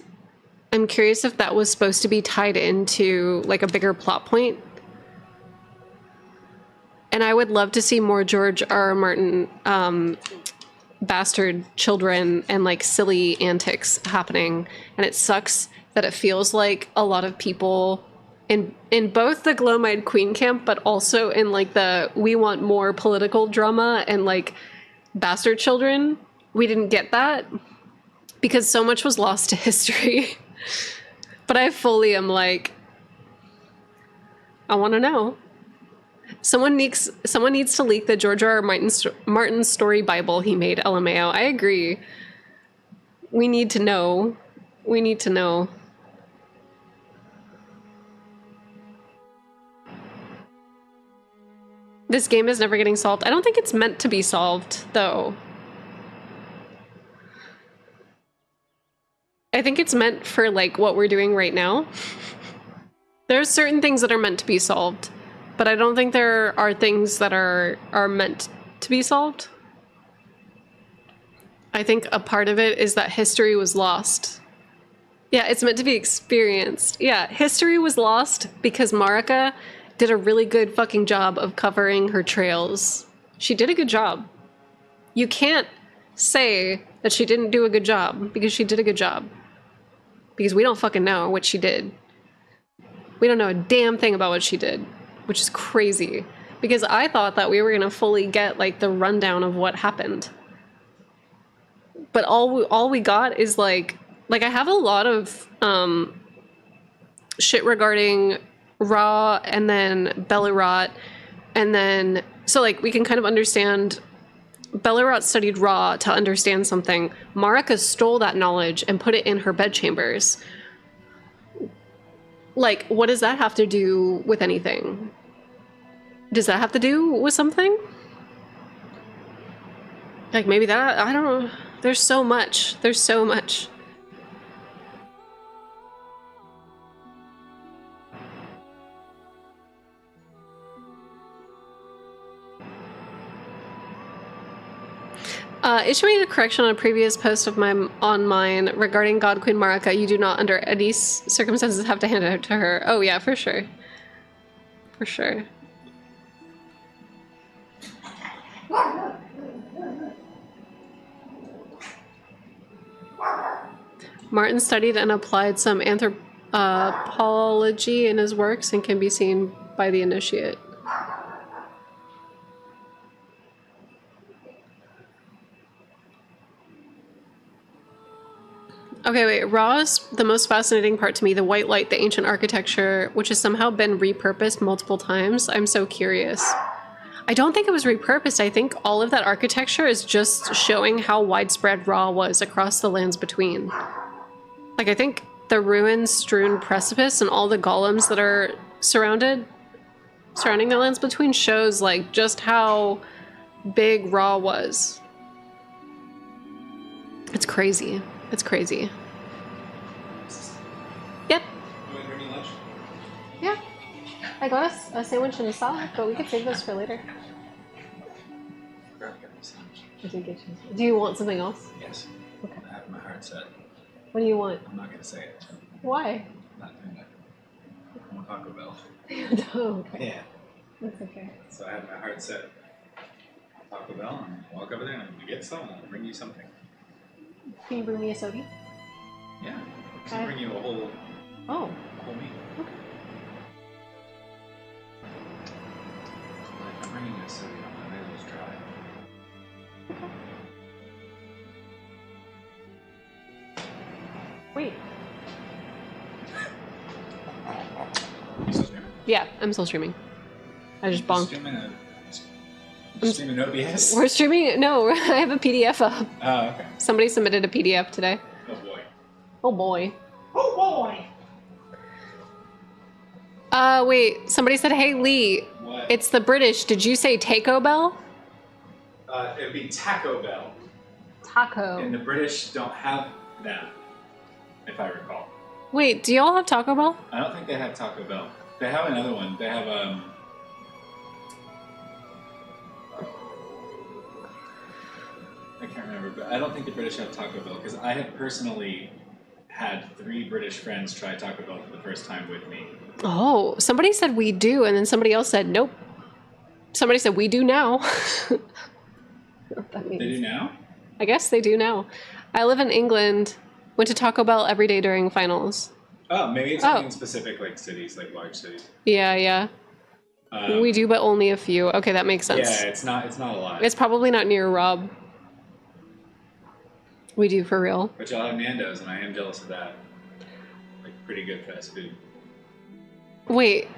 if that was supposed to be tied into like a bigger plot point. And I would love to see more George R. R. Martin bastard children and like silly antics happening. And it sucks that it feels like a lot of people in both the Glow-Eyed Queen camp, but also in like the we want more political drama and like bastard children, we didn't get that because so much was lost to history. But I fully am like, I want to know. Someone needs to leak the George R. R. Martin story Bible he made, LMAO. I agree. We need to know. We need to know. This game is never getting solved. I don't think it's meant to be solved, though. I think it's meant for, like, what we're doing right now. There's certain things that are meant to be solved, but I don't think there are things that are meant to be solved. I think a part of it is that history was lost. Yeah, it's meant to be experienced. Yeah, history was lost because Marika did a really good fucking job of covering her trails. She did a good job. You can't say that she didn't do a good job, because she did a good job. Because we don't fucking know what she did. We don't know a damn thing about what she did, which is crazy. Because I thought that we were gonna fully get like the rundown of what happened. But all we got is like I have a lot of shit regarding Ra and then Bellerot, and then so like we can kind of understand. Bellerot studied Ra to understand something. Marika stole that knowledge and put it in her bedchambers. Like, what does that have to do with anything? Does that have to do with something? Like, maybe that, I don't know. There's so much. There's so much. Issuing a correction on a previous post of mine regarding God Queen Marika. You do not, under any circumstances, have to hand it to her. Oh yeah, for sure. For sure. Martin studied and applied some anthropology in his works and can be seen by the initiate. Okay, wait. Ra is the most fascinating part to me. The white light, the ancient architecture, which has somehow been repurposed multiple times. I'm so curious. I don't think it was repurposed. I think all of that architecture is just showing how widespread Ra was across the lands between. Like, I think the ruin-strewn precipice and all the golems that are surrounding the lands between shows, like, just how big Ra was. It's crazy. It's crazy. Yep. You want to bring me lunch? Yeah. I got us a sandwich and a salad, but we could save those for later. Do you want something else? Yes. Okay. I have my heart set. What do you want? I'm not going to say it. Why? I'm not doing it. I want Taco Bell. Oh, okay. Yeah. That's okay. So I have my heart set. Taco Bell and walk over there and if you get some, I'll bring you something. Can you bring me a soda? Yeah. I'll bring you a whole Oh. meal. Okay. so we don't know. Maybe we'll just try. Wait. You still streaming? Yeah, I'm still streaming. I just bonked. Streaming OBS? We're streaming. No, I have a PDF up. Oh, okay. Somebody submitted a PDF today. Oh boy. Oh boy. Oh boy! Wait. Somebody said, "Hey Lee, What? it's the British. Did you say Taco Bell?" It'd be Taco Bell. Taco. And the British don't have that, if I recall. Wait, do y'all have Taco Bell? I don't think they have Taco Bell. They have another one. They have, I can't remember, but I don't think the British have Taco Bell, because I have personally had 3 British friends try Taco Bell for the first time with me. Oh, somebody said we do, and then somebody else said nope. Somebody said we do now. What that means. They do now? I guess they do now. I live in England. Went to Taco Bell every day during finals. Oh, maybe it's only in specific, like, cities, like large cities. Yeah. We do, but only a few. Okay, that makes sense. Yeah, it's not a lot. It's probably not near Rob. We do for real. But y'all have Nando's, and I am jealous of that. Like, pretty good fast food. Wait.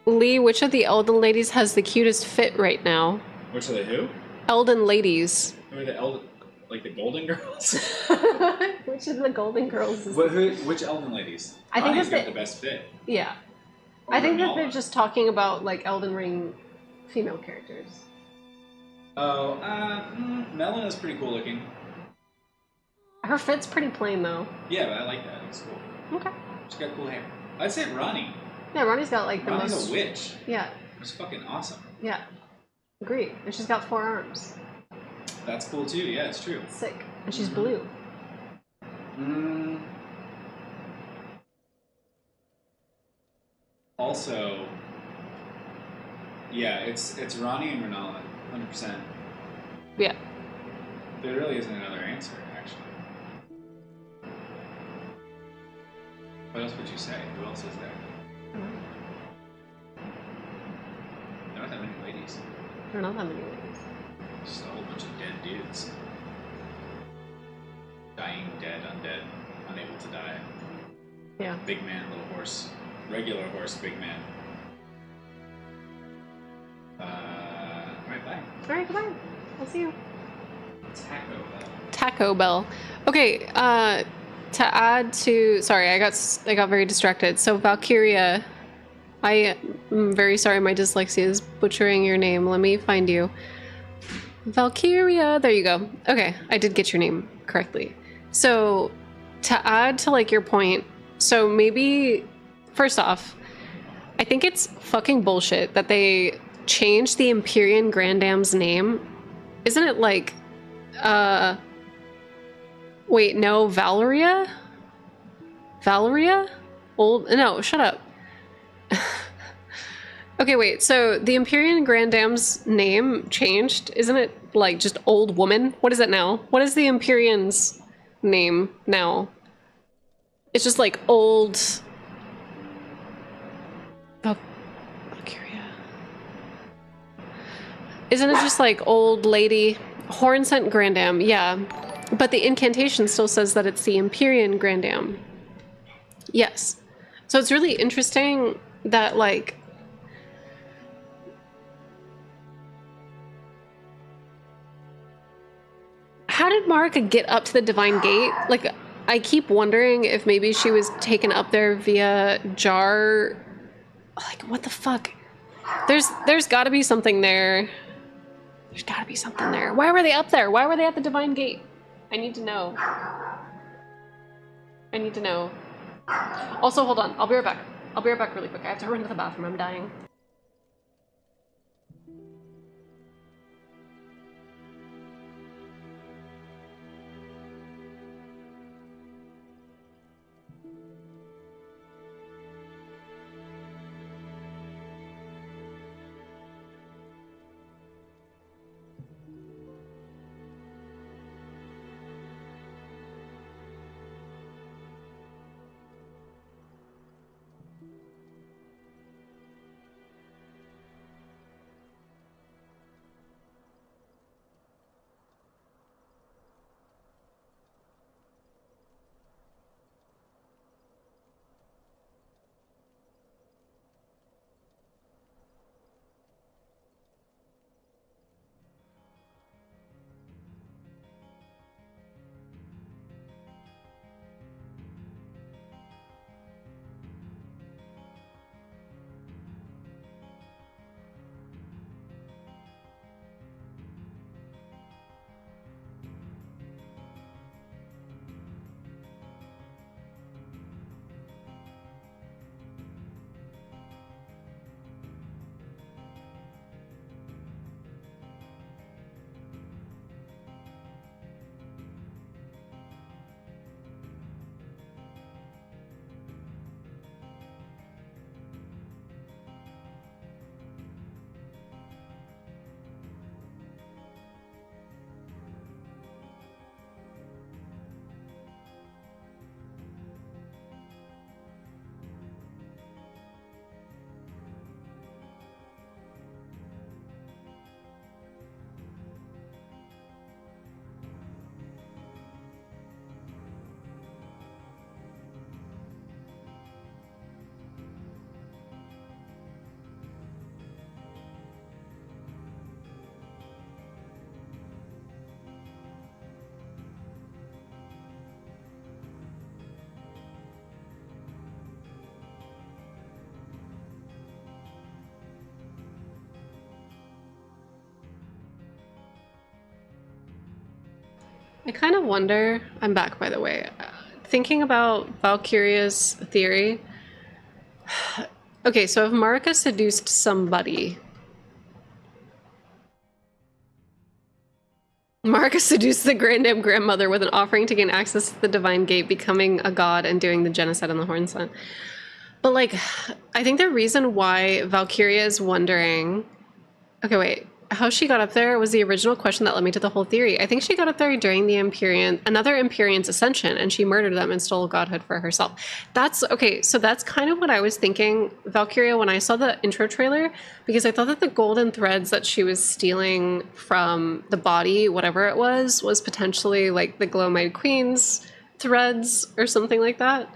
Lee, which of the Elden ladies has the cutest fit right now? Which are the who? Elden ladies. Who are the like the Golden Girls? Which of the Golden Girls is... Which Elden ladies? I think Ronnie's it's got the best fit. Yeah. Or I think that Renala. they're just talking about, like, Elden Ring female characters. Oh, Melon is pretty cool looking. Her fit's pretty plain, though. Yeah, but I like that. It's cool. Okay. She's got cool hair. I'd say Ronnie. Yeah, Ronnie's got, like, the Ronnie's most... a witch. Yeah. It's fucking awesome. Yeah. Agree. And she's got 4 arms. That's cool too. Yeah, it's true. Sick. And she's blue. Also, yeah, it's Ronnie and Renala, 100%. Yeah. There really isn't another answer, actually. What else would you say? Who else is there? There aren't that many ladies. There are not that many ladies. Just a whole bunch of dead dudes. Dying, dead, undead, unable to die. Yeah. Big man, little horse. Regular horse, big man. Alright, bye. Alright, goodbye. I'll see you. Taco Bell. Taco Bell. Okay, to add to... Sorry, I got very distracted. So, Valkyria... I am very sorry my dyslexia is butchering your name. Let me find you. Valkyria. There you go. Okay, I did get your name correctly. So, to add to, like, your point, so maybe... First off, I think it's fucking bullshit that they changed the Empyrean Grandam's name. Isn't it, like... Wait, no, Valeria? Valeria? No, shut up. Okay, wait, so the Empyrean Grandam's name changed? Isn't it, like, just old woman? What is it now? What is the Empyrean's name now? It's just, like, old... Valkyria. Isn't it just, like, old lady... Hornsent Grandam, yeah. But the incantation still says that it's the Empyrean Grandam. Yes. So it's really interesting that, like... How did Marika get up to the Divine Gate? Like, I keep wondering if maybe she was taken up there via Jar... Like, what the fuck? There's gotta be something there. There's gotta be something there. Why were they up there? Why were they at the Divine Gate? I need to know. I need to know. Also, hold on. I'll be right back. I'll be right back really quick. I have to run to the bathroom. I'm dying. I kind of wonder, I'm back by the way, thinking about Valkyria's theory. Okay, so if Marika seduced somebody, Marika seduced the Grandam grandmother with an offering to gain access to the divine gate, becoming a god and doing the genocide on the Hornsun. But like, I think the reason why Valkyria is wondering, okay, wait, how she got up there was the original question that led me to the whole theory. I think she got up there during the another Empyrean's ascension, and she murdered them and stole godhood for herself. That's okay. So that's kind of what I was thinking, Valkyria, when I saw the intro trailer, because I thought that the golden threads that she was stealing from the body, whatever it was potentially like the Glowmide Queen's threads or something like that.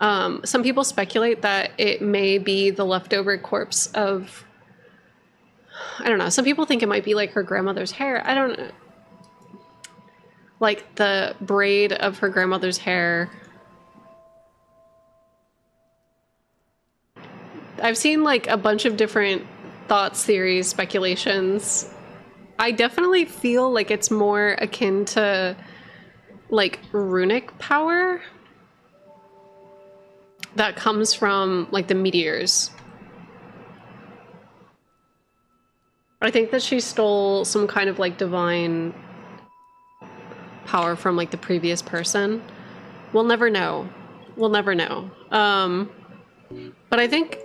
Some people speculate that it may be the leftover corpse of, I don't know. Some people think it might be like her grandmother's hair. I don't know. Like the braid of her grandmother's hair. I've seen like a bunch of different thoughts, theories, speculations. I definitely feel like it's more akin to like runic power that comes from like the meteors. I think that she stole some kind of like divine power from like the previous person. We'll never know. We'll never know. But I think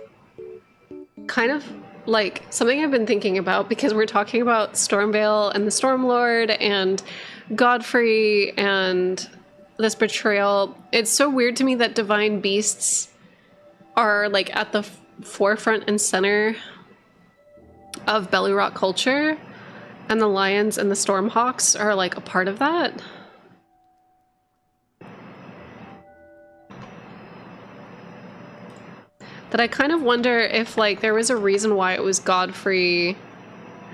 kind of like something I've been thinking about, because we're talking about Stormveil and the Stormlord and Godfrey and this betrayal. It's so weird to me that divine beasts are like at the forefront and center of Belly Rock culture, and the lions and the Stormhawks are like a part of that. That I kind of wonder if like there was a reason why it was Godfrey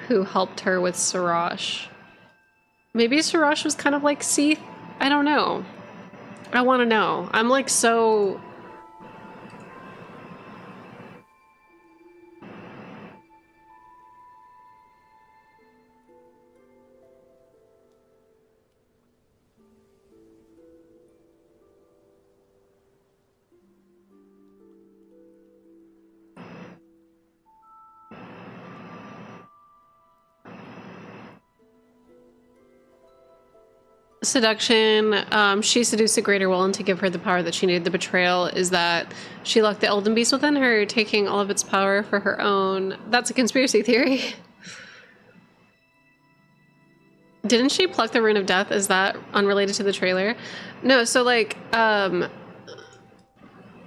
who helped her with Sirash. Maybe Sirash was kind of like Seath? I don't know. I want to know. I'm like so... Seduction. She seduced the Greater Will, and to give her the power that she needed. The betrayal is that she locked the Elden Beast within her, taking all of its power for her own. That's a conspiracy theory. Didn't she pluck the Rune of Death? Is that unrelated to the trailer? No, so like,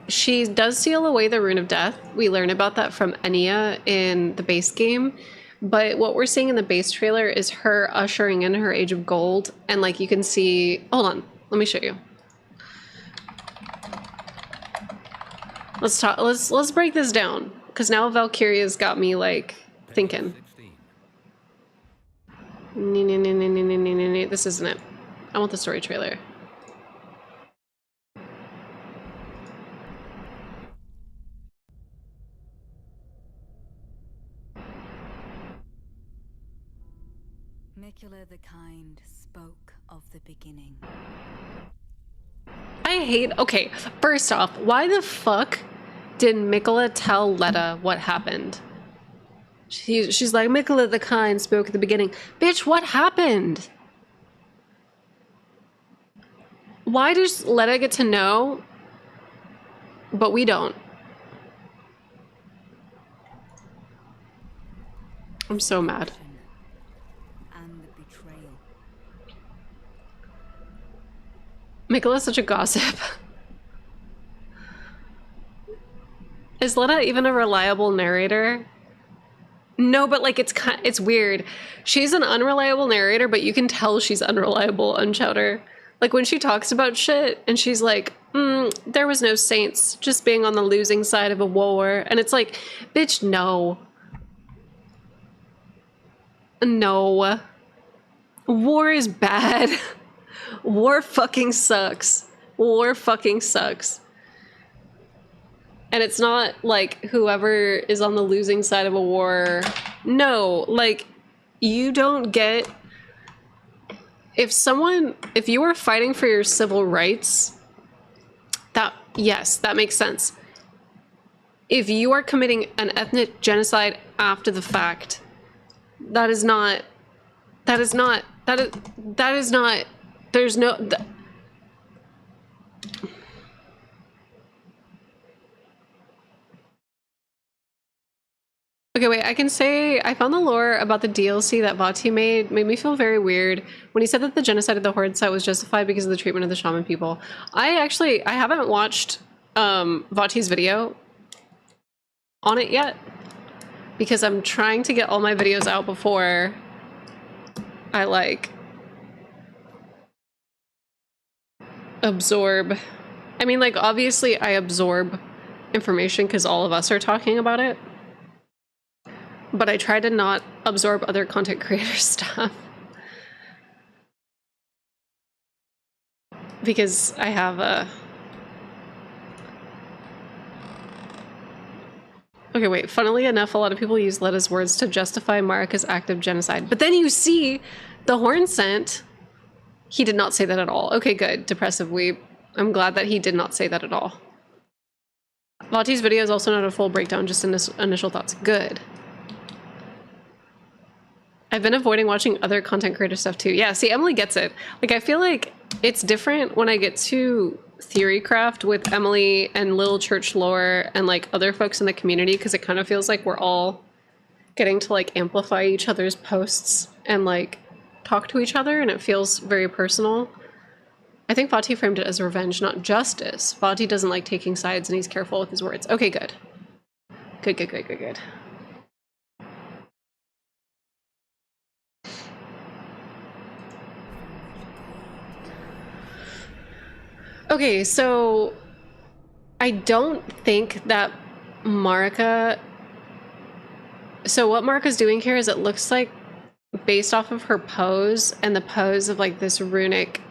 she does seal away the Rune of Death. We learn about that from Enya in the base game. But what we're seeing in the base trailer is her ushering in her Age of Gold. And like you can see, hold on, let me show you. Let's break this down, because now Valkyria's got me like thinking. This isn't it. I want the story trailer. Mikula the Kind spoke of the beginning. I hate... Okay, first off, why the fuck did Mikula tell Letta what happened? She's like, Mikula the Kind spoke at the beginning. Bitch, what happened? Why does Letta get to know, but we don't? I'm so mad. And the betrayal. Mikula's such a gossip. Is Letta even a reliable narrator? No, but like it's weird. She's an unreliable narrator, but you can tell she's unreliable on Chowder. Like when she talks about shit and she's like, there was no saints, just being on the losing side of a war. And it's like, bitch, no. No. War is bad. War fucking sucks. War fucking sucks. And it's not like whoever is on the losing side of a war. No, like you don't get if you are fighting for your civil rights, yes, that makes sense. If you are committing an ethnic genocide after the fact, that is not, there's no, okay, wait, I can say I found the lore about the DLC that Vati made me feel very weird when he said that the genocide of the Horde site was justified because of the treatment of the shaman people. I haven't watched Vati's video on it yet because I'm trying to get all my videos out before I like absorb. I mean, like, obviously I absorb information because all of us are talking about it, but I try to not absorb other content creator stuff because I have a... Okay, wait, funnily enough, a lot of people use Letta's words to justify Marika's act of genocide. But then you see the Horn Scent, he did not say that at all. Okay, good. Depressive weep. I'm glad that he did not say that at all. Vati's video is also not a full breakdown, just initial thoughts. Good. I've been avoiding watching other content creator stuff too. Yeah, see, Emily gets it. Like, I feel like it's different when I get to Theorycraft with Emily and Little Church Lore and like other folks in the community, because it kind of feels like we're all getting to like amplify each other's posts and like talk to each other, and it feels very personal. I think Vati framed it as revenge, not justice. Vati doesn't like taking sides and he's careful with his words. Okay, good. Good. Okay, so I don't think that Marika... So what Marika's doing here is it looks like, based off of her pose and the pose of like this runic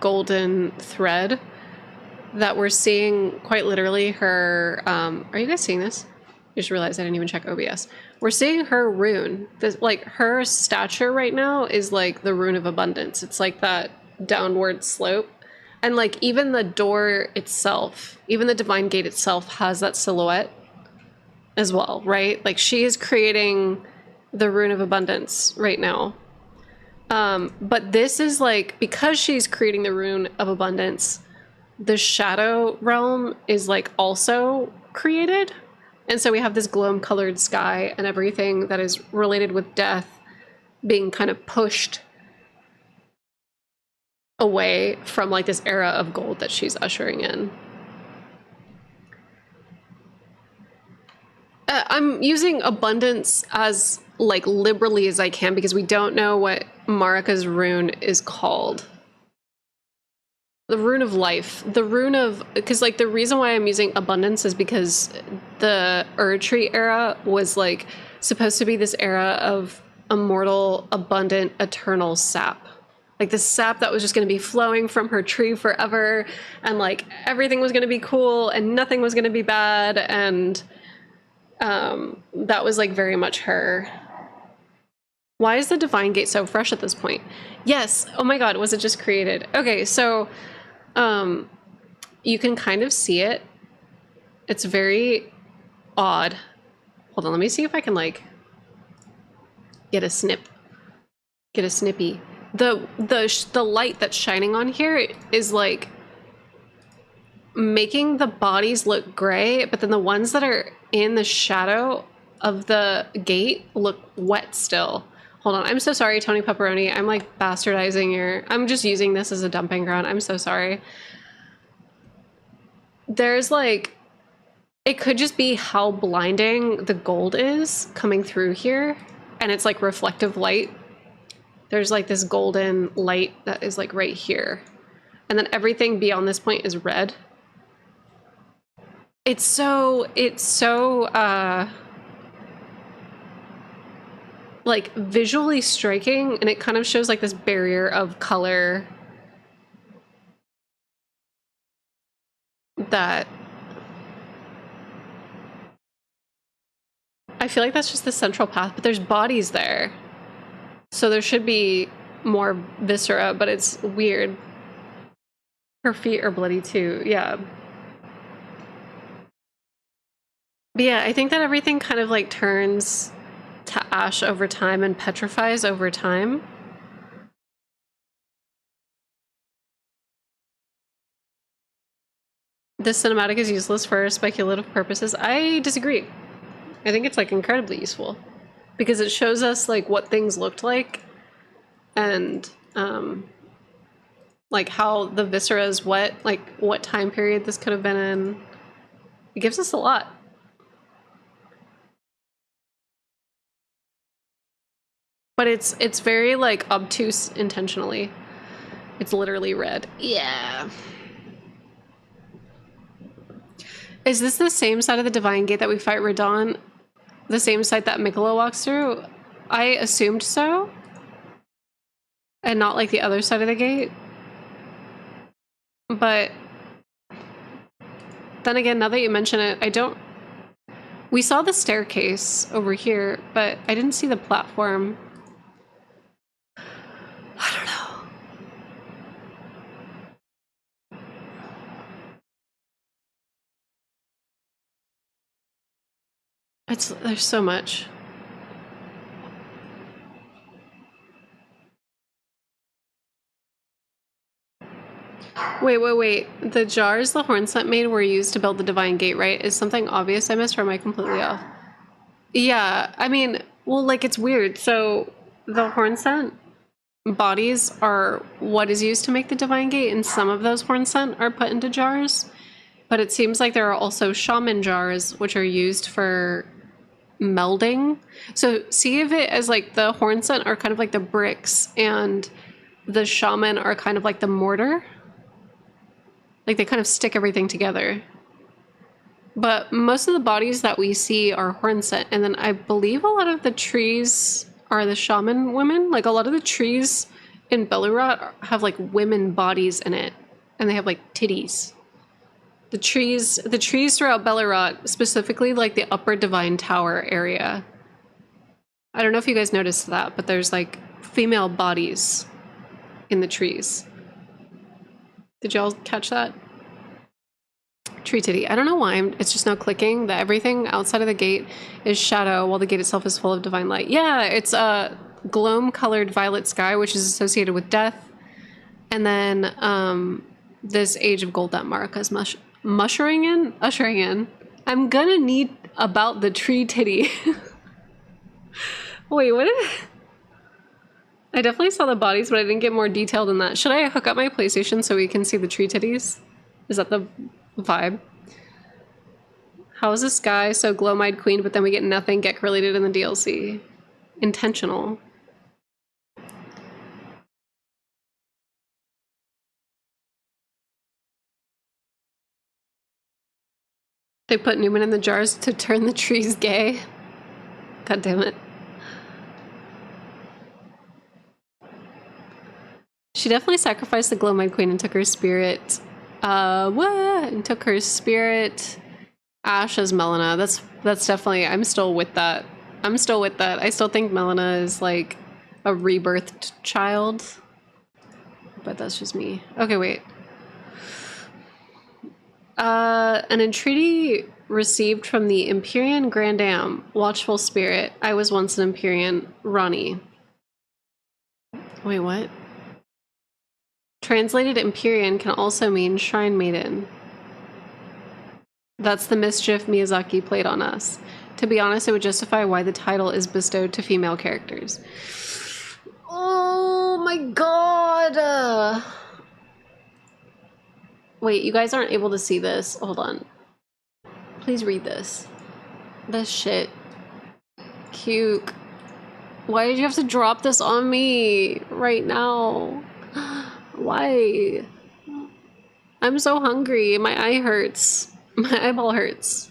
golden thread, that we're seeing quite literally her... are you guys seeing this? I just realized I didn't even check OBS. We're seeing her rune. This, like, her stature right now is like the rune of abundance. It's like that downward slope. And like even the door itself, even the divine gate itself has that silhouette as well, right? Like she is creating the rune of abundance right now. But this is like, because she's creating the rune of abundance, the shadow realm is like also created. And so we have this gloam colored sky and everything that is related with death being kind of pushed away from like this era of gold that she's ushering in. I'm using abundance as like liberally as I can because we don't know what Marika's rune is called. The rune of life. The rune of... Because like the reason why I'm using abundance is because the Erdtree era was like supposed to be this era of immortal, abundant, eternal sap. Like the sap that was just going to be flowing from her tree forever, and like everything was going to be cool and nothing was going to be bad, and that was like very much her. Why is the divine gate so fresh at this point? Yes. Oh my god, was it just created? Okay, so you can kind of see it. It's very odd. Hold on, let me see if I can like get a snippy. The light that's shining on here is like making the bodies look gray, but then the ones that are in the shadow of the gate look wet still. Hold on, I'm so sorry, Tony Pepperoni. I'm like bastardizing your... I'm just using this as a dumping ground. I'm so sorry. There's like... It could just be how blinding the gold is coming through here, and it's like reflective light. There's like this golden light that is like right here. And then everything beyond this point is red. It's so like visually striking, and it kind of shows like this barrier of color that I feel like that's just the central path, but there's bodies there. So there should be more viscera, but it's weird. Her feet are bloody too, yeah. But yeah, I think that everything kind of like turns to ash over time and petrifies over time. This cinematic is useless for speculative purposes. I disagree. I think it's like incredibly useful because it shows us like what things looked like and like how the viscera is what time period this could have been in. It gives us a lot. But it's very like obtuse intentionally. It's literally red. Yeah. Is this the same side of the Divine Gate that we fight Radon? The same site that Mikolo walks through? I assumed so. And not like the other side of the gate. But then again, now that you mention it, I don't... We saw the staircase over here, but I didn't see the platform. I don't know. There's so much. Wait. The jars the Hornsent made were used to build the Divine Gate, right? Is something obvious I missed or am I completely off? Yeah, I mean, well, like, it's weird. So the Hornsent bodies are what is used to make the Divine Gate, and some of those Hornsent are put into jars. But it seems like there are also shaman jars, which are used for melding. So see of it as like the Hornsent are kind of like the bricks, and the shaman are kind of like the mortar. Like they kind of stick everything together. But most of the bodies that we see are Hornsent, and then I believe a lot of the trees are the shaman women. Like a lot of the trees in Belurot have like women bodies in it, and they have like titties. The trees throughout Belurot, specifically like the Upper Divine Tower area. I don't know if you guys noticed that, but there's like female bodies in the trees. Did y'all catch that? Tree titty. I don't know why it's just now clicking that everything outside of the gate is shadow while the gate itself is full of divine light. Yeah, it's a gloam-colored violet sky, which is associated with death. And then this age of gold that Marika's ushering in. I'm gonna need about the tree titty. Wait, what? I definitely saw the bodies, but I didn't get more detail than that. Should I hook up my PlayStation so we can see the tree titties? Is that the vibe? How is this guy so glow-eyed queen, but then we get nothing get related in the DLC? Intentional. They put Newman in the jars to turn the trees gay. God damn it. She definitely sacrificed the Glow-Eyed Queen and took her spirit. What? And took her spirit. Ash as Melina. That's definitely... I'm still with that. I still think Melina is like a rebirthed child. But that's just me. Okay, wait. An entreaty received from the Empyrean Grandam, Watchful Spirit. I was once an Empyrean. Ronnie. Wait, what? Translated Empyrean can also mean Shrine Maiden. That's the mischief Miyazaki played on us. To be honest, it would justify why the title is bestowed to female characters. Oh my god! Wait, you guys aren't able to see this. Hold on. Please read this. This shit. Cute. Why did you have to drop this on me right now? Why? I'm so hungry. My eye hurts. My eyeball hurts.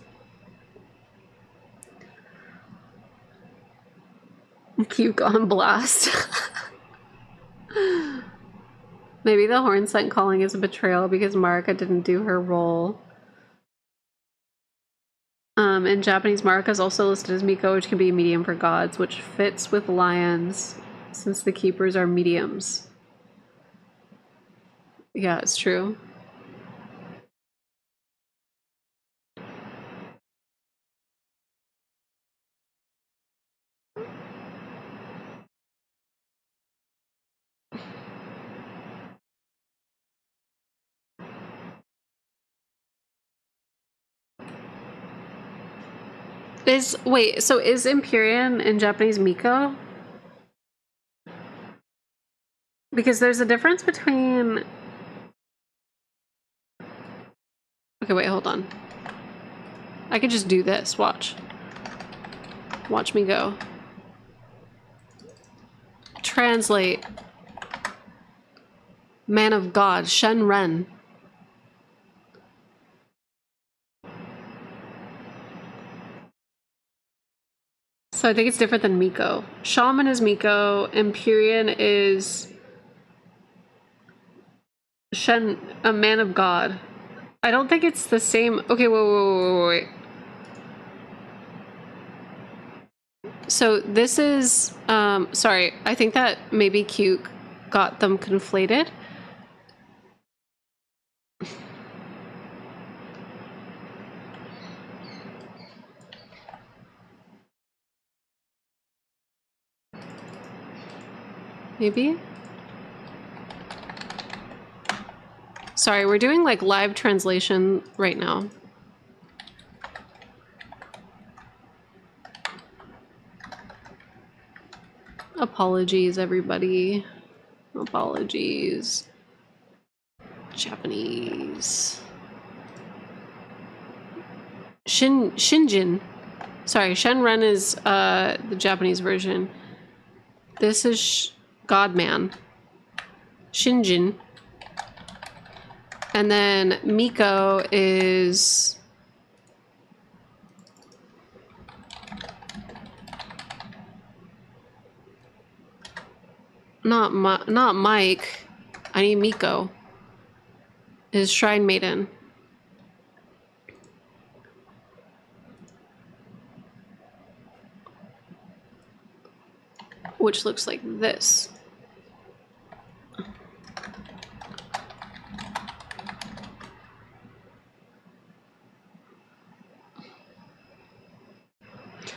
Puke on blast. Maybe the Hornsent calling is a betrayal because Marika didn't do her role. In Japanese, Marika is also listed as Miko, which can be a medium for gods, which fits with lions. Since the keepers are mediums. Yeah, it's true. Wait, so is Empyrean in Japanese Miko? Because there's a difference between... Okay, wait, hold on. I could just do this, watch. Watch me go. Translate. Man of God, Shen Ren. So I think it's different than Miko. Shaman is Miko, Empyrean is Shen, a man of God. I don't think it's the same. Okay, wait. So this is, sorry, I think that maybe Q got them conflated. Maybe? Sorry, we're doing like live translation right now. Apologies, everybody. Apologies. Japanese. Shinjin. Sorry, Shenren is the Japanese version. This is Godman. Shinjin. And then Miko is... Not Mike. I need Miko. Is Shrine Maiden. Which looks like this.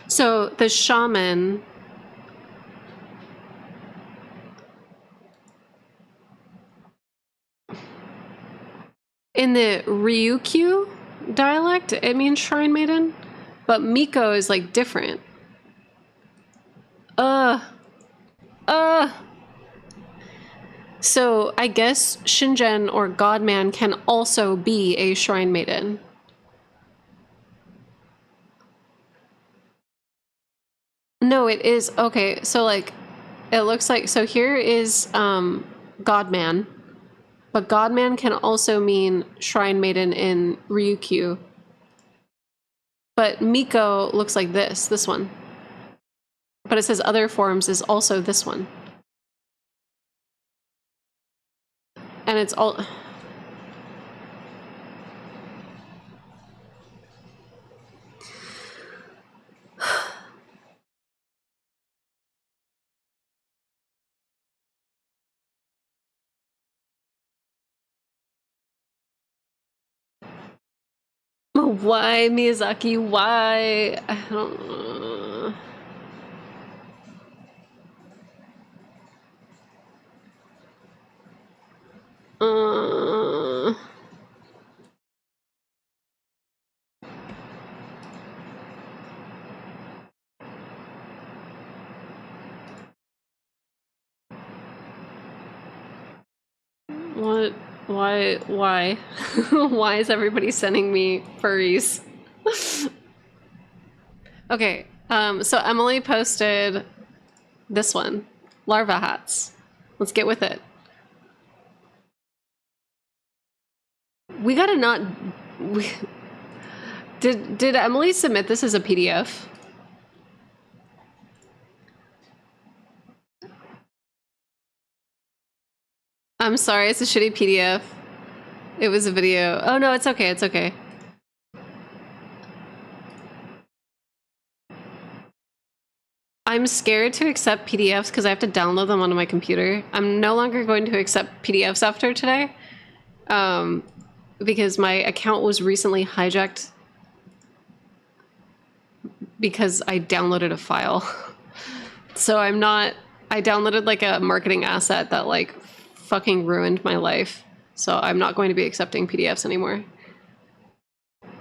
So the shaman in the Ryukyu dialect, it means Shrine Maiden, but Miko is like different. So I guess Shinjen or Godman can also be a Shrine Maiden. No, it is. Okay, so like, it looks like, so here is Godman, but Godman can also mean Shrine Maiden in Ryukyu. But Miko looks like this one. But it says other forms is also this one. And it's all... Why, Miyazaki? Why? I don't know. What? Why? Why is everybody sending me furries? Okay, so Emily posted this one, larva hats. Let's get with it. We gotta not... Did Emily submit this as a PDF? I'm sorry, it's a shitty PDF. It was a video. Oh no, it's okay, it's okay. I'm scared to accept PDFs because I have to download them onto my computer. I'm no longer going to accept PDFs after today, because my account was recently hijacked because I downloaded a file. So I downloaded like a marketing asset that like fucking ruined my life. So I'm not going to be accepting PDFs anymore.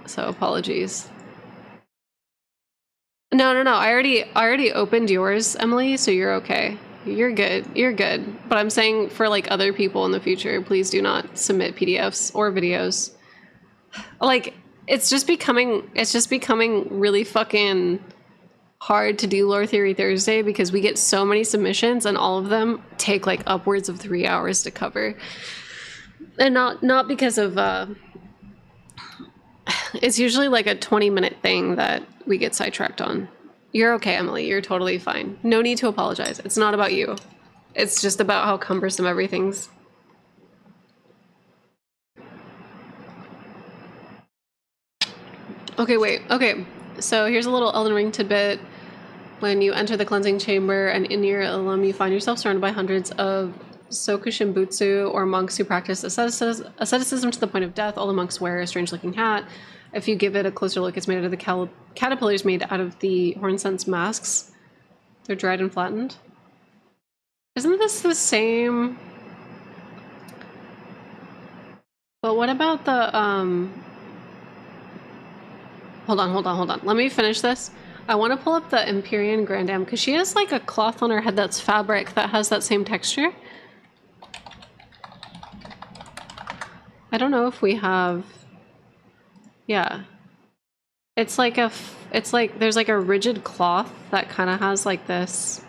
So apologies. No. I already opened yours, Emily, so you're okay. You're good. You're good. But I'm saying for like other people in the future, please do not submit PDFs or videos. Like it's just becoming really fucking hard to do Lore Theory Thursday because we get so many submissions and all of them take like upwards of 3 hours to cover. And not because of it's usually like a 20-minute thing that we get sidetracked on. You're okay, Emily. You're totally fine. No need to apologize. It's not about you. It's just about how cumbersome everything's. Okay, wait. Okay, so here's a little Elden Ring tidbit. When you enter the cleansing chamber and in your alum, you find yourself surrounded by hundreds of Sokushinbutsu, or monks who practice asceticism to the point of death. All the monks wear a strange-looking hat. If you give it a closer look, it's made out of the caterpillars made out of the horn-sense masks. They're dried and flattened. Isn't this the same? But what about the, Hold on. Let me finish this. I want to pull up the Empyrean Grandam, because she has like a cloth on her head that's fabric that has that same texture. I don't know if we have... Yeah. It's like there's like a rigid cloth that kind of has like this.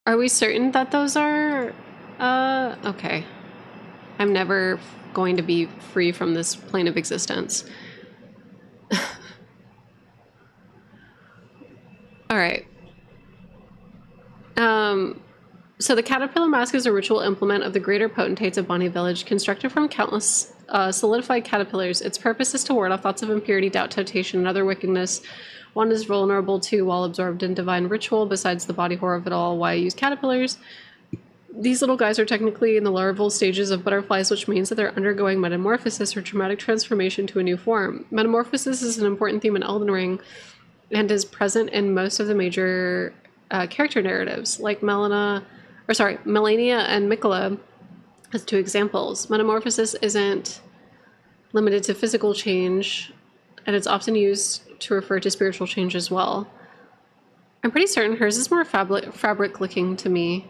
Are we certain that those are... Okay. I'm never going to be free from this plane of existence. All right. So the caterpillar mask is a ritual implement of the greater potentates of Bonnie Village, constructed from countless solidified caterpillars. Its purpose is to ward off thoughts of impurity, doubt, temptation, and other wickedness one is vulnerable to while absorbed in divine ritual. Besides the body horror of it all, why use caterpillars? These little guys are technically in the larval stages of butterflies, which means that they're undergoing metamorphosis or dramatic transformation to a new form. Metamorphosis is an important theme in Elden Ring and is present in most of the major character narratives, like Melania and Mikola as two examples. Metamorphosis isn't limited to physical change, and it's often used to refer to spiritual change as well. I'm pretty certain hers is more fabric-looking to me.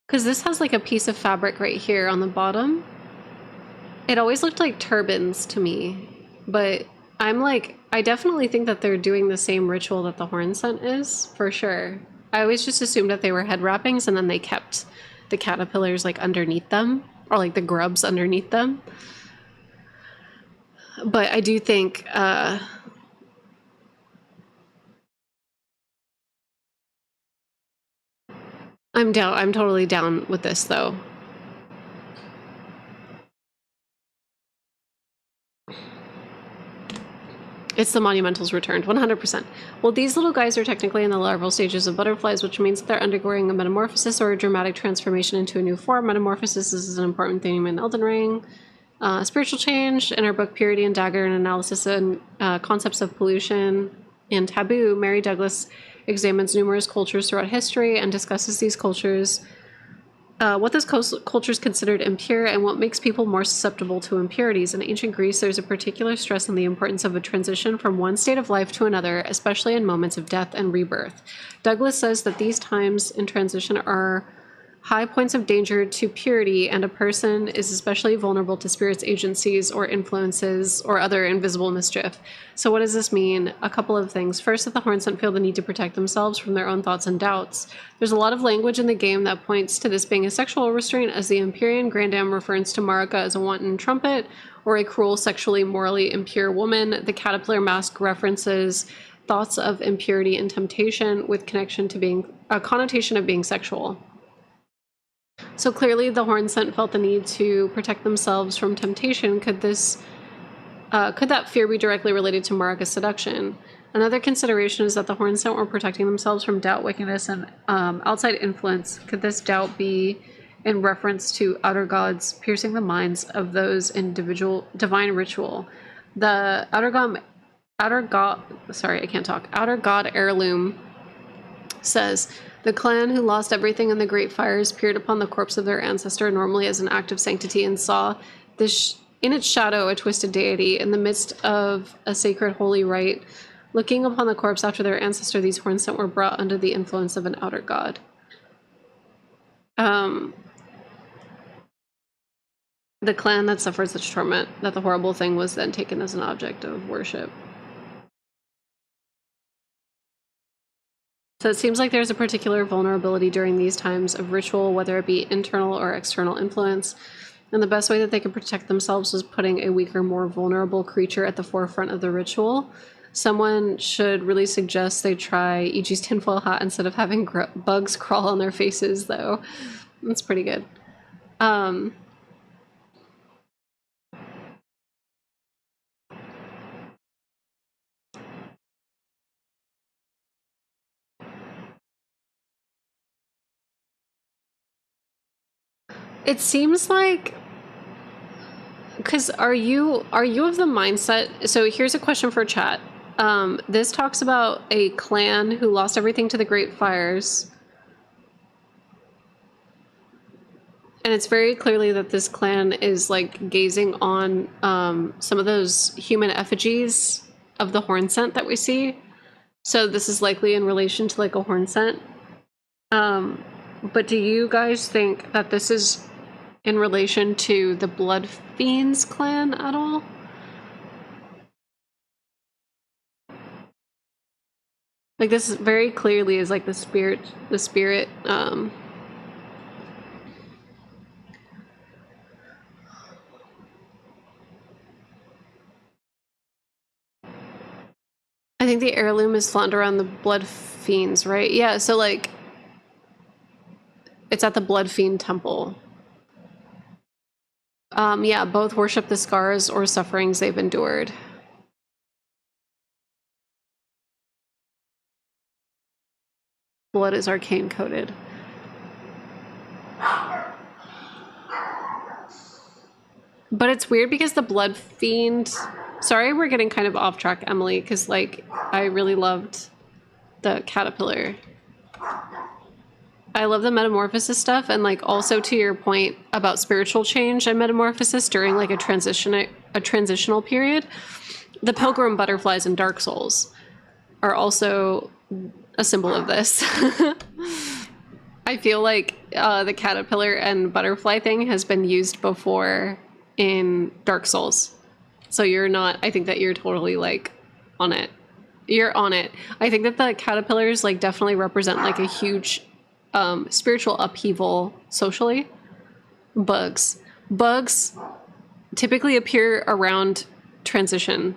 Because this has like a piece of fabric right here on the bottom. It always looked like turbans to me, but I definitely think that they're doing the same ritual that the horn scent is, for sure. I always just assumed that they were head wrappings and then they kept the caterpillars like underneath them, or like the grubs underneath them. But I do think I'm totally down with this though. It's the monumentals returned, 100%. Well, these little guys are technically in the larval stages of butterflies, which means that they're undergoing a metamorphosis or a dramatic transformation into a new form. Metamorphosis is an important theme in Elden Ring. Spiritual change. In her book Purity and Dagger, an analysis and concepts of pollution and taboo, Mary Douglas examines numerous cultures throughout history and discusses these cultures, what those cultures considered impure, and what makes people more susceptible to impurities. In ancient Greece, there's a particular stress on the importance of a transition from one state of life to another, especially in moments of death and rebirth. Douglas says that these times in transition are high points of danger to purity, and a person is especially vulnerable to spirits, agencies, or influences, or other invisible mischief. So what does this mean? A couple of things. First, that the Hornsent feel the need to protect themselves from their own thoughts and doubts. There's a lot of language in the game that points to this being a sexual restraint, as the Empyrean Grandam refers to Marika as a wanton trumpet, or a cruel, sexually, morally impure woman. The caterpillar mask references thoughts of impurity and temptation with connection to being a connotation of being sexual. So clearly the Hornsent felt the need to protect themselves from temptation. Could this Could that fear be directly related to Marika's seduction? Another consideration is that the Hornsent were protecting themselves from doubt, wickedness, and outside influence. Could this doubt be in reference to outer gods piercing the minds of those in divine ritual? The outer god heirloom says, the clan who lost everything in the Great Fires peered upon the corpse of their ancestor normally as an act of sanctity and saw this in its shadow a twisted deity in the midst of a sacred holy rite. Looking upon the corpse after their ancestor, these Hornsent were brought under the influence of an outer god. The clan that suffered such torment that the horrible thing was then taken as an object of worship. So it seems like there's a particular vulnerability during these times of ritual, whether it be internal or external influence. And the best way that they could protect themselves was putting a weaker, more vulnerable creature at the forefront of the ritual. Someone should really suggest they try Ichi's tinfoil hat instead of having bugs crawl on their faces, though. That's pretty good. It seems like, because are you of the mindset? So here's a question for chat. This talks about a clan who lost everything to the Great Fires. And it's very clearly that this clan is like gazing on some of those human effigies of the Hornsent that we see. So this is likely in relation to like a Hornsent. But do you guys think that this is in relation to the Blood Fiends clan at all? Like this very clearly is like the spirit. I think the heirloom is flaunted around the Blood Fiends, right? Yeah, so like it's at the Blood Fiend temple. Yeah, both worship the scars or sufferings they've endured. Blood is arcane coded. But it's weird because the Blood Fiend... Sorry, we're getting kind of off track, Emily, because like I really loved the caterpillar. I love the metamorphosis stuff, and like also to your point about spiritual change and metamorphosis during like a transitional period, the pilgrim butterflies in Dark Souls are also a symbol of this. I feel like the caterpillar and butterfly thing has been used before in Dark Souls. So you're not, I think that you're totally like on it. You're on it. I think that the caterpillars like definitely represent like a huge spiritual upheaval socially. Bugs typically appear around transition.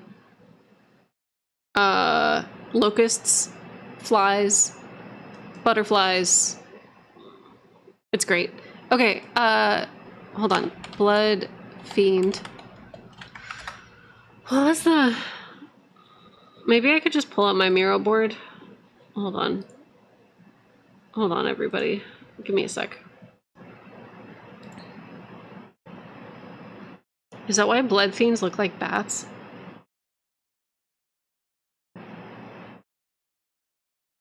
Locusts, flies, butterflies. It's great. Okay, hold on. Blood Fiend. What was the... Maybe I could just pull up my Miro board. Hold on. Hold on, everybody. Give me a sec. Is that why Blood Fiends look like bats?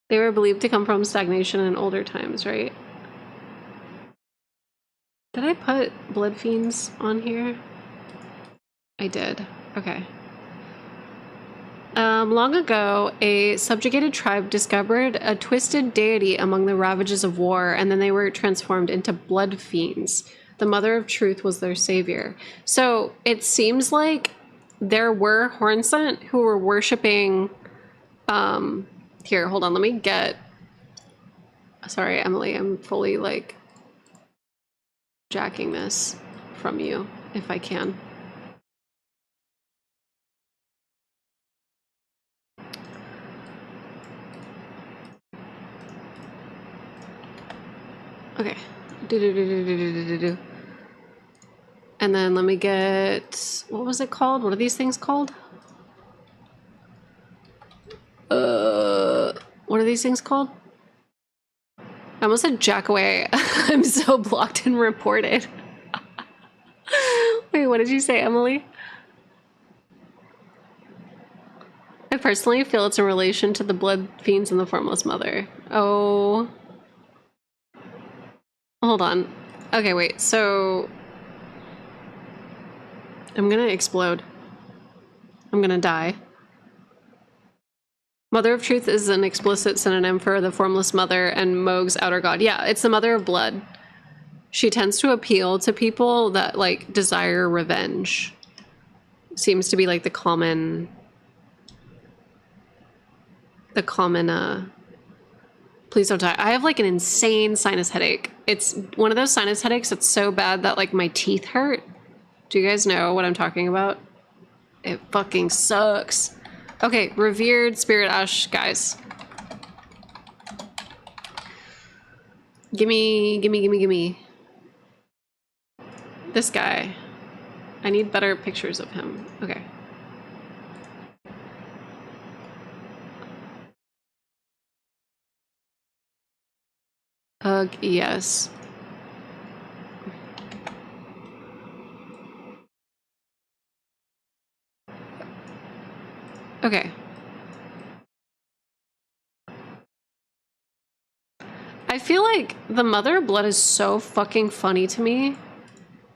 They were believed to come from stagnation in older times, right? Did I put Blood Fiends on here? I did. Okay. Long ago, a subjugated tribe discovered a twisted deity among the ravages of war, and then they were transformed into Blood Fiends. The Mother of Truth was their savior. So it seems like there were Hornsent who were worshipping... Here, hold on, let me get... Sorry, Emily, I'm fully, like, jacking this from you, if I can. Okay. And then let me get, what was it called? What are these things called? What are these things called? I almost said jack away. I'm so blocked and reported. Wait, what did you say, Emily? I personally feel it's in relation to the blood fiends and the formless mother. Oh. Hold on. Okay, wait, so... I'm gonna explode. I'm gonna die. Mother of Truth is an explicit synonym for the formless mother and Mohg's outer god. Yeah, it's the mother of blood. She tends to appeal to people that, like, desire revenge. Seems to be, like, the common, please don't die. I have, like, an insane sinus headache. It's one of those sinus headaches that's so bad that, like, my teeth hurt. Do you guys know what I'm talking about? It fucking sucks. Okay, revered spirit ash guys. Gimme. This guy. I need better pictures of him. Okay. Ugh, yes. Okay. I feel like the Mother of Blood is so fucking funny to me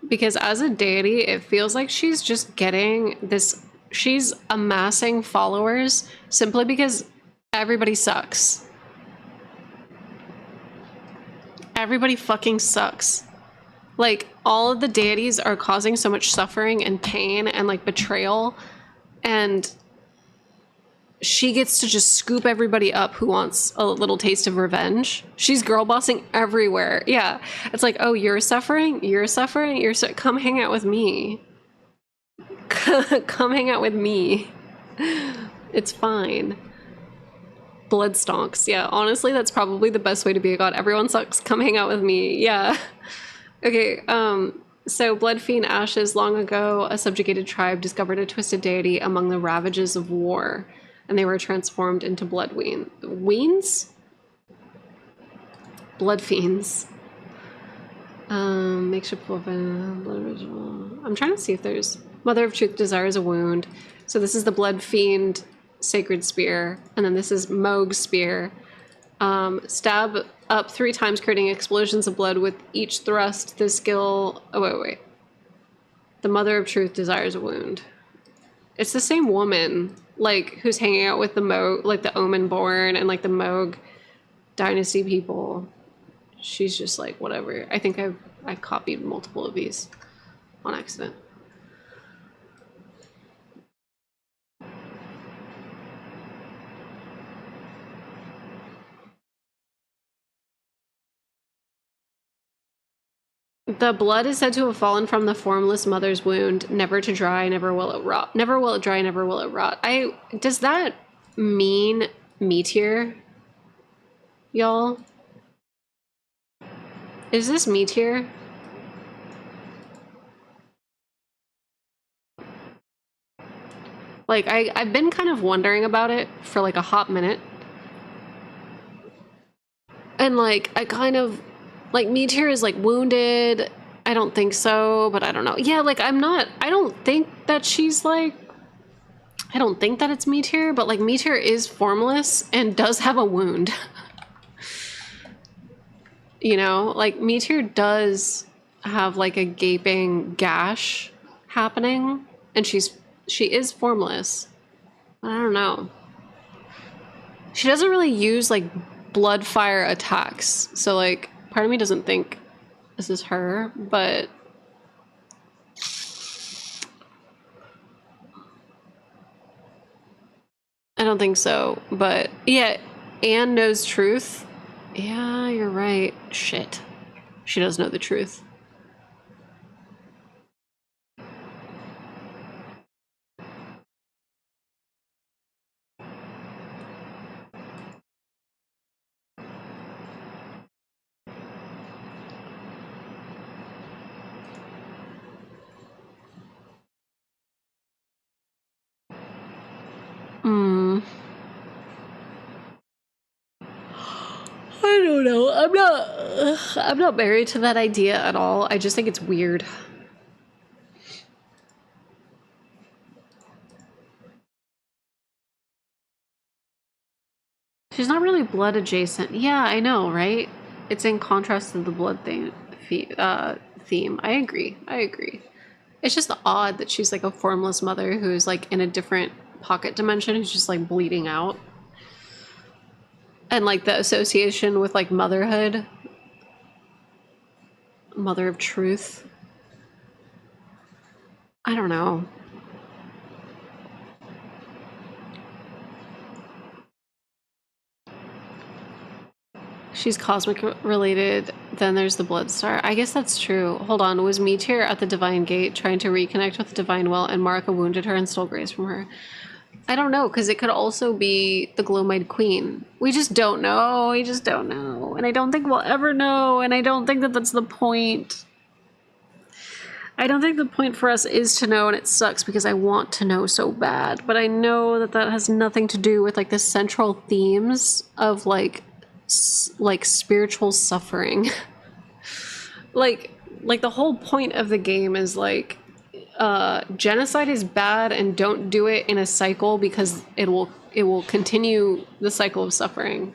because as a deity, it feels like she's just getting this, she's amassing followers simply because everybody sucks. Everybody fucking sucks. Like, all of the deities are causing so much suffering and pain and, like, betrayal, and she gets to just scoop everybody up who wants a little taste of revenge. She's girl bossing everywhere. Yeah. It's like, oh, you're suffering? Come hang out with me. Come hang out with me. It's fine. Blood stonks. Yeah, honestly, that's probably the best way to be a god. Everyone sucks. Come hang out with me. Yeah. Okay, so Blood Fiend Ashes, long ago, a subjugated tribe discovered a twisted deity among the ravages of war, and they were transformed into blood weens? Blood fiends. Makeshift blood ritual. I'm trying to see if there's... Mother of Truth desires a wound. So this is the Blood Fiend Sacred Spear, and then this is Mohg's Spear. Stab up 3 times, creating explosions of blood with each thrust. This skill... Oh, wait. The Mother of Truth desires a wound. It's the same woman, like, who's hanging out with the Mohg, like, the Omen-born and, like, the Mohg dynasty people. She's just like, whatever. I think I copied multiple of these on accident. The blood is said to have fallen from the formless mother's wound, never to dry, never will it rot. Never will it dry, never will it rot. Does that mean meteor? Y'all? Is this meteor? Like, I've been kind of wondering about it for like a hot minute. And like, I kind of, like, meteor is like wounded. I don't think so, but I don't know. Yeah, like, I don't think that she's like, I don't think that it's meteor, but like, meteor is formless and does have a wound. You know, like, meteor does have like a gaping gash happening, and she is formless. I don't know. She doesn't really use like blood fire attacks, so like, part of me doesn't think this is her, but I don't think so. But yeah, Anne knows truth. Yeah, you're right. Shit. She does know the truth. I don't know. I'm not married to that idea at all. I just think it's weird. She's not really blood adjacent. Yeah, I know, right? It's in contrast to the blood theme. I agree. It's just odd that she's like a formless mother who's like in a different pocket dimension who's just like bleeding out. And like the association with like motherhood. Mother of truth. I don't know. She's cosmic related. Then there's the Blood Star. I guess that's true. Hold on. Was Meteor at the Divine Gate trying to reconnect with the Divine Well and Marika wounded her and stole grace from her? I don't know, because it could also be the Glow-Eyed Queen. We just don't know. We just don't know. And I don't think we'll ever know. And I don't think that that's the point. I don't think the point for us is to know, and it sucks because I want to know so bad. But I know that that has nothing to do with like the central themes of like spiritual suffering. like the whole point of the game is like genocide is bad and don't do it in a cycle because it will continue the cycle of suffering.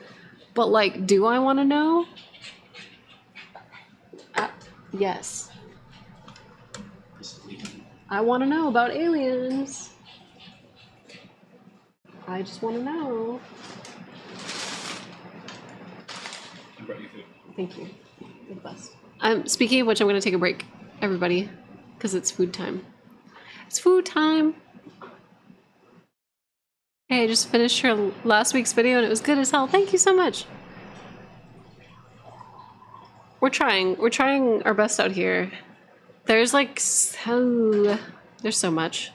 But like, do I want to know? Yes. I want to know about aliens. I just want to know. I brought you food. Thank you. You're the best. Speaking of which, I'm going to take a break, everybody, because it's food time. It's food time. Hey, I just finished your last week's video and it was good as hell. Thank you so much. We're trying our best out here. There's like there's so much.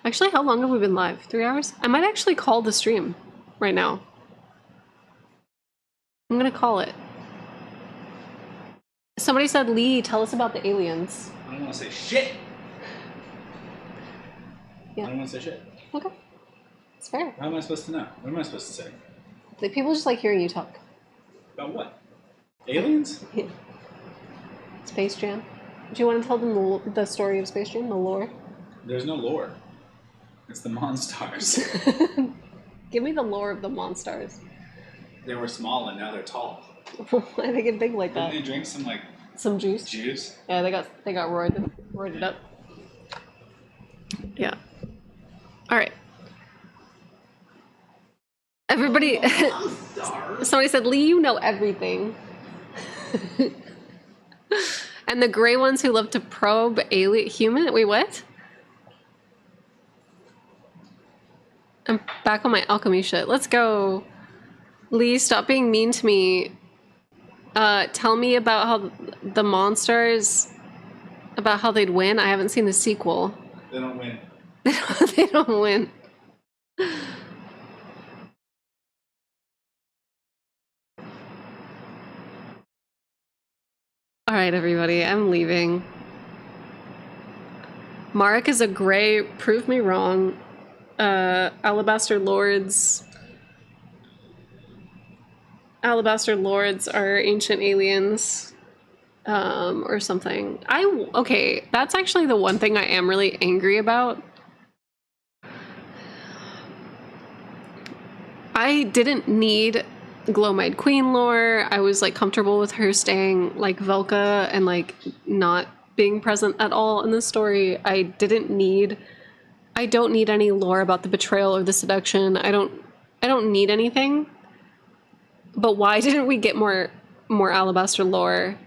Actually, how long have we been live? 3 hours? I might actually call the stream right now. I'm gonna call it. Somebody said, Lee, tell us about the aliens. I don't want to say shit. Yeah. I don't want to say shit. Okay. It's fair. How am I supposed to know? What am I supposed to say? Like, people just like hearing you talk. About what? Aliens? Yeah. Space Jam. Do you want to tell them the story of Space Jam, the lore? There's no lore. It's the Monstars. Give me the lore of the Monstars. They were small and now they're tall. Why they get big like that? Didn't they drink some juice? Juice? Yeah, they got roided up. Yeah. All right. Everybody. Somebody said, Lee, you know everything. And the gray ones who love to probe alien human. Wait, what? I'm back on my alchemy shit. Let's go. Lee, stop being mean to me. Tell me about how the monsters, about how they'd win. I haven't seen the sequel. They don't win. They don't win. All right, everybody, I'm leaving. Marek is a gray. Prove me wrong. Alabaster Lords are ancient aliens, or something. Okay, that's actually the one thing I am really angry about. I didn't need Glow-Eyed Queen lore. I was like comfortable with her staying like Velka and like not being present at all in the story. I don't need any lore about the betrayal or the seduction. I don't need anything. But why didn't we get more Alabaster lore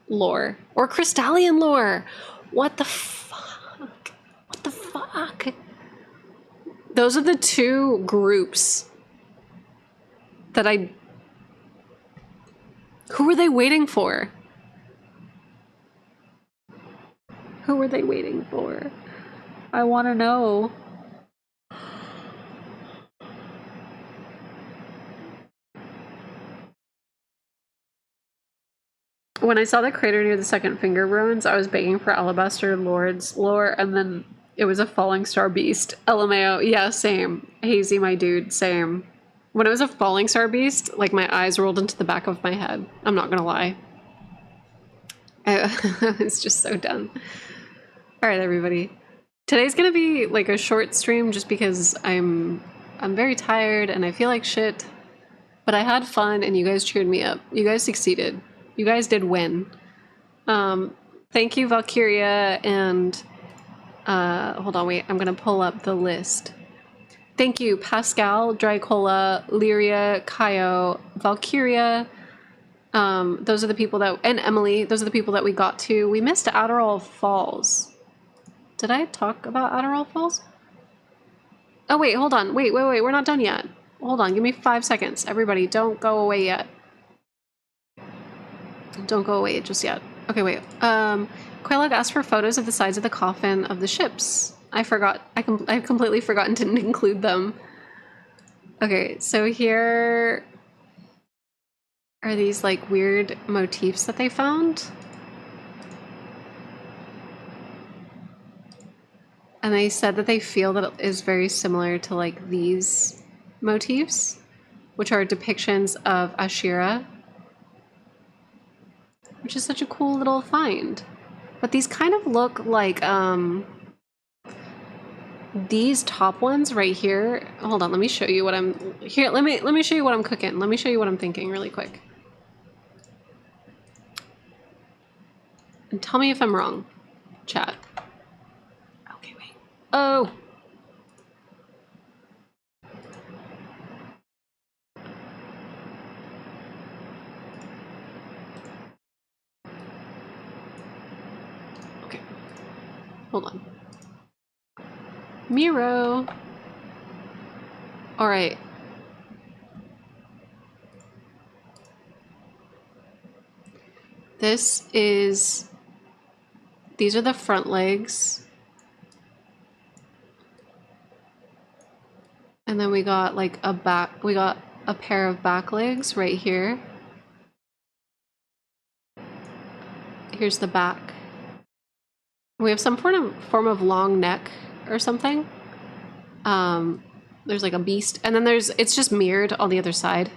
or Crystallian lore? What the fuck? What the fuck? Those are the two groups that who were they waiting for? Who were they waiting for? I want to know. When I saw the crater near the second finger ruins, I was begging for Alabaster Lord's lore, and then it was a falling star beast. LMAO. Yeah, same. Hazy, my dude, same. When it was a falling star beast, like my eyes rolled into the back of my head. I'm not gonna lie. It's just so done. Alright, everybody. Today's gonna be like a short stream just because I'm very tired and I feel like shit. But I had fun and you guys cheered me up. You guys succeeded. You guys did win. Thank you, Valkyria, and hold on, wait, I'm gonna pull up the list. Thank you, Pascal, Drycola, Lyria, Kaio, Valkyria. Those are the people that, and Emily, those are the people that we got to. We missed Adderall Falls. Did I talk about Adderall Falls? Oh wait, hold on, wait, we're not done yet. Hold on, give me 5 seconds. Everybody, don't go away yet. Don't go away just yet. Okay, wait. Quaylog asked for photos of the sides of the coffin of the ships. I forgot. I've completely forgotten to include them. Okay, so here are these like weird motifs that they found. And they said that they feel that it is very similar to like these motifs, which are depictions of Ashira, which is such a cool little find. But these kind of look like these top ones right here. Hold on, let me show you what I'm here. Let me show you what I'm cooking. Let me show you what I'm thinking really quick. And tell me if I'm wrong, chat. Okay, wait. Oh. Okay. Hold on. Miro. All right. These are the front legs. And then we got like we got a pair of back legs right here. Here's the back. We have some form of long neck or something. There's like a beast, and then it's just mirrored on the other side.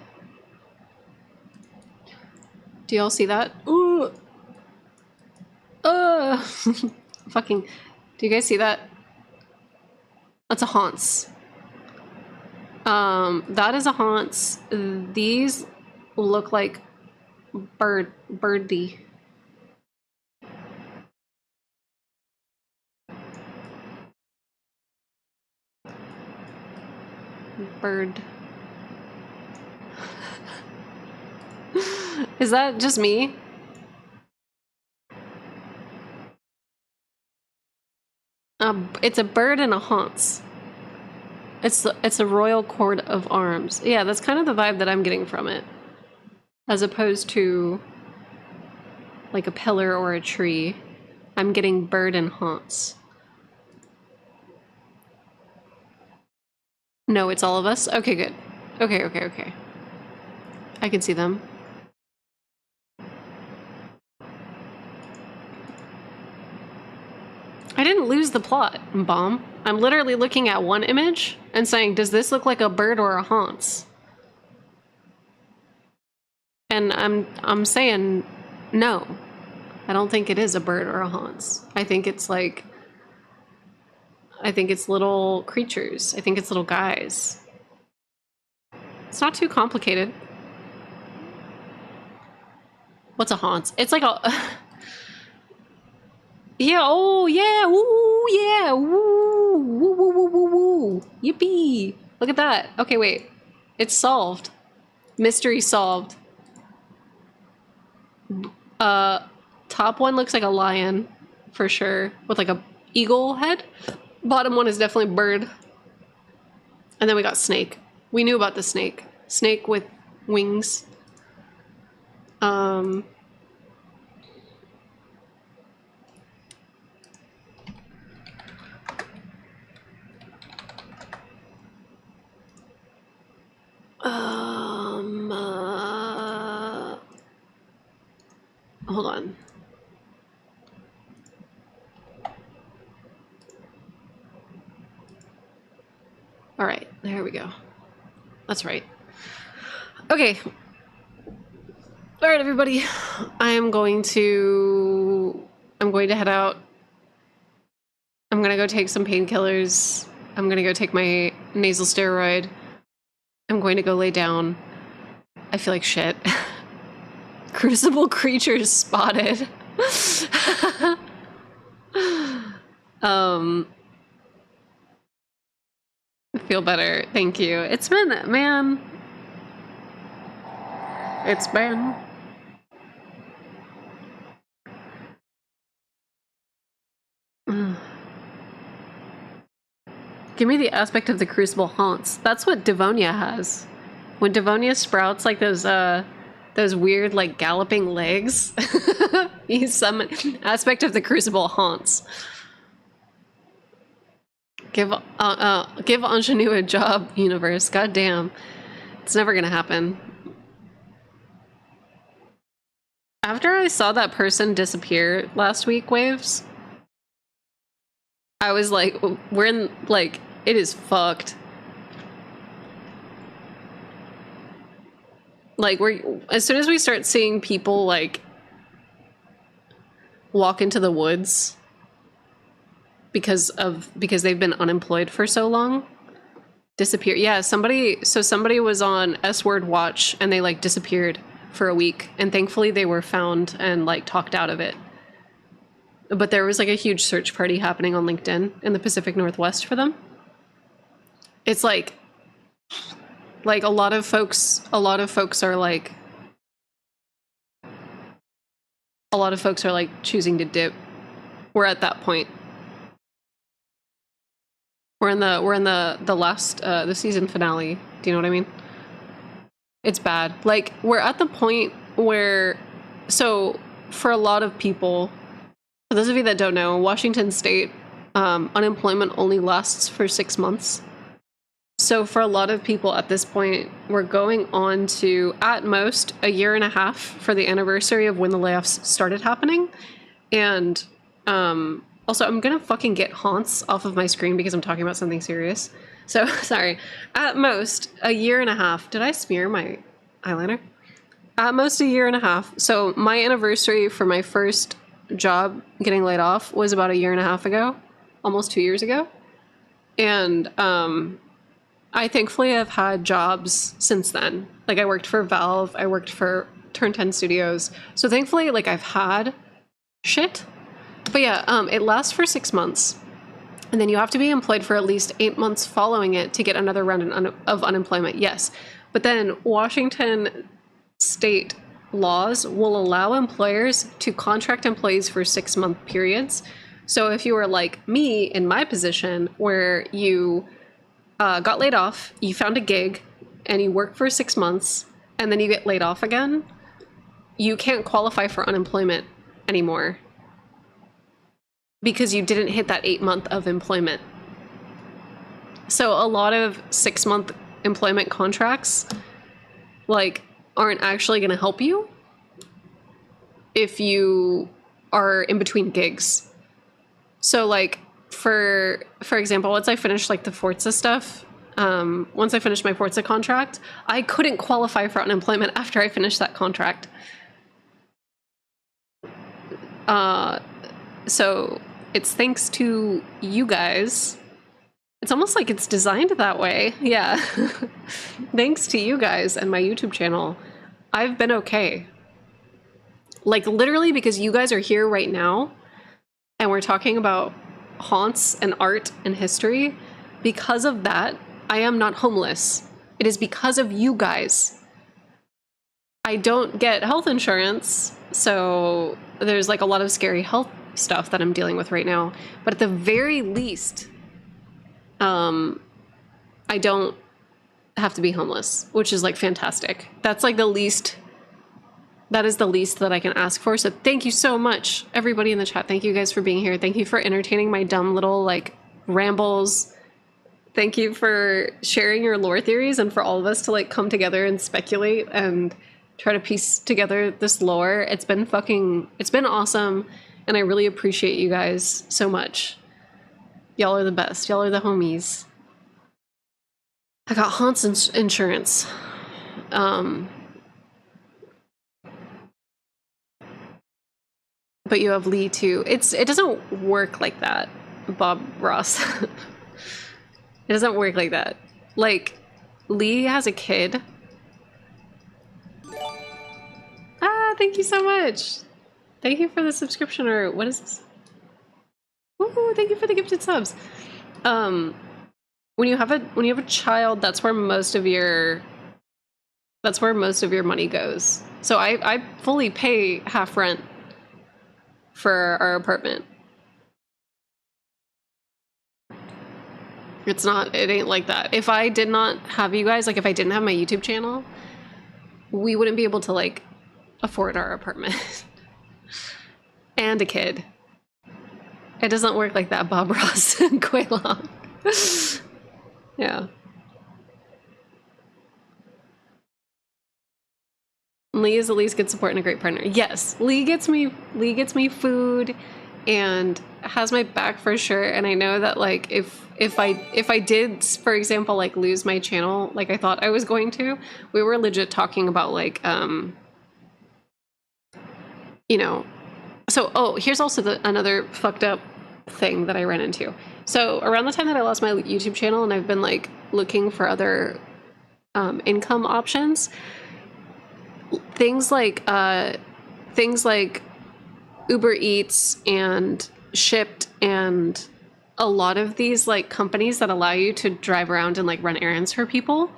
Do y'all see that? Ooh. Fucking, do you guys see that? That's a haunts. That is a haunts. These look like birdie. Bird. Is that just me? It's a bird and a haunts. It's a royal court of arms. Yeah, that's kind of the vibe that I'm getting from it. As opposed to like a pillar or a tree. I'm getting bird and haunts. No, it's all of us? Okay, good. Okay. I can see them. I didn't lose the plot, Bomb. I'm literally looking at one image and saying, does this look like a bird or a haunts? And I'm saying no. I don't think it is a bird or a haunts. I think it's little creatures. I think it's little guys. It's not too complicated. What's a haunts? It's like a yeah, oh yeah, woo, yeah, woo, woo, woo, woo, woo, woo. Yippee. Look at that. Okay, wait. It's solved. Mystery solved. Top one looks like a lion, for sure, with like a eagle head. Bottom one is definitely bird. And then we got snake. We knew about the snake. Snake with wings. hold on. All right, there we go. That's right. Okay. All right, everybody. I'm going to head out. I'm going to go take some painkillers. I'm going to go take my nasal steroid. I'm going to go lay down. I feel like shit. Crucible creatures spotted. I feel better. Thank you. It's been, man. It's been. Give me the aspect of the crucible haunts. That's what Devonia has. When Devonia sprouts like those weird like galloping legs, he's some aspect of the crucible haunts. Give Ingenue a job, universe. God damn. It's never gonna happen. After I saw that person disappear last week, Waves, I was like, we're in, like, it is fucked. Like, as soon as we start seeing people, like, walk into the woods because they've been unemployed for so long, disappear. Yeah, somebody was on S-word watch and they, like, disappeared for a week, and thankfully they were found and, like, talked out of it. But there was like a huge search party happening on LinkedIn in the Pacific Northwest for them. It's like a lot of folks are like choosing to dip. We're at that point. We're in the last the season finale. Do you know what I mean? It's bad. Like, we're at the point where, so for a lot of people, for those of you that don't know, Washington State, unemployment only lasts for 6 months. So for a lot of people at this point, we're going on to, at most, a year and a half for the anniversary of when the layoffs started happening. And also, I'm gonna fucking get haunts off of my screen because I'm talking about something serious. So, sorry. At most, a year and a half. Did I smear my eyeliner? At most a year and a half. So my anniversary for my first job getting laid off was about a year and a half ago, almost 2 years ago. And I thankfully have had jobs since then. Like, I worked for Valve, I worked for Turn 10 Studios. So thankfully, like, I've had shit. But yeah, it lasts for 6 months. And then you have to be employed for at least 8 months following it to get another round of unemployment. Yes. But then Washington State laws will allow employers to contract employees for 6-month periods. So if you were like me in my position where you got laid off, you found a gig, and you work for 6 months, and then you get laid off again, you can't qualify for unemployment anymore because you didn't hit that 8-month of employment. So a lot of 6-month employment contracts, like, aren't actually going to help you if you are in between gigs. So, like, for example, once I finished, like, the Forza stuff, once I finished my Forza contract, I couldn't qualify for unemployment after I finished that contract. So it's thanks to you guys. It's almost like it's designed that way. Yeah. Thanks to you guys and my YouTube channel, I've been okay. Like, literally, because you guys are here right now and we're talking about haunts and art and history. Because of that, I am not homeless. It is because of you guys. I don't get health insurance, so there's like a lot of scary health stuff that I'm dealing with right now. But at the very least, I don't have to be homeless, which is like fantastic. That's like the least, that is the least that I can ask for. So thank you so much, everybody in the chat. Thank you guys for being here. Thank you for entertaining my dumb little like rambles. Thank you for sharing your lore theories and for all of us to like come together and speculate and try to piece together this lore. It's been awesome, and I really appreciate you guys so much. Y'all are the best. Y'all are the homies. I got Haunts insurance. But you have Lee too. It doesn't work like that, Bob Ross. It doesn't work like that. Like, Lee has a kid. Ah, thank you so much. Thank you for the subscription, or what is this? Woohoo, thank you for the gifted subs. When you have a child, that's where most of your money goes. So I fully pay half rent for our apartment. It ain't like that. If I did not have you guys, like if I didn't have my YouTube channel, we wouldn't be able to like afford our apartment. And a kid. It doesn't work like that, Bob Ross and Quaylon. Yeah. Lee is at least good support and a great partner. Yes, Lee gets me food and has my back for sure. And I know that like if I did, for example, like lose my channel like I thought I was going to, we were legit talking about like you know. So here's also another fucked up thing that I ran into. So around the time that I lost my YouTube channel and I've been like looking for other income options, things like Uber Eats and Shipped and a lot of these like companies that allow you to drive around and like run errands for people,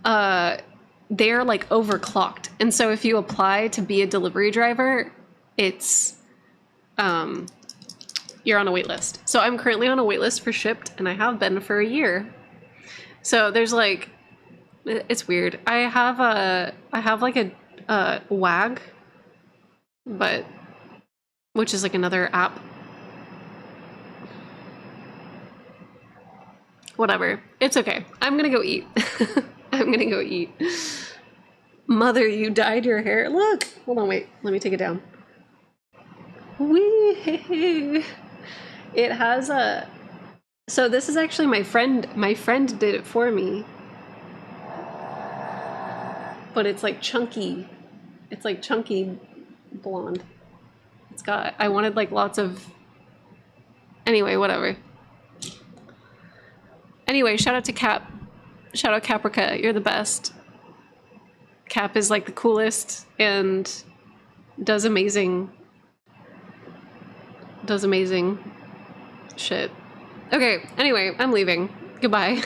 they're like overclocked. And so if you apply to be a delivery driver, it's you're on a wait list. So I'm currently on a wait list for Shipped, and I have been for a year. So there's like, it's weird. I have like a WAG, but which is like another app. Whatever. It's okay. I'm gonna go eat. I'm gonna go eat. Mother, you dyed your hair. Look. Hold on, wait. Let me take it down. Wee. It has a. So this is actually my friend. My friend did it for me. But it's like chunky. It's like chunky blonde. It's got. I wanted like lots of. Anyway, whatever. Anyway, shout out to Cap. Shout out Caprica. You're the best. Cap is like the coolest and does amazing shit. Okay, anyway, I'm leaving. Goodbye.